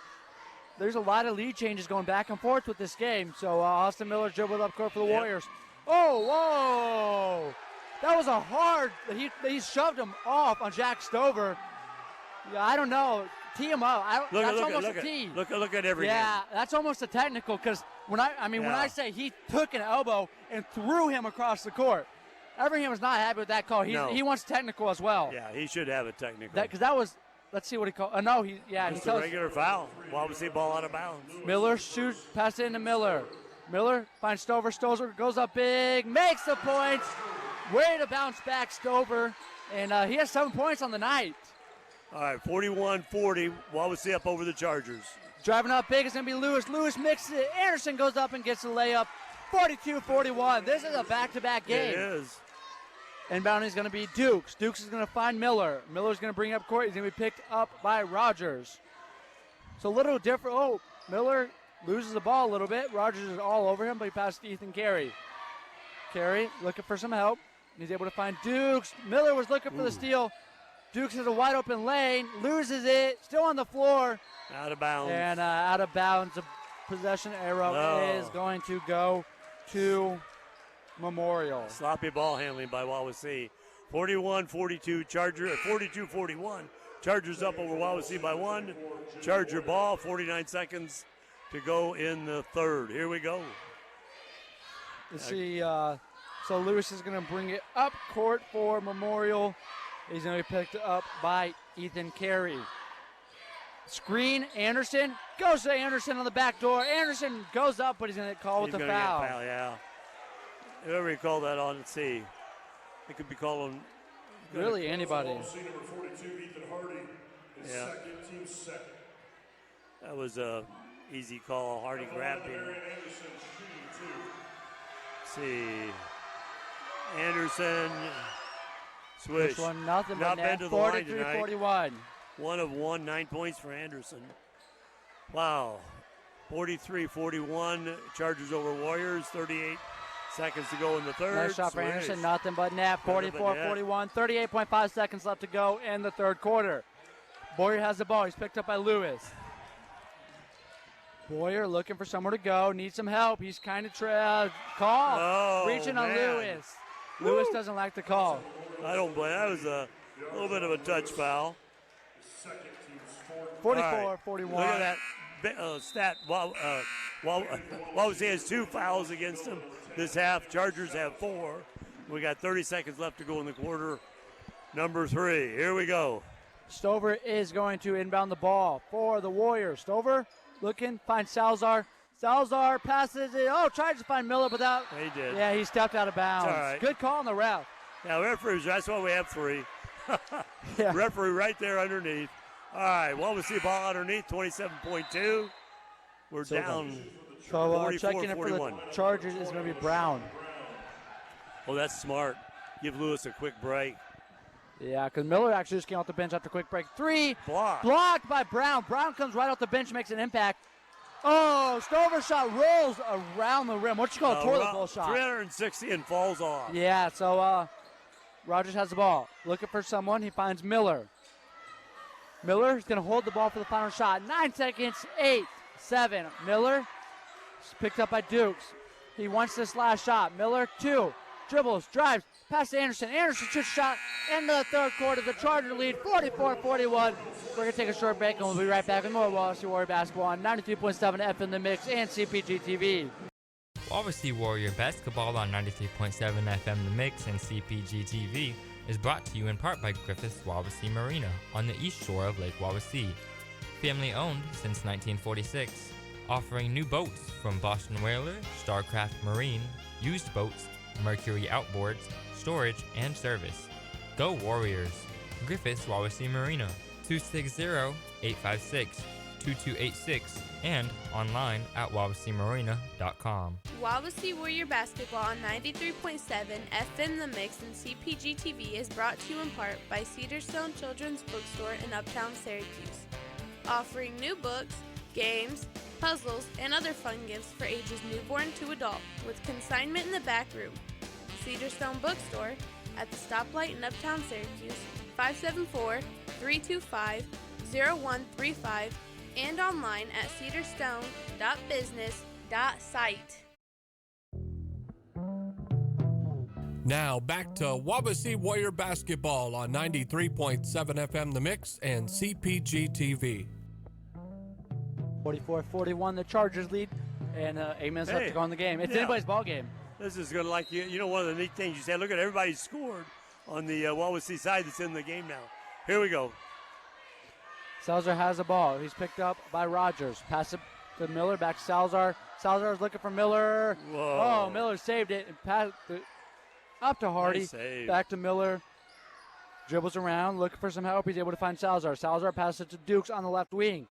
I: There's a lot of lead changes going back and forth with this game. So Austin Miller dribbled up court for the Warriors. Oh, whoa! That was a hard. He shoved him off on Jack Stover. Yeah, I don't know. Tee him up. That's almost a tee.
J: Look at everything.
I: Yeah, that's almost a technical because when I say he took an elbow and threw him across the court, Everingham was not happy with that call. He wants technical as well.
J: Yeah, he should have a technical.
I: Because that was. Let's see what he called. No,
J: It's a regular foul. Wawasee ball out of bounds.
I: Miller shoots, pass it into Miller. Miller finds Stover. Stover goes up big, makes the points. Way to bounce back, Stover. And he has 7 points on the night.
J: All right, 41-40. Wawasee up over the Chargers.
I: Driving up big is going to be Lewis. Lewis mixes it. Anderson goes up and gets the layup. 42-41. This is a back-to-back game.
J: It is.
I: Inbound is going to be Dukes. Dukes is going to find Miller. Miller's going to bring up court. He's going to be picked up by Rogers. So a little different. Oh, Miller loses the ball a little bit. Rogers is all over him, but he passed to Ethan Carey. Carey looking for some help. He's able to find Dukes. Miller was looking for the steal. Dukes has a wide open lane. Loses it. Still on the floor.
J: Out of bounds.
I: And out of bounds. A possession arrow is going to go to Memeorial.
J: Sloppy ball handling by Wawasee. 41-42 Charger. 42-41. Chargers up over Wawasee by 1. Charger ball. 49 seconds to go in the third. Here we go.
I: Let's see. So Lewis is going to bring it up court for Memeorial. He's going to be picked up by Ethan Carey. Screen, Anderson. Goes to Anderson on the back door. Anderson goes up, but he's going to get called with the foul.
J: Get foul, yeah. Whoever you call that on, let's see. It could be called on.
I: Really, anybody.
G: Number 42, Ethan Hardy, is team second.
J: That was a easy call. Hardy grabbed him. Let's see. Anderson. Swish.
I: This one, nothing but
J: not
I: net.
J: been to the line
I: 43-41.
J: 1 of 1, 9 points for Anderson. Wow. 43-41. Chargers over Warriors. Seconds to go in the third.
I: Nice shot for
J: Swish.
I: Anderson. Nothing but net. 44-41. 38.5 seconds left to go in the third quarter. Boyer has the ball. He's picked up by Lewis. Boyer looking for somewhere to go. Needs some help. He's kind of call.
J: Oh,
I: reaching on
J: man.
I: Lewis. Lewis doesn't like the call.
J: I don't blame. That was a little bit of a touch foul.
I: 44-41.
J: Look at that stat. Wawasee has 2 fouls against him this half. Chargers have 4. We got 30 seconds left to go in the quarter. Number 3. Here we go.
I: Stover is going to inbound the ball for the Warriors. Stover looking, finds Salazar. Salazar passes it. Oh, tries to find Miller, but that.
J: He did.
I: Yeah, he stepped out of bounds.
J: It's all right.
I: Good call on the ref.
J: Yeah, referees, that's why we have 3.
I: Yeah.
J: Referee right there underneath. All right, Wawasee ball underneath, 27.2. We're down
I: checking it for the
J: 44-41.
I: Chargers is going to be Brown.
J: Oh, that's smart. Give Lewis a quick break.
I: Yeah, because Miller actually just came off the bench after quick break. 3.
J: Blocked
I: by Brown. Brown comes right off the bench, makes an impact. Oh, Stover shot rolls around the rim. What you call a toilet bowl shot?
J: 360 and falls off.
I: Yeah, so Rogers has the ball. Looking for someone. He finds Miller. Miller is going to hold the ball for the final shot. 9 seconds, 8, 7. Miller is picked up by Dukes. He wants this last shot. Miller, 2. Dribbles, drives, pass to Anderson. Anderson shoots shot in the third quarter. The Charger lead 44-41. We're going to take a short break and we'll be right back with more Wawasee Warrior basketball on 93.7 FM The Mix and CPG-TV.
D: Wawasee Warrior basketball on 93.7 FM The Mix and CPG-TV is brought to you in part by Griffith's Wawasee Marina on the east shore of Lake Wawasee. Family owned since 1946, offering new boats from Boston Whaler, Starcraft Marine, used boats, Mercury outboards, storage, and service. Go Warriors! Griffith's Wawasee Marina, 260-856-2286 and online at wawaseemarina.com.
B: Wawasee Warrior basketball on 93.7 FM The Mix and CPG TV is brought to you in part by Cedarstone Children's Bookstore in Uptown Syracuse, offering new books, games, puzzles, and other fun gifts for ages newborn to adult with consignment in the back room. Cedarstone Bookstore at the stoplight in Uptown Syracuse, 574-325-0135 and online at cedarstone.business.site.
U: Now back to Wawasee Warrior basketball on 93.7 FM The Mix and CPG-TV.
I: 44-41, the Chargers lead, and 8 minutes left to go in the game. It's anybody's ball game.
J: This is going to one of the neat things you said. Look at everybody scored on the Wawasee side that's in the game now. Here we go.
I: Salazar has the ball. He's picked up by Rogers. Pass it to Miller, back to Salazar. Salazar's looking for Miller.
J: Whoa.
I: Oh, Miller saved it and passed it up to Hardy.
J: Nice save.
I: Back to Miller. Dribbles around, looking for some help. He's able to find Salazar. Salazar passes it to Dukes on the left wing.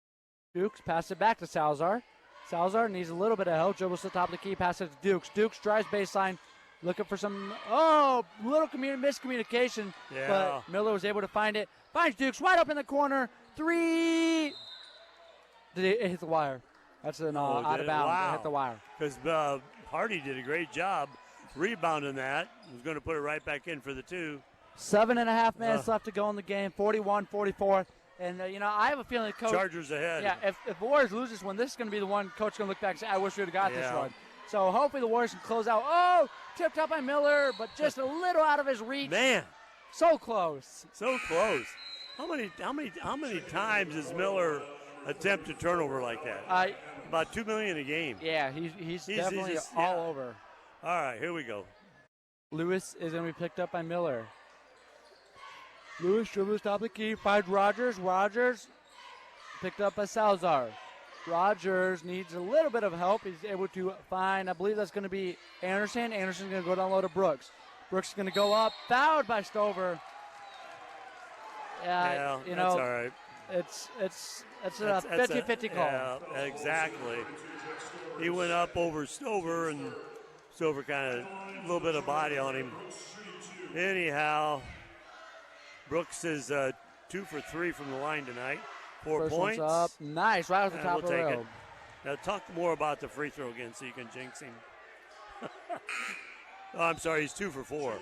I: Dukes passes it back to Salazar. Salazar needs a little bit of help. Dribbles to the top of the key, passes it to Dukes. Dukes drives baseline, looking for some, little miscommunication.
J: Yeah.
I: But Miller was able to find it. Finds Dukes wide up in the corner. 3. Did it hit the wire? That's an out of bounds.
J: Wow.
I: It hit the wire.
J: Because Hardy did a great job rebounding that. He was going to put it right back in for the 2.
I: 7.5 minutes left to go in the game. 41-44. And, I have a feeling Coach.
J: Chargers ahead.
I: Yeah, if Warriors lose this one, this is going to be the one Coach going to look back and say, I wish we would have got this one. So hopefully the Warriors can close out. Oh, tipped up by Miller, but just a little out of his reach.
J: Man.
I: So close.
J: So close. How many times does Miller attempt a turnover like that? About 2 million a game.
I: Yeah, he's definitely all over.
J: All right, here we go.
I: Lewis is going to be picked up by Miller. Lewis dribbles top of the key, finds Rogers. Rogers picked up by Salazar. Rogers needs a little bit of help. He's able to find, I believe that's going to be Anderson. Anderson's going to go down low to Brooks. Brooks is going to go up, fouled by Stover.
J: Yeah, that's all right.
I: It's a 50-50 call.
J: Yeah, exactly. He went up over Stover, and Stover kind of a little bit of body on him. Anyhow, Brooks is 2 for 3 from the line tonight. 4
I: First
J: points.
I: one's up. Nice, right off the top of the
J: take
I: row.
J: it. Now talk more about the free throw again so you can jinx him. Oh, I'm sorry, he's 2 for 4.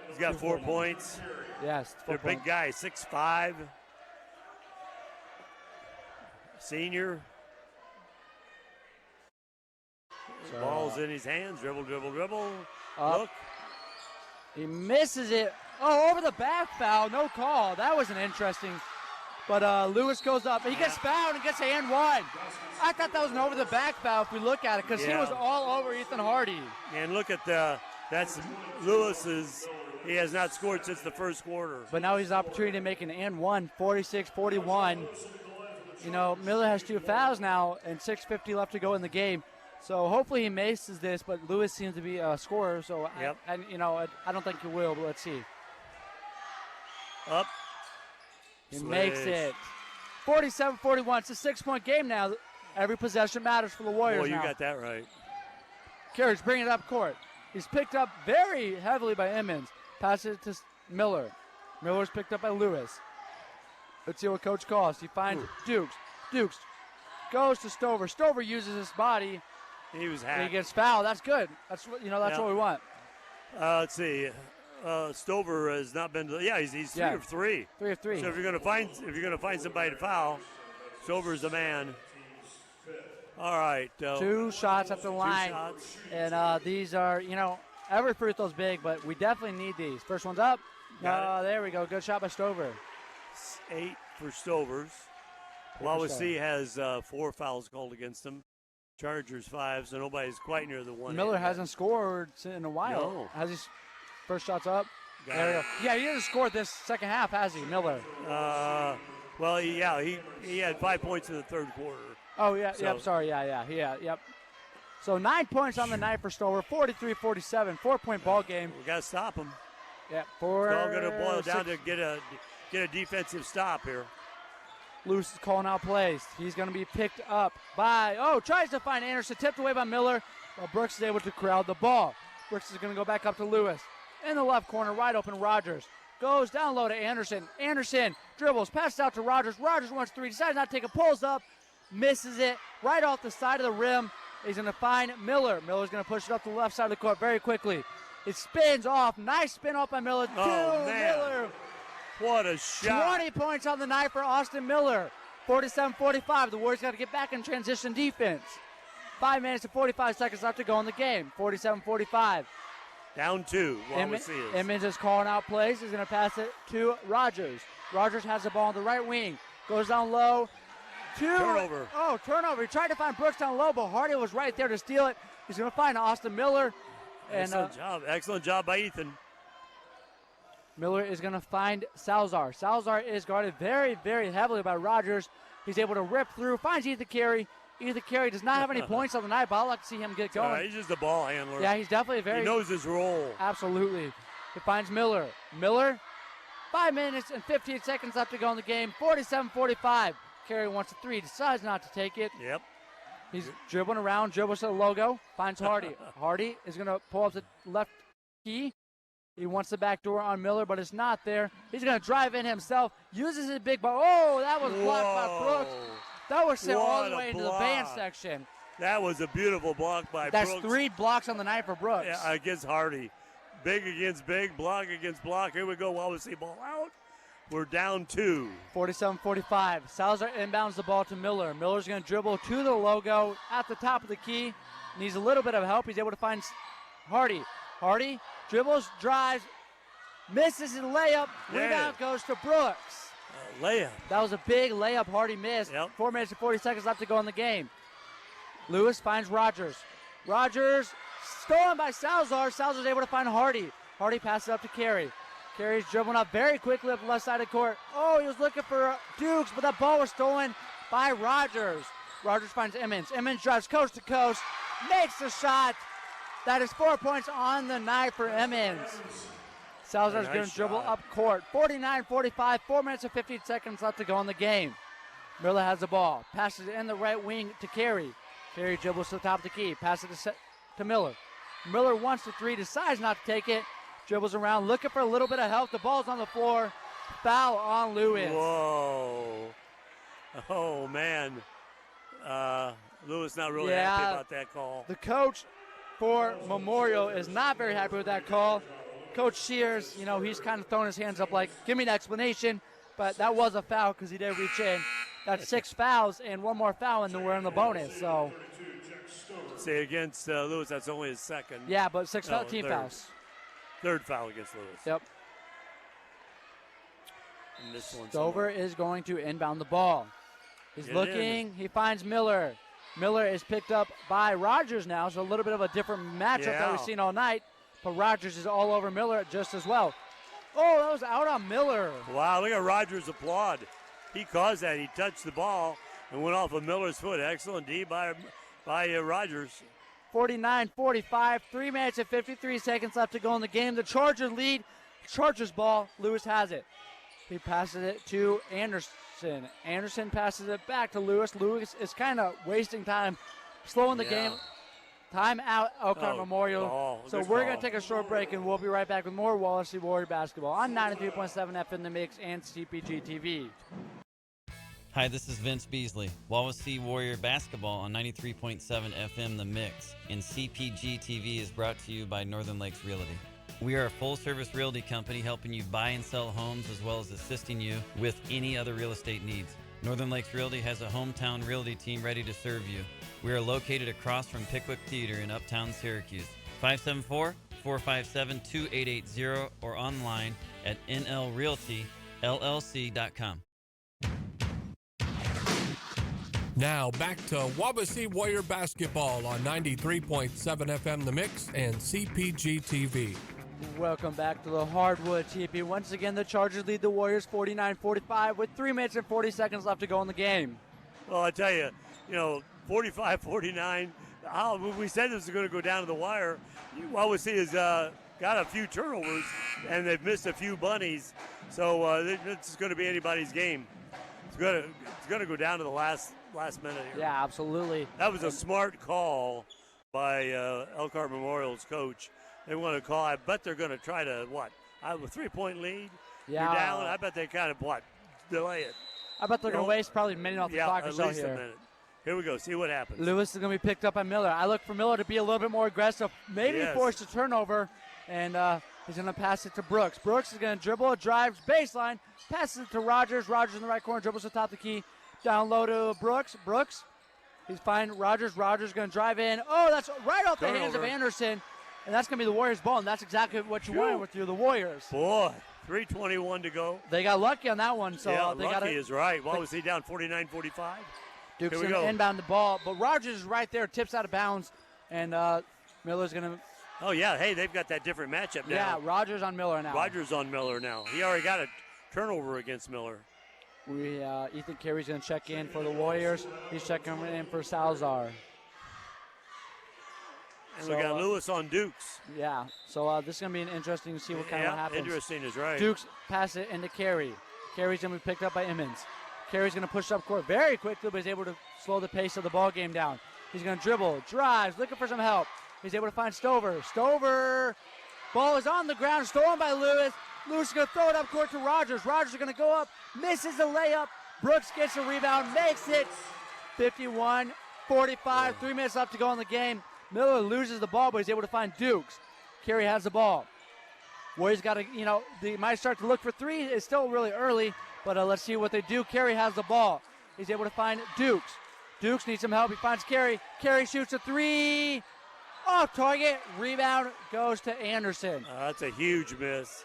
J: He's got 4 points.
I: Yes,
J: They're a big guy, 6'5". Senior.
I: So,
J: Ball's in his hands. Dribble, dribble, dribble.
I: Up.
J: Look.
I: He misses it. Oh, over the back foul. No call. That wasn't interesting. But Lewis goes up. He gets fouled and gets a and one. I thought that was an over the back foul if we look at it because he was all over Ethan Hardy.
J: And look at that's Lewis's. He has not scored since the first quarter.
I: But now he's an opportunity to make an and one, 46-41. You know, Miller has 2 fouls now and 6:50 left to go in the game. So hopefully he maces this, but Lewis seems to be a scorer. So I don't think he will, but let's see.
J: Up.
I: He makes it. 47-41. It's a 6-point game now. Every possession matters for the Warriors.
J: Oh, you
I: now.
J: got that right.
I: Carriage bringing it up court. He's picked up very heavily by Emmons. Passes it to Miller. Miller's picked up by Lewis. Let's see what coach calls. He finds Dukes. Dukes goes to Stover. Stover uses his body.
J: He was
I: He
J: hacked.
I: gets fouled. That's good. That's what what we want.
J: Let's see. Stover has not been. He's 3 of 3.
I: 3 of 3.
J: So if you're gonna find somebody to foul, Stover's the man. All right.
I: 2 shots up the line.
J: 2 shots.
I: And these are, every free throw's big, but we definitely need these. First one's up. There we go. Good shot by Stover.
J: 8 for Stovers. Wawasee has 4 fouls called against them. Chargers 5, so nobody's quite near the 1.
I: Miller hasn't scored in a while.
J: No.
I: Has he? First shot's up.
J: Got
I: There we
J: it.
I: go. Yeah, he hasn't scored this second half, has he, Miller?
J: He had 5 points in the third quarter.
I: Oh, yeah,
J: So-
I: yep, sorry, yep. So 9 points on the night for Stover, 43-47, 4-point ball game.
J: We got to stop him.
I: Yeah,
J: It's all going to boil down
I: 6.
J: to get a defensive stop here.
I: Lewis is calling out plays. He's going to be picked up by, tries to find Anderson, tipped away by Miller, while Brooks is able to corral the ball. Brooks is going to go back up to Lewis. In the left corner, wide open, Rogers. Goes down low to Anderson. Anderson dribbles, passes out to Rogers. Rogers wants 3, decides not to take it, pulls up, misses it right off the side of the rim. He's going to find Miller. Miller's going to push it up to the left side of the court very quickly. It spins off. Nice spin off by Miller. Miller.
J: What a shot.
I: 20 points on the night for Austin Miller. 47-45. The Warriors got to get back in transition defense. 5 minutes and 45 seconds left to go in the game. 47-45.
J: Down 2. Wawasee is.
I: Emmons is calling out plays. He's going to pass it to Rogers. Rogers has the ball on the right wing. Goes down low.
J: Turnover.
I: Turnover. He tried to find Brooks down low, but Hardy was right there to steal it. He's going to find Austin Miller. And
J: Excellent job by Ethan.
I: Miller is going to find Salazar. Salazar is guarded very, very heavily by Rogers. He's able to rip through, finds Ethan Carey. Ethan Carey does not have any points on the night, but I'd like to see him get going.
J: He's just a ball handler.
I: Yeah, he's definitely
J: He knows his role.
I: Absolutely. He finds Miller. Miller, 5 minutes and 15 seconds left to go in the game. 47-45. Carey wants a 3, decides not to take it.
J: Yep.
I: He's dribbling around, dribbles to the logo, finds Hardy. Hardy is going to pull up the left key. He wants the back door on Miller, but it's not there. He's going to drive in himself, uses his big ball. Oh, that was blocked by Brooks. That was sent all the way into the band section.
J: That was a beautiful block by
I: That's
J: Brooks.
I: 3 blocks on the night for Brooks.
J: Yeah, against Hardy. Big against big, block against block. Here we go. Wawasee ball out. We're down 2.
I: 47-45. Salazar inbounds the ball to Miller. Miller's going to dribble to the logo at the top of the key. Needs a little bit of help. He's able to find Hardy. Hardy dribbles, drives, misses his layup. Rebound goes to Brooks.
J: Layup.
I: That was a big layup Hardy missed. 4 minutes and 40 seconds left to go in the game. Lewis finds Rogers. Rogers stolen by Salazar. Salazar's able to find Hardy. Hardy passes up to Carey. Carey's dribbling up very quickly up the left side of the court. Oh, he was looking for Dukes, but that ball was stolen by Rogers. Rogers finds Emmons. Emmons drives coast to coast, makes the shot. That is 4 points on the night for Emmons. Salazar's going to dribble up court. 49-45, 4 minutes and 15 seconds left to go in the game. Miller has the ball. Passes it in the right wing to Carey. Carey dribbles to the top of the key. Passes it to Miller. Miller wants the 3, decides not to take it. Dribbles around, looking for a little bit of help. The ball's on the floor. Foul on Lewis.
J: Whoa. Oh, man. Lewis not really happy about that call.
I: The coach for Memorial is not very happy with that call. Coach Shears, he's kind of throwing his hands up like, give me an explanation, but that was a foul because he did reach in. That's 6 fouls and one more foul, and then we're in the bonus. So,
J: say against Lewis, that's only his second.
I: Yeah, but 6 team fouls.
J: Third foul against Lewis.
I: Yep.
J: And this one's
I: Stover is going to inbound the ball. He's looking. He finds Miller. Miller is picked up by Rogers now, so a little bit of a different matchup that we've seen all night. But Rogers is all over Miller just as well. Oh, that was out on Miller.
J: Wow, look at Rogers applaud. He caused that. He touched the ball and went off of Miller's foot. Excellent D by Rogers.
I: 49-45, 3 minutes and 53 seconds left to go in the game. The Chargers lead. Chargers ball. Lewis has it. He passes it to Anderson. Anderson passes it back to Lewis. Lewis is kind of wasting time, slowing the game. Time out, Elkhart Memorial. So we're going to take a short break, and we'll be right back with more Wawasee Warrior basketball on 93.7 FM The Mix and CPG-TV.
K: Hi, this is Vince Beasley. Wawasee Warrior basketball on 93.7 FM The Mix and CPG-TV is brought to you by Northern Lakes Realty. We are a full-service realty company helping you buy and sell homes as well as assisting you with any other real estate needs. Northern Lakes Realty has a hometown realty team ready to serve you. We are located across from Pickwick Theater in Uptown Syracuse. 574-457-2880 or online at nlrealtyllc.com.
U: Now back to Wawasee Warrior basketball on 93.7 FM The Mix and CPG-TV.
I: Welcome back to the Hardwood TP. Once again, the Chargers lead the Warriors 49-45 with 3 minutes and 40 seconds left to go in the game.
J: Well, I tell you, 45-49. We said this was going to go down to the wire. Wawasee has got a few turnovers, and they've missed a few bunnies. So it's going to be anybody's game. It's going to go down to the last minute here.
I: Yeah, absolutely.
J: That was a smart call by Elkhart Memorial's coach. They want to call. I bet they're going to try to, a 3-point lead?
I: Yeah.
J: You're down. I bet they kind of, delay it.
I: I bet they're going to waste probably a minute off the clock or so
J: at least
I: here.
J: a minute. Here we go. See what happens.
I: Lewis is going to be picked up by Miller. I look for Miller to be a little bit more aggressive, maybe force a turnover, and he's going to pass it to Brooks. Brooks is going to dribble, drives, baseline, passes it to Rogers. Rogers in the right corner, dribbles to the top of the key. Down low to Brooks. Brooks, he's fine. Rogers. Rogers going to drive in. Oh, that's right off the hands of Anderson. And that's going to be the Warriors' ball, and that's exactly what you wanted with the Warriors.
J: Boy, 3:21 to go.
I: They got lucky on that one. So they
J: lucky is right. What was he down, 49-45?
I: Duke's going to inbound the ball, but Rogers is right there, tips out of bounds, and Miller's going to.
J: Oh, yeah. Hey, they've got that different matchup now.
I: Yeah, Rogers on Miller now.
J: Rogers on Miller now. He already got a turnover against Miller.
I: Ethan Carey's going to check in for the Warriors. He's checking in for Salazar.
J: And we got Lewis on Dukes.
I: Yeah, so this is going to be interesting to see what kind of happens.
J: Interesting is right.
I: Dukes pass it into Carey. Carey's going to be picked up by Emmons. Carey's going to push up court very quickly, but he's able to slow the pace of the ball game down. He's going to dribble, drives, looking for some help. He's able to find Stover. Stover, ball is on the ground, stolen by Lewis. Lewis is going to throw it up court to Rogers. Rogers is going to go up, misses the layup. Brooks gets a rebound, makes it 51-45. 3 minutes left to go in the game. Miller loses the ball, but he's able to find Dukes. Carey has the ball. Warriors got to, they might start to look for three. It's still really early, but let's see what they do. Carey has the ball. He's able to find Dukes. Dukes needs some help. He finds Carey. Carey shoots a three. Off target. Rebound goes to Anderson.
J: That's a huge miss.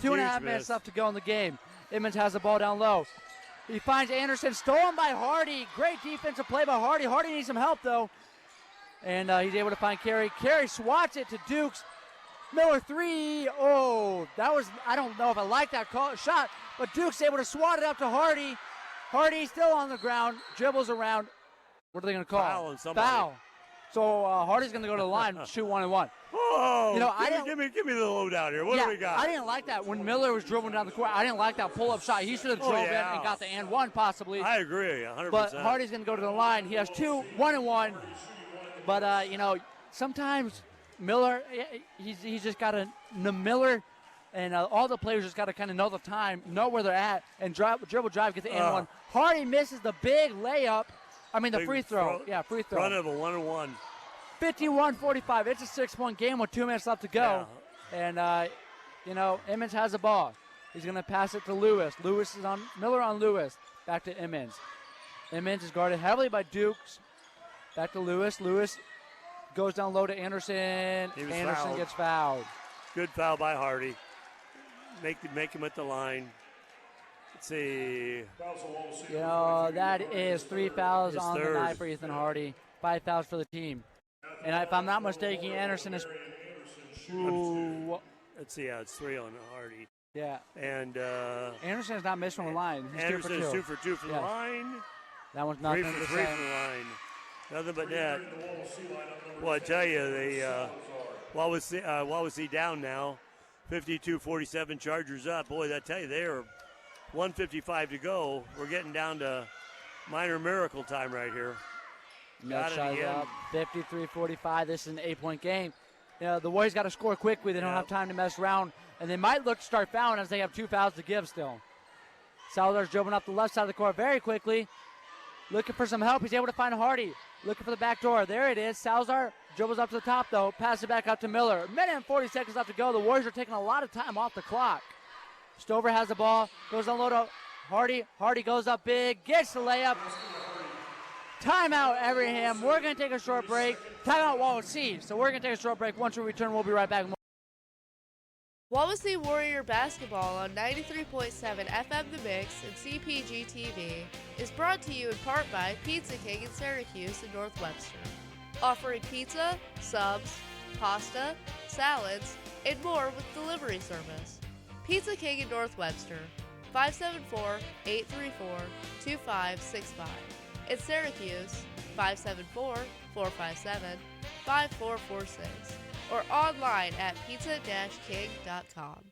I: 2.5 minutes left to go in the game. Emmons has the ball down low. He finds Anderson, stolen by Hardy. Great defensive play by Hardy. Hardy needs some help, though. And he's able to find Carey. Carey swats it to Dukes. Miller three. Oh, that was, I don't know if I like that shot, but Dukes able to swat it up to Hardy. Hardy still on the ground, dribbles around. What are they going to call?
J: Foul on somebody.
I: Foul. So Hardy's going to go to the line, shoot 1-and-1.
J: Oh, give me the lowdown here. What do we got?
I: I didn't like that when Miller was dribbling down the court. I didn't like that pull-up shot. He should have drove in and got the and one possibly.
J: I agree, 100%.
I: But Hardy's going to go to the line. He has 1-and-1. But sometimes Miller, he's just got to Miller, and all the players just got to kind of know the time, know where they're at, and dribble drive, get the and one. Hardy misses the big layup. I mean the free throw. Yeah, free throw.
J: Front of a 1-and-1.
I: 51-45. It's a 6-point game with 2 minutes left to go. Yeah. And, Emmons has the ball. He's going to pass it to Lewis. Miller on Lewis. Back to Emmons. Emmons is guarded heavily by Dukes. Back to Lewis. Lewis goes down low to Anderson. Anderson gets fouled.
J: Good foul by Hardy. Make him at the line. Let's see.
I: That is 3 fouls on the night for Ethan Hardy. 5 fouls for the team. And if I'm not mistaken, Anderson is.
J: Let's see. Yeah, it's 3 on Hardy.
I: Yeah.
J: And
I: Anderson has not missed from the line. He's
J: Anderson
I: 2 for 2.
J: is 2 for 2 from the line.
I: That one's nothing.
J: 3 for 3 from the line. Nothing but net. Well, I tell you, Wawasee down now. 52-47, Chargers up. Boy, I tell you, they are 1:55 to go. We're getting down to minor miracle time right here.
I: Got it again. 53-45. This is an 8-point game. The Warriors got to score quickly. They don't have time to mess around. And they might look to start fouling as they have 2 fouls to give still. Salazar's dribbling up the left side of the court very quickly. Looking for some help. He's able to find Hardy. Looking for the back door. There it is. Salazar dribbles up to the top, though. Passes it back out to Miller. Minute and 40 seconds left to go. The Warriors are taking a lot of time off the clock. Stover has the ball. Goes down low to Hardy. Hardy goes up big. Gets the layup. Timeout, Everingham. We're going to take a short break. Timeout, Wawasee. So we're going to take a short break. Once we return, we'll be right back.
B: Wawasee Warrior Basketball on 93.7 FM The Mix and CPG-TV is brought to you in part by Pizza King in Syracuse and North Webster, offering pizza, subs, pasta, salads, and more with delivery service. Pizza King in North Webster, 574-834-2565. In Syracuse, 574-457-5446. Or online at pizza-king.com.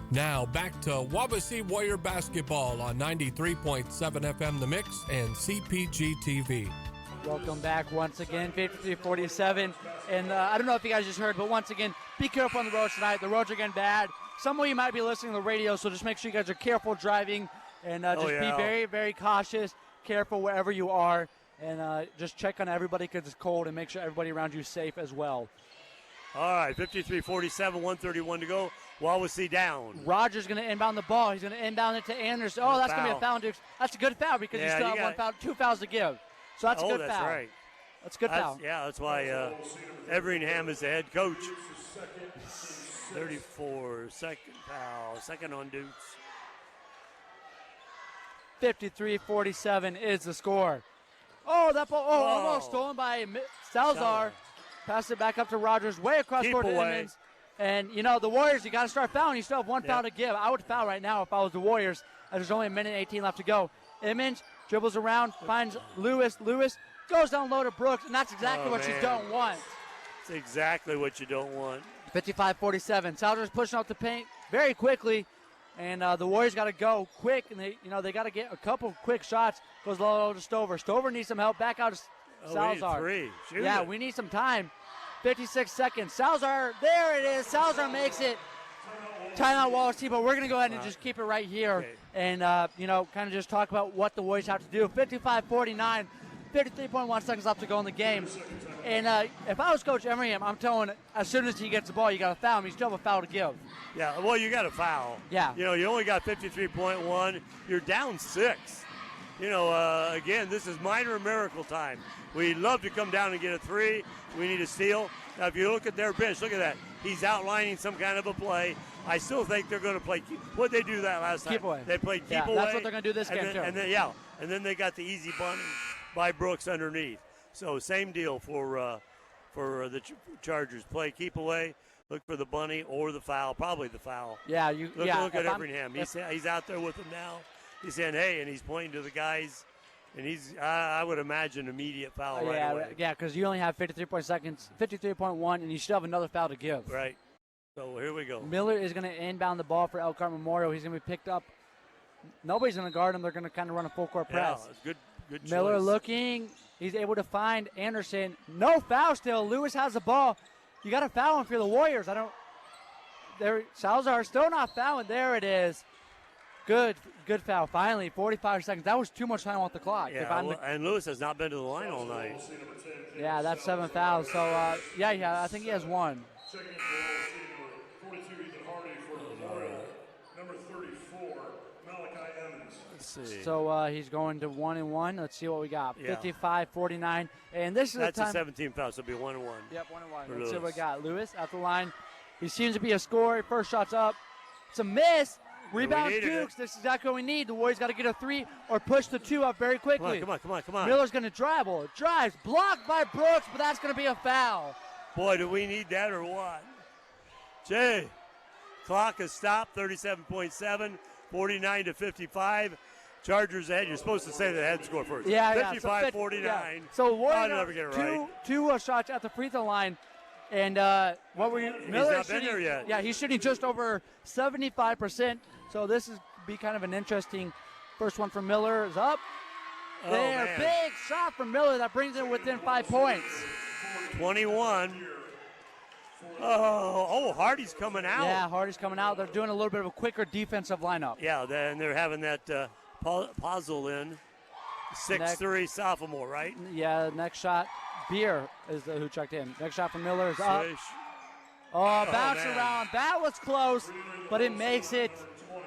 U: Now back to Wawasee Warrior Basketball on 93.7 FM The Mix and CPG-TV.
I: Welcome back once again, 53-47. And I don't know if you guys just heard, but once again, be careful on the roads tonight. The roads are getting bad. Some of you might be listening to the radio, so just make sure you guys are careful driving and be very, very cautious, careful wherever you are. And just check on everybody because it's cold and make sure everybody around you is safe as well.
J: All right, 53-47, 1:31 to go. Wawasee down.
I: Rogers going to inbound the ball. He's going to inbound it to Anderson. Oh, that's going to be a foul, Dukes. That's a good foul because you still have 2 fouls to give. So that's a good foul.
J: Right.
I: That's a good foul.
J: Yeah, that's why Everingham is the head coach. 34, second foul, second on Dukes.
I: 53-47 is the score. Oh, that ball almost stolen by Salazar. Pass it back up to Rogers, way across court to Emmons. And, the Warriors, you got to start fouling. You still have 1 foul to give. I would foul right now if I was the Warriors, as there's only 1:18 left to go. Emmons dribbles around, finds Lewis. Lewis goes down low to Brooks, and that's exactly what you don't want.
J: It's exactly what you don't want.
I: 55-47. Salazar's pushing out the paint very quickly. And the Warriors got to go quick, and they got to get a couple quick shots. Goes low to Stover. Stover needs some help. Back out to Salazar.
J: We
I: need some time. 56 seconds. Salazar, there it is. Salazar makes it. Timeout, Wawasee, but we're going to go ahead and just keep it right here and, kind of just talk about what the Warriors have to do. 55-49, 53.1 seconds left to go in the game. And if I was Coach Everingham, I'm telling as soon as he gets the ball, you got to foul him. You still have a foul to give.
J: Yeah, well, you got a foul.
I: Yeah.
J: You only got 53.1. You're down 6. Again, this is minor miracle time. We'd love to come down and get a 3. We need a steal. Now, if you look at their bench, look at that. He's outlining some kind of a play. I still think they're going to play. What did they do that last time?
I: Keep away.
J: They played keep away.
I: That's what they're going to do this game, too.
J: And then they got the easy bunny by Brooks underneath. So same deal for the Chargers. Play keep away. Look for the bunny or the foul. Probably the foul.
I: Yeah,
J: look at Everingham. He's out there with them now. He's saying, hey, and he's pointing to the guys. And I would imagine, immediate foul right away.
I: Yeah, because you only have 53.1, and you still have another foul to give.
J: Right. So here we go.
I: Miller is going to inbound the ball for Elkhart Memorial. He's going to be picked up. Nobody's going to guard him. They're going to kind of run a full court press.
J: Yeah, good
I: Miller
J: choice.
I: Looking. He's able to find Anderson. No foul still. Lewis has the ball. You got to foul him if you're the Warriors. Salazar still not fouling. There it is. Good foul. Finally, 45 seconds. That was too much time off the clock.
J: Yeah, and Lewis has not been to the line all night.
I: Yeah, that's 7 fouls. So, I think he has one.
G: Checking in for 42, Ethan Hardy for Memorial. Number 34, Malachi Emmons.
J: Let's see.
I: So he's going to 1-1. Let's see what we got.
J: Yeah.
I: 55-49. And this is
J: That's
I: the time.
J: a 17 foul, so it'll be 1-1.
I: Yep, 1-1.
J: for
I: Let's see what we
J: Lewis.
I: got. Lewis at the line. He seems to be a scorer. First shot's up. It's a miss. Rebound
J: needed
I: Dukes. This is exactly what we need. The Warriors got to get a 3 or push the 2 up very quickly.
J: Come on.
I: Miller's going to dribble. Drives. Blocked by Brooks, but that's going to be a foul.
J: Boy, do we need that or what? Jay, clock is stopped, 37.7, 49-55. Chargers ahead. You're supposed to say the head score first.
I: Yeah.
J: 55-49.
I: Yeah. So Warriors
J: I'll never get it right.
I: two shots at the free throw line. And what were you?
J: He's not been there yet.
I: Yeah, he's shooting just over 75%. So this is be kind of an interesting first one from Miller is up.
J: Oh,
I: there,
J: man.
I: big shot from Miller that brings it within 5 points.
J: 21. Oh, Hardy's coming out.
I: Yeah, Hardy's coming out. They're doing a little bit of a quicker defensive lineup.
J: Yeah, and they're having that puzzle in. 6'3" sophomore, right?
I: Yeah, next shot. Beer is who checked in. Next shot from Miller is up.
J: Swish.
I: Oh, bounce
J: man.
I: around. That was close, but it makes it.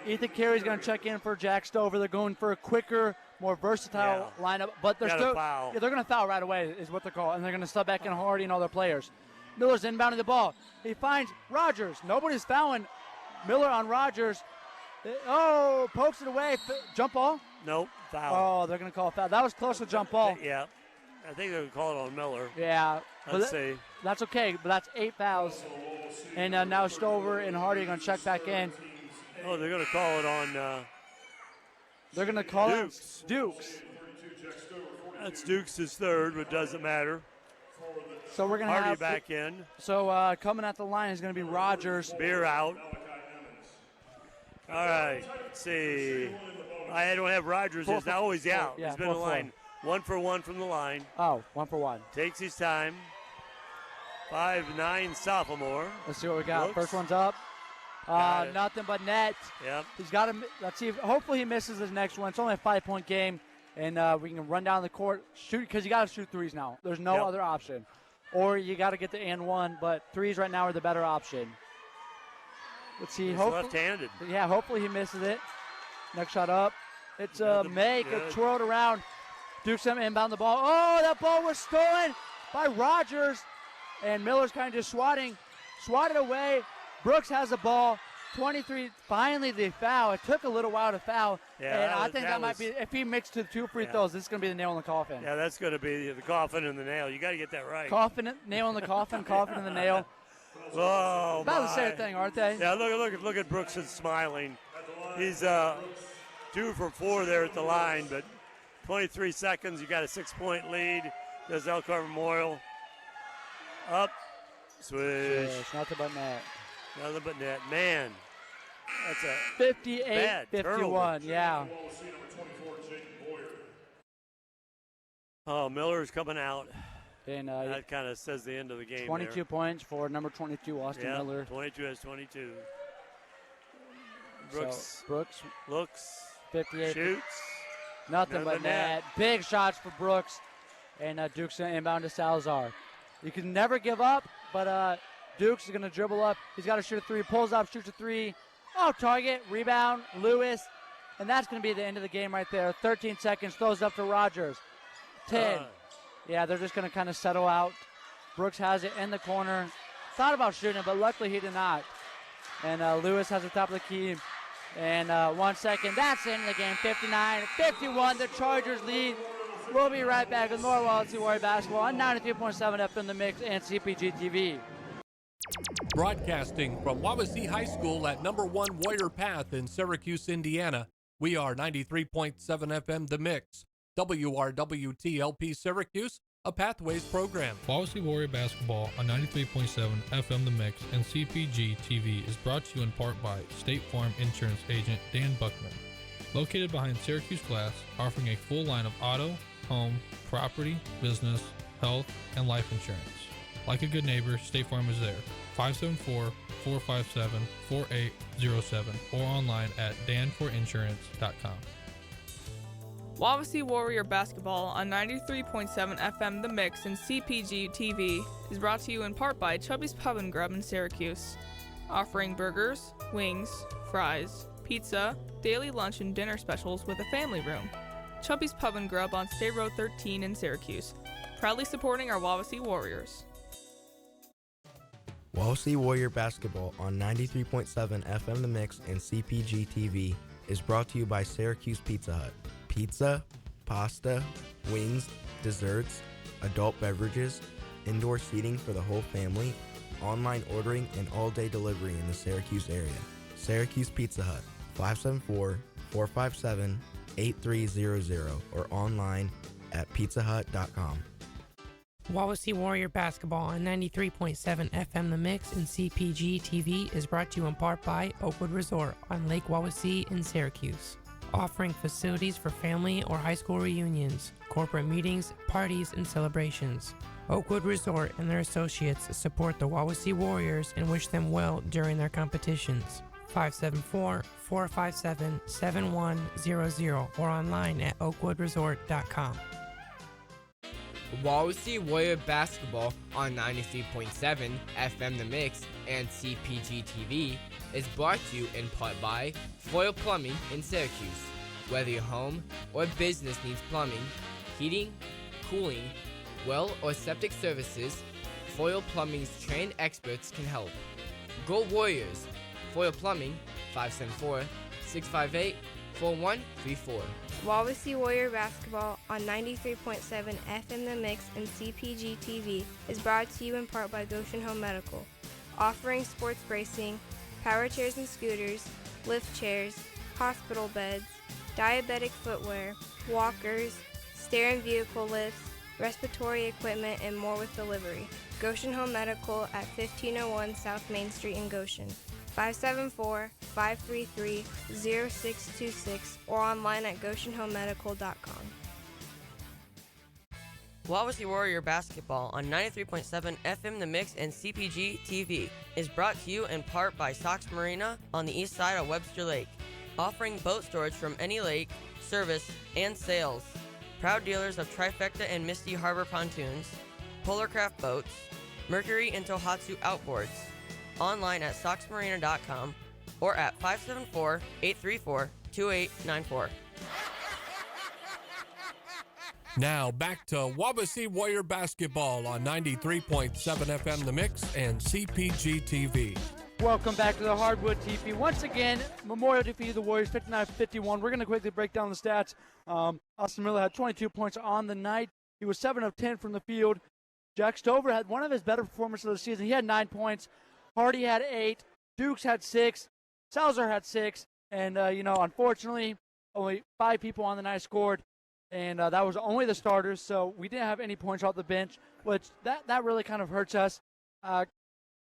I: Ethan Carey's going to check in for Jack Stover. They're going for a quicker, more versatile lineup, but they're
J: Gotta
I: still.
J: foul.
I: Yeah, they're going to foul right away, is what they're called, and they're going to sub back in Hardy and all their players. Miller's inbounding the ball. He finds Rogers. Nobody's fouling. Miller on Rogers. Oh, pokes it away. Jump ball?
J: Nope, foul.
I: Oh, they're going to call a foul. That was close to jump ball.
J: Yeah, I think they're going to call it on Miller.
I: Yeah.
J: Let's see.
I: That's okay, but that's 8 fouls. And now Stover and Hardy are going to check back in.
J: Oh, they're going to call it on
I: They're going to call
J: Dukes.
I: it Dukes.
J: That's Dukes' third, but doesn't matter.
I: So we're going to
J: Hardy
I: have
J: back in.
I: So coming at the line is going to be Rogers.
J: Beer out. All right, let's see. I don't have Rogers. He's now he's out.
I: Yeah,
J: He's been in the
I: 4-4.
J: line. 1 for 1 from the line.
I: Oh, 1 for 1.
J: Takes his time. 5'9" sophomore.
I: Let's see what we got.
J: Looks.
I: First one's up.
J: Got it.
I: Nothing but net.
J: Yep.
I: He's got to. Let's see. Hopefully he misses his next one. It's only a 5-point game, and we can run down the court, shoot because you got to shoot threes now. There's no
J: Yep.
I: other option, or you got to get the and one. But threes right now are the better option. Let's see.
J: He's
I: Hopefully,
J: left-handed.
I: yeah. Hopefully he misses it. Next shot up. It's a
J: Another-
I: make.
J: good.
I: It twirled around. Dukes him inbound the ball. Oh, that ball was stolen by Rogers, and Miller's kind of just swatted away. Brooks has the ball. 23. Finally, the foul. It took a little while to foul,
J: Yeah,
I: and
J: that
I: I
J: was-
I: think
J: that
I: that might
J: was-
I: be. If he mixed to 2 free
J: Yeah.
I: throws, this is going to be the nail in the coffin.
J: Yeah, that's going to be the coffin and the nail. You got to get that right.
I: Coffin, nail in the coffin, coffin in the nail.
J: Oh,
I: About the
J: my.
I: same thing, aren't they?
J: Yeah, look at Brooks is smiling. He's 2 for 4 there at the line, but 23 seconds. You got a 6-point lead. Does Elkhart Memorial. Up. Swish.
I: Yes, nothing but net.
J: Nothing but net. Man, that's a
I: 58-51. Yeah.
J: Oh, Miller's coming out.
I: And
J: that kind of says the end of the game.
I: 22
J: there.
I: points for number 22, Austin
J: Yeah,
I: Miller.
J: 22 has 22.
I: So,
J: Brooks
I: Brooks
J: looks,
I: 58.
J: shoots.
I: Nothing but
J: Another net.
I: net. Big shots for Brooks. And Duke's going to inbound to Salazar. You can never give up, but Duke's is going to dribble up. He's got to shoot a 3. Pulls up, shoots a 3. Oh, target, rebound, Lewis. And that's going to be the end of the game right there. 13 seconds, throws up to Rogers. 10. Yeah, they're just going to kind of settle out. Brooks has it in the corner. Thought about shooting it, but luckily he did not. And Lewis has the top of the key. And 1 second. That's the end of the game. 59-51. The Chargers lead. We'll be right back with more Wawasee Warrior basketball on 93.7 FM The Mix and CPG-TV.
U: Broadcasting from Wawasee High School at number 1 Warrior Path in Syracuse, Indiana, we are 93.7 FM The Mix, WRWTLP Syracuse, a Pathways program.
L: Wawasee Warrior basketball on 93.7 FM The Mix and CPG-TV is brought to you in part by State Farm Insurance Agent Dan Buckman. Located behind Syracuse Glass, offering a full line of auto, home, property, business, health, and life insurance. Like a good neighbor, State Farm is there. 574-457-4807 or online at danforinsurance.com.
C: Wawasee Warrior Basketball on 93.7 FM The Mix and CPG-TV is brought to you in part by Chubby's Pub and Grub in Syracuse, offering burgers, wings, fries, pizza, daily lunch and dinner specials with a family room. Chubby's Pub and Grub on State Road 13 in Syracuse, proudly supporting our Wawasee Warriors.
M: Wawasee Warrior Basketball on 93.7 FM The Mix and CPG-TV is brought to you by Syracuse Pizza Hut. Pizza, pasta, wings, desserts, adult beverages, indoor seating for the whole family, online ordering, and all-day delivery in the Syracuse area. Syracuse Pizza Hut, 574-457-8300 or online at pizzahut.com.
Q: Wawasee Warrior Basketball on 93.7 FM The Mix and CPG-TV is brought to you in part by Oakwood Resort on Lake Wawasee in Syracuse, offering facilities for family or high school reunions, corporate meetings, parties, and celebrations. Oakwood Resort and their associates support the Wawasee Warriors and wish them well during their competitions. 574-457-7100 or online at oakwoodresort.com.
R: Wawasee Warrior Basketball on 93.7 FM The Mix and CPG-TV is brought to you in part by Foil Plumbing in Syracuse. Whether your home or business needs plumbing, heating, cooling, well or septic services, Foil Plumbing's trained experts can help. Go Warriors! Foil Plumbing, 574-658-4134.
S: Wawasee Warrior Basketball on 93.7 FM The Mix and CPG-TV is brought to you in part by Goshen Home Medical, offering sports bracing, power chairs and scooters, lift chairs, hospital beds, diabetic footwear, walkers, stair and vehicle lifts, respiratory equipment, and more with delivery. Goshen Home Medical at 1501 South Main Street in Goshen. 574-533-0626 or online at goshenhomemedical.com.
T: Wawasee Warrior Basketball on 93.7 FM The Mix and CPG-TV is brought to you in part by Sox Marina on the east side of Webster Lake, offering boat storage from any lake, service, and sales. Proud dealers of Trifecta and Misty Harbor pontoons, Polarcraft boats, Mercury and Tohatsu outboards. Online at soxmarina.com or at 574-834-2894.
U: Now back to Wawasee Warrior Basketball on 93.7 FM The Mix and CPG-TV.
I: Welcome back to the Hardwood TV. Once again, Memeorial defeated the Warriors 59-51. We're going to quickly break down the stats. Austin Miller had 22 points on the night. He was 7 of 10 from the field. Jack Stover had one of his better performances of the season. He had 9 points. Hardy had 8. Dukes had 6. Salzer had 6. And, unfortunately, only 5 people on the night scored. And that was only the starters. So we didn't have any points off the bench, which that really kind of hurts us.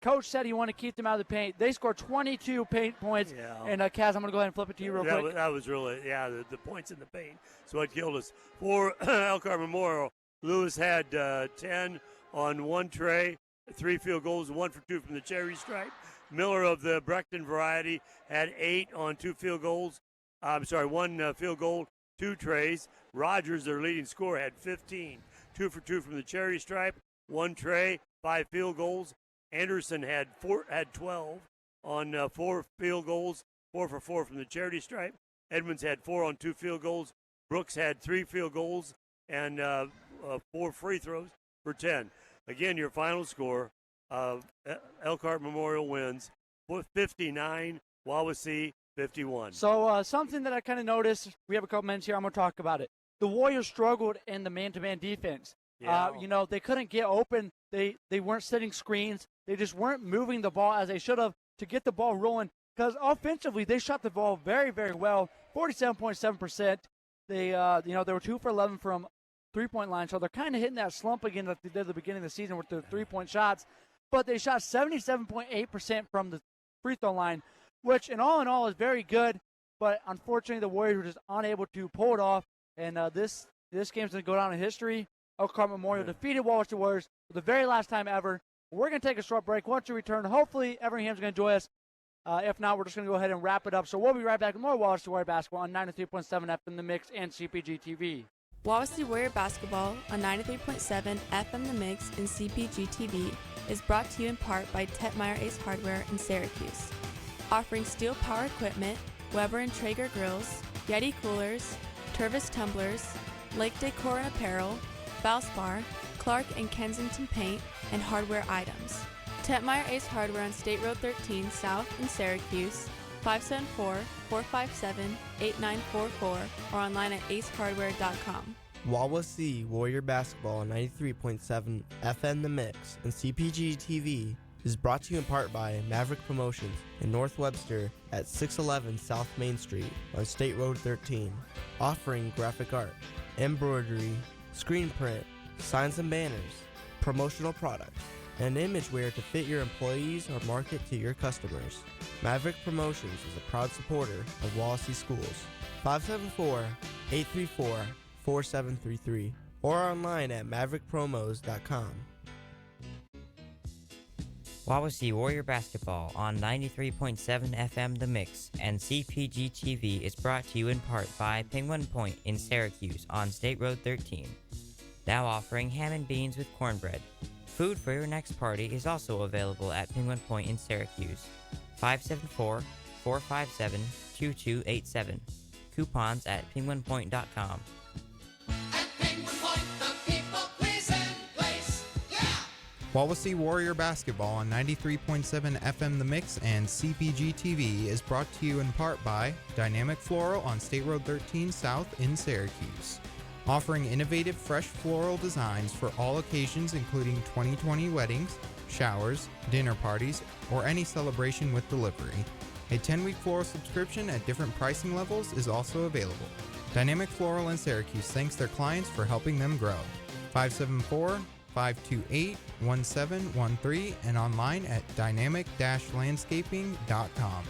I: Coach said he wanted to keep them out of the paint. They scored 22 paint points. Yeah. And, Kaz, I'm going to go ahead and flip it to you real quick.
J: That was really, the points in the paint. So it killed us. For Elkhart Memorial, Lewis had 10 on 1 tray, 3 field goals, 1 for 2 from the cherry stripe. Miller of the Breckton variety had 8 on 2 field goals. 1 field goal, 2 trays. Rogers, their leading scorer, had 15. 2 for 2 from the cherry stripe, 1 tray, 5 field goals. Anderson had 12 on 4 field goals, 4 for 4 from the charity stripe. Edmonds had 4 on 2 field goals. Brooks had 3 field goals and 4 free throws for 10. Again, your final score, Elkhart Memorial wins 59, Wawasee 51.
I: So something that I kind of noticed, we have a couple minutes here, I'm going to talk about it. The Warriors struggled in the man-to-man defense. Yeah. They couldn't get open. They weren't setting screens. They just weren't moving the ball as they should have to get the ball rolling. Because offensively, they shot the ball very, very well, 47.7%. They were 2 for 11 from three-point line, so they're kind of hitting that slump again that they did at the beginning of the season with their three-point shots. But they shot 77.8% from the free throw line, which in all is very good. But unfortunately, the Warriors were just unable to pull it off. And this game's going to go down in history. Elkhart Memorial defeated Wawasee Warriors for the very last time ever. We're going to take a short break. Once we return, hopefully Everingham's going to join us. If not, we're just going to go ahead and wrap it up. So we'll be right back with more Wawasee Warrior basketball on 93.7 FM The Mix and CPG-TV.
B: Wawasee Warrior basketball on 93.7 FM The Mix and CPG-TV is brought to you in part by Tetmeyer Ace Hardware in Syracuse, offering steel power equipment, Weber and Traeger grills, Yeti coolers, Tervis tumblers, Lake Decor and apparel, Valspar, Clark and Kensington paint, and hardware items. Tetmeyer Ace Hardware on State Road 13 South in Syracuse, 574-457-8944, or online at acehardware.com.
M: Wawasee Warrior basketball on 93.7 FM The Mix and CPG-TV is brought to you in part by Maverick Promotions in North Webster at 611 South Main Street on State Road 13, offering graphic art, embroidery, screen print, signs and banners, promotional products, and imageware to fit your employees or market to your customers. Maverick Promotions is a proud supporter of Wawasee Schools. 574-834-4733 or online at maverickpromos.com.
D: Wawasee Warrior basketball on 93.7 FM The Mix and CPG-TV is brought to you in part by Penguin Point in Syracuse on State Road 13. Now offering ham and beans with cornbread. Food for your next party is also available at Penguin Point in Syracuse. 574-457-2287. Coupons at penguinpoint.com.
E: Wawasee Warrior basketball on 93.7 FM The Mix and CPG-TV is brought to you in part by Dynamic Floral on State Road 13 South in Syracuse, offering innovative fresh floral designs for all occasions including 2020 weddings, showers, dinner parties, or any celebration with delivery. A 10-week floral subscription at different pricing levels is also available. Dynamic Floral in Syracuse thanks their clients for helping them grow. 574-528-1713 and online at dynamic-landscaping.com.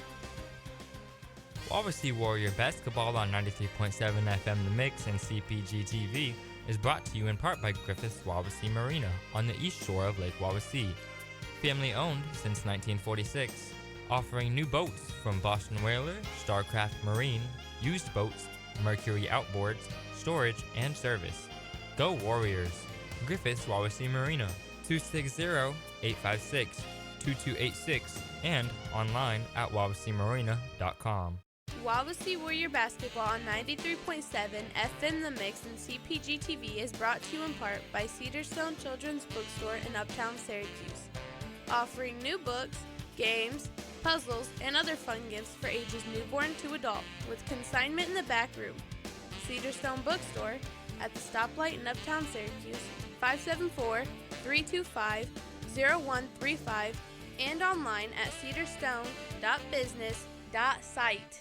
F: Wawasee Warrior basketball on 93.7 FM The Mix and CPG-TV is brought to you in part by Griffith's Wawasee Marina on the east shore of Lake Wawasee. Family owned since 1946, offering new boats from Boston Whaler, Starcraft Marine, used boats, Mercury outboards, storage, and service. Go Warriors! Griffith's Wawasee Marina, 260-856-2286 and online at wawaseemarina.com.
B: Wawasee Warrior basketball on 93.7 FM The Mix and CPG-TV is brought to you in part by Cedarstone Children's Bookstore in Uptown Syracuse, offering new books, games, puzzles, and other fun gifts for ages newborn to adult with consignment in the back room. Cedarstone Bookstore at the stoplight in Uptown Syracuse, 574-325-0135 and online at cedarstone.business.site.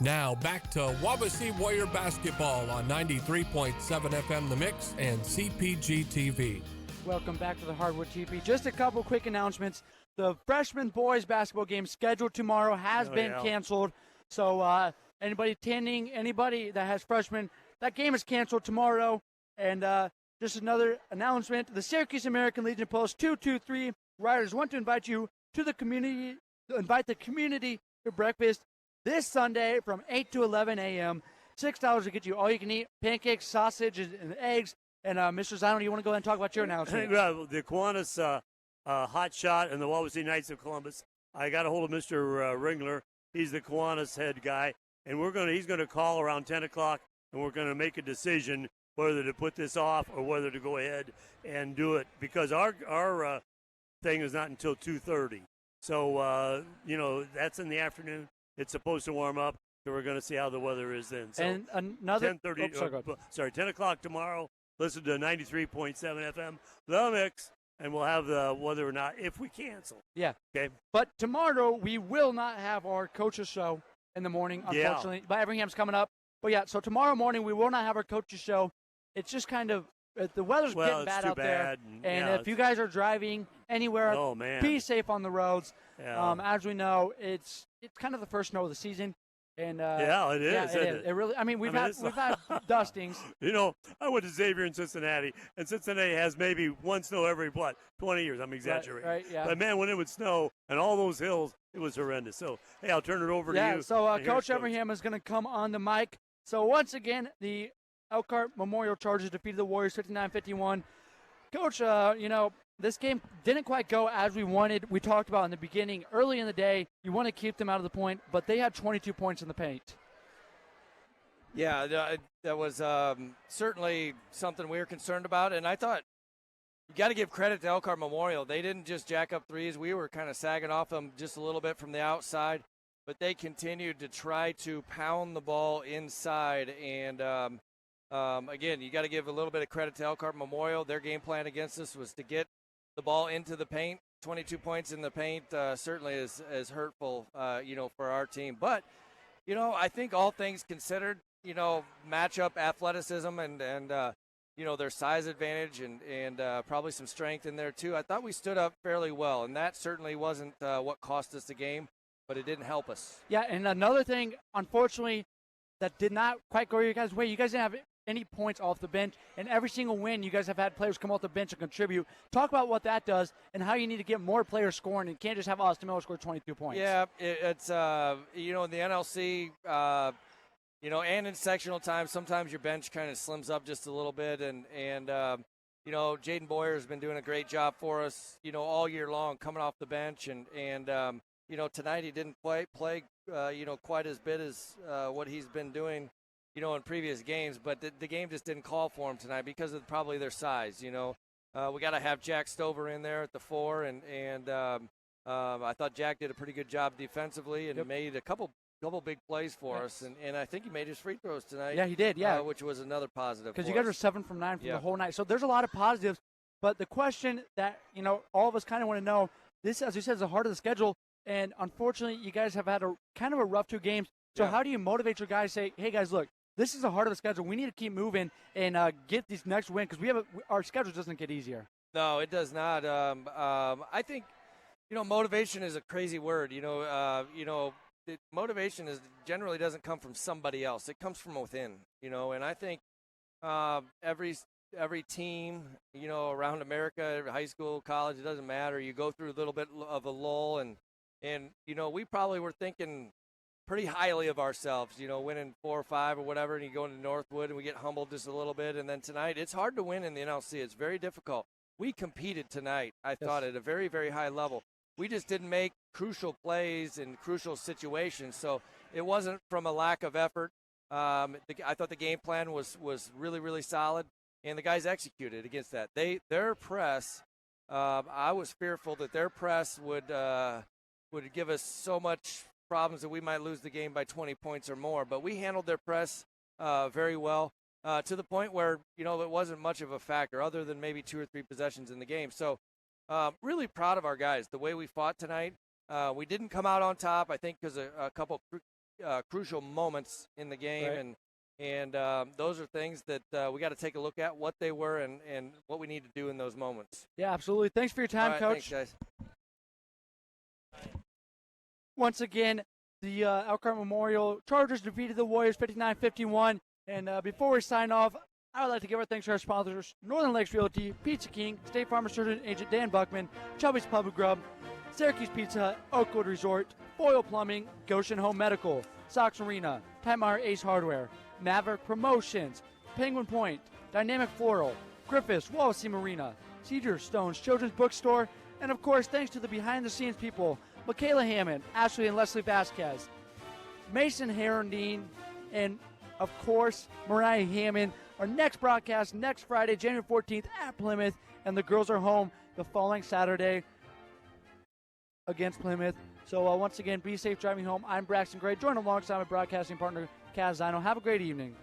U: Now back to Wawasee Warrior basketball on 93.7 FM The Mix and CPG-TV.
I: Welcome back to the Hardwood TP. Just a couple quick announcements. The freshman boys basketball game scheduled tomorrow has been canceled. So anybody attending, anybody that has freshmen, that game is canceled tomorrow. And just another announcement. The Syracuse American Legion Post 223 Riders want to invite you to the community, to breakfast this Sunday from 8 to 11 a.m. $6 to get you all you can eat, pancakes, sausage, and eggs. And Mr. Zano, you want to go ahead and talk about your announcement?
J: The Kiwanis Hot Shot and the Wawasee Knights of Columbus. I got a hold of Mr. Ringler. He's the Kiwanis head guy. And he's going to call around 10 o'clock, and we're going to make a decision whether to put this off or whether to go ahead and do it, because our thing is not until 2:30. So, that's in the afternoon. It's supposed to warm up, so we're going to see how the weather is then. So
I: and another
J: 10:30. 10 o'clock tomorrow. Listen to 93.7 FM, The Mix, and we'll have the whether or not if we cancel.
I: Yeah.
J: Okay.
I: But tomorrow we will not have our coaches show in the morning, unfortunately. But Everingham's coming up. But yeah, so tomorrow morning we will not have our coaches show. It's just kind of the weather's getting bad out there. And if you guys are driving anywhere, be safe on the roads.
J: Yeah.
I: As we know, it's kind of the first snow of the season. And
J: yeah, it is.
I: Yeah,
J: isn't
I: it really. I mean, we've had dustings.
J: You know, I went to Xavier in Cincinnati, and Cincinnati has maybe one snow every 20 years. I'm exaggerating.
I: Right, yeah.
J: But man, when it would snow and all those hills, it was horrendous. So hey, I'll turn it over to you.
I: Yeah. So
J: And here's
I: Coach Everingham is going to come on the mic. So once again, the Elkhart Memorial Chargers defeated the Warriors 59-51. Coach, you know, this game didn't quite go as we wanted. We talked about in the beginning, early in the day, you want to keep them out of the point, but they had 22 points in the paint.
H: Yeah, that was certainly something we were concerned about, and I thought you got to give credit to Elkhart Memorial. They didn't just jack up threes. We were kind of sagging off them just a little bit from the outside, but they continued to try to pound the ball inside. And, again, you got to give a little bit of credit to Elkhart Memorial. Their game plan against us was to get the ball into the paint. 22 points in the paint certainly is hurtful, you know, for our team. But, you know, I think all things considered, you know, matchup athleticism and you know, their size advantage and probably some strength in there too. I thought we stood up fairly well, and that certainly wasn't what cost us the game, but it didn't help us.
I: Yeah, and another thing, unfortunately, that did not quite go your guys' way. You guys didn't have any points off the bench, and every single win, you guys have had players come off the bench and contribute. Talk about what that does and how you need to get more players scoring, and you can't just have Austin Miller score 22 points.
H: Yeah, it's you know, in the NLC, you know, and in sectional time, sometimes your bench kind of slims up just a little bit, and you know, Jaden Boyer has been doing a great job for us, you know, all year long, coming off the bench, and you know, tonight he didn't play you know, quite as bit as what he's been doing, you know, in previous games, but the game just didn't call for him tonight because of probably their size. You know, we got to have Jack Stover in there at the 4, and I thought Jack did a pretty good job defensively and made a couple big plays for us, and I think he made his free throws tonight.
I: Yeah, he did, yeah.
H: Which was another positive.
I: Because you guys
H: us.
I: were 7 from 9 from the whole night. So there's a lot of positives, but the question that, you know, all of us kind of want to know, this, as you said, is the heart of the schedule, and unfortunately you guys have had a kind of a rough 2 games. So how do you motivate your guys, say, hey, guys, look, this is the heart of the schedule. We need to keep moving and get this next win because our schedule doesn't get easier.
H: No, it does not. I think, you know, motivation is a crazy word. You know, motivation generally doesn't come from somebody else. It comes from within. You know, and I think every team, you know, around America, high school, college, it doesn't matter. You go through a little bit of a lull, and you know, we probably were thinking pretty highly of ourselves, you know, winning 4 or 5 or whatever, and you go into Northwood and we get humbled just a little bit. And then tonight, it's hard to win in the NLC. It's very difficult. We competed tonight, I thought, at a very, very high level. We just didn't make crucial plays in crucial situations. So it wasn't from a lack of effort. I thought the game plan was really, really solid, and the guys executed against that. Their press, I was fearful that their press would give us so much problems that we might lose the game by 20 points or more, but we handled their press very well to the point where, you know, it wasn't much of a factor other than maybe 2 or 3 possessions in the game. So really proud of our guys, the way we fought tonight. We didn't come out on top, I think, because a couple crucial moments in the game, and those are things that we got to take a look at what they were and what we need to do in those moments.
I: Yeah, absolutely. Thanks for your time, Coach.
H: Thanks, guys.
I: Once again, the Elkhart Memorial Chargers defeated the Warriors 59-51. And before we sign off, I would like to give our thanks to our sponsors, Northern Lakes Realty, Pizza King, State Farm Insurance Agent Dan Buckman, Chubby's Public Grub, Syracuse Pizza Hut, Oakwood Resort, Foyle Plumbing, Goshen Home Medical, Sox Arena, Timar Ace Hardware, Maverick Promotions, Penguin Point, Dynamic Floral, Griffiths, Wawasee Marina, Cedar Stones Children's Bookstore, and of course, thanks to the behind-the-scenes people, Michaela Hammond, Ashley and Leslie Vasquez, Mason Herondine, and of course, Mariah Hammond. Our next broadcast next Friday, January 14th at Plymouth, and the girls are home the following Saturday against Plymouth. So once again, be safe driving home. I'm Braxton Gray, joined alongside my broadcasting partner, Kaz Zino. Have a great evening.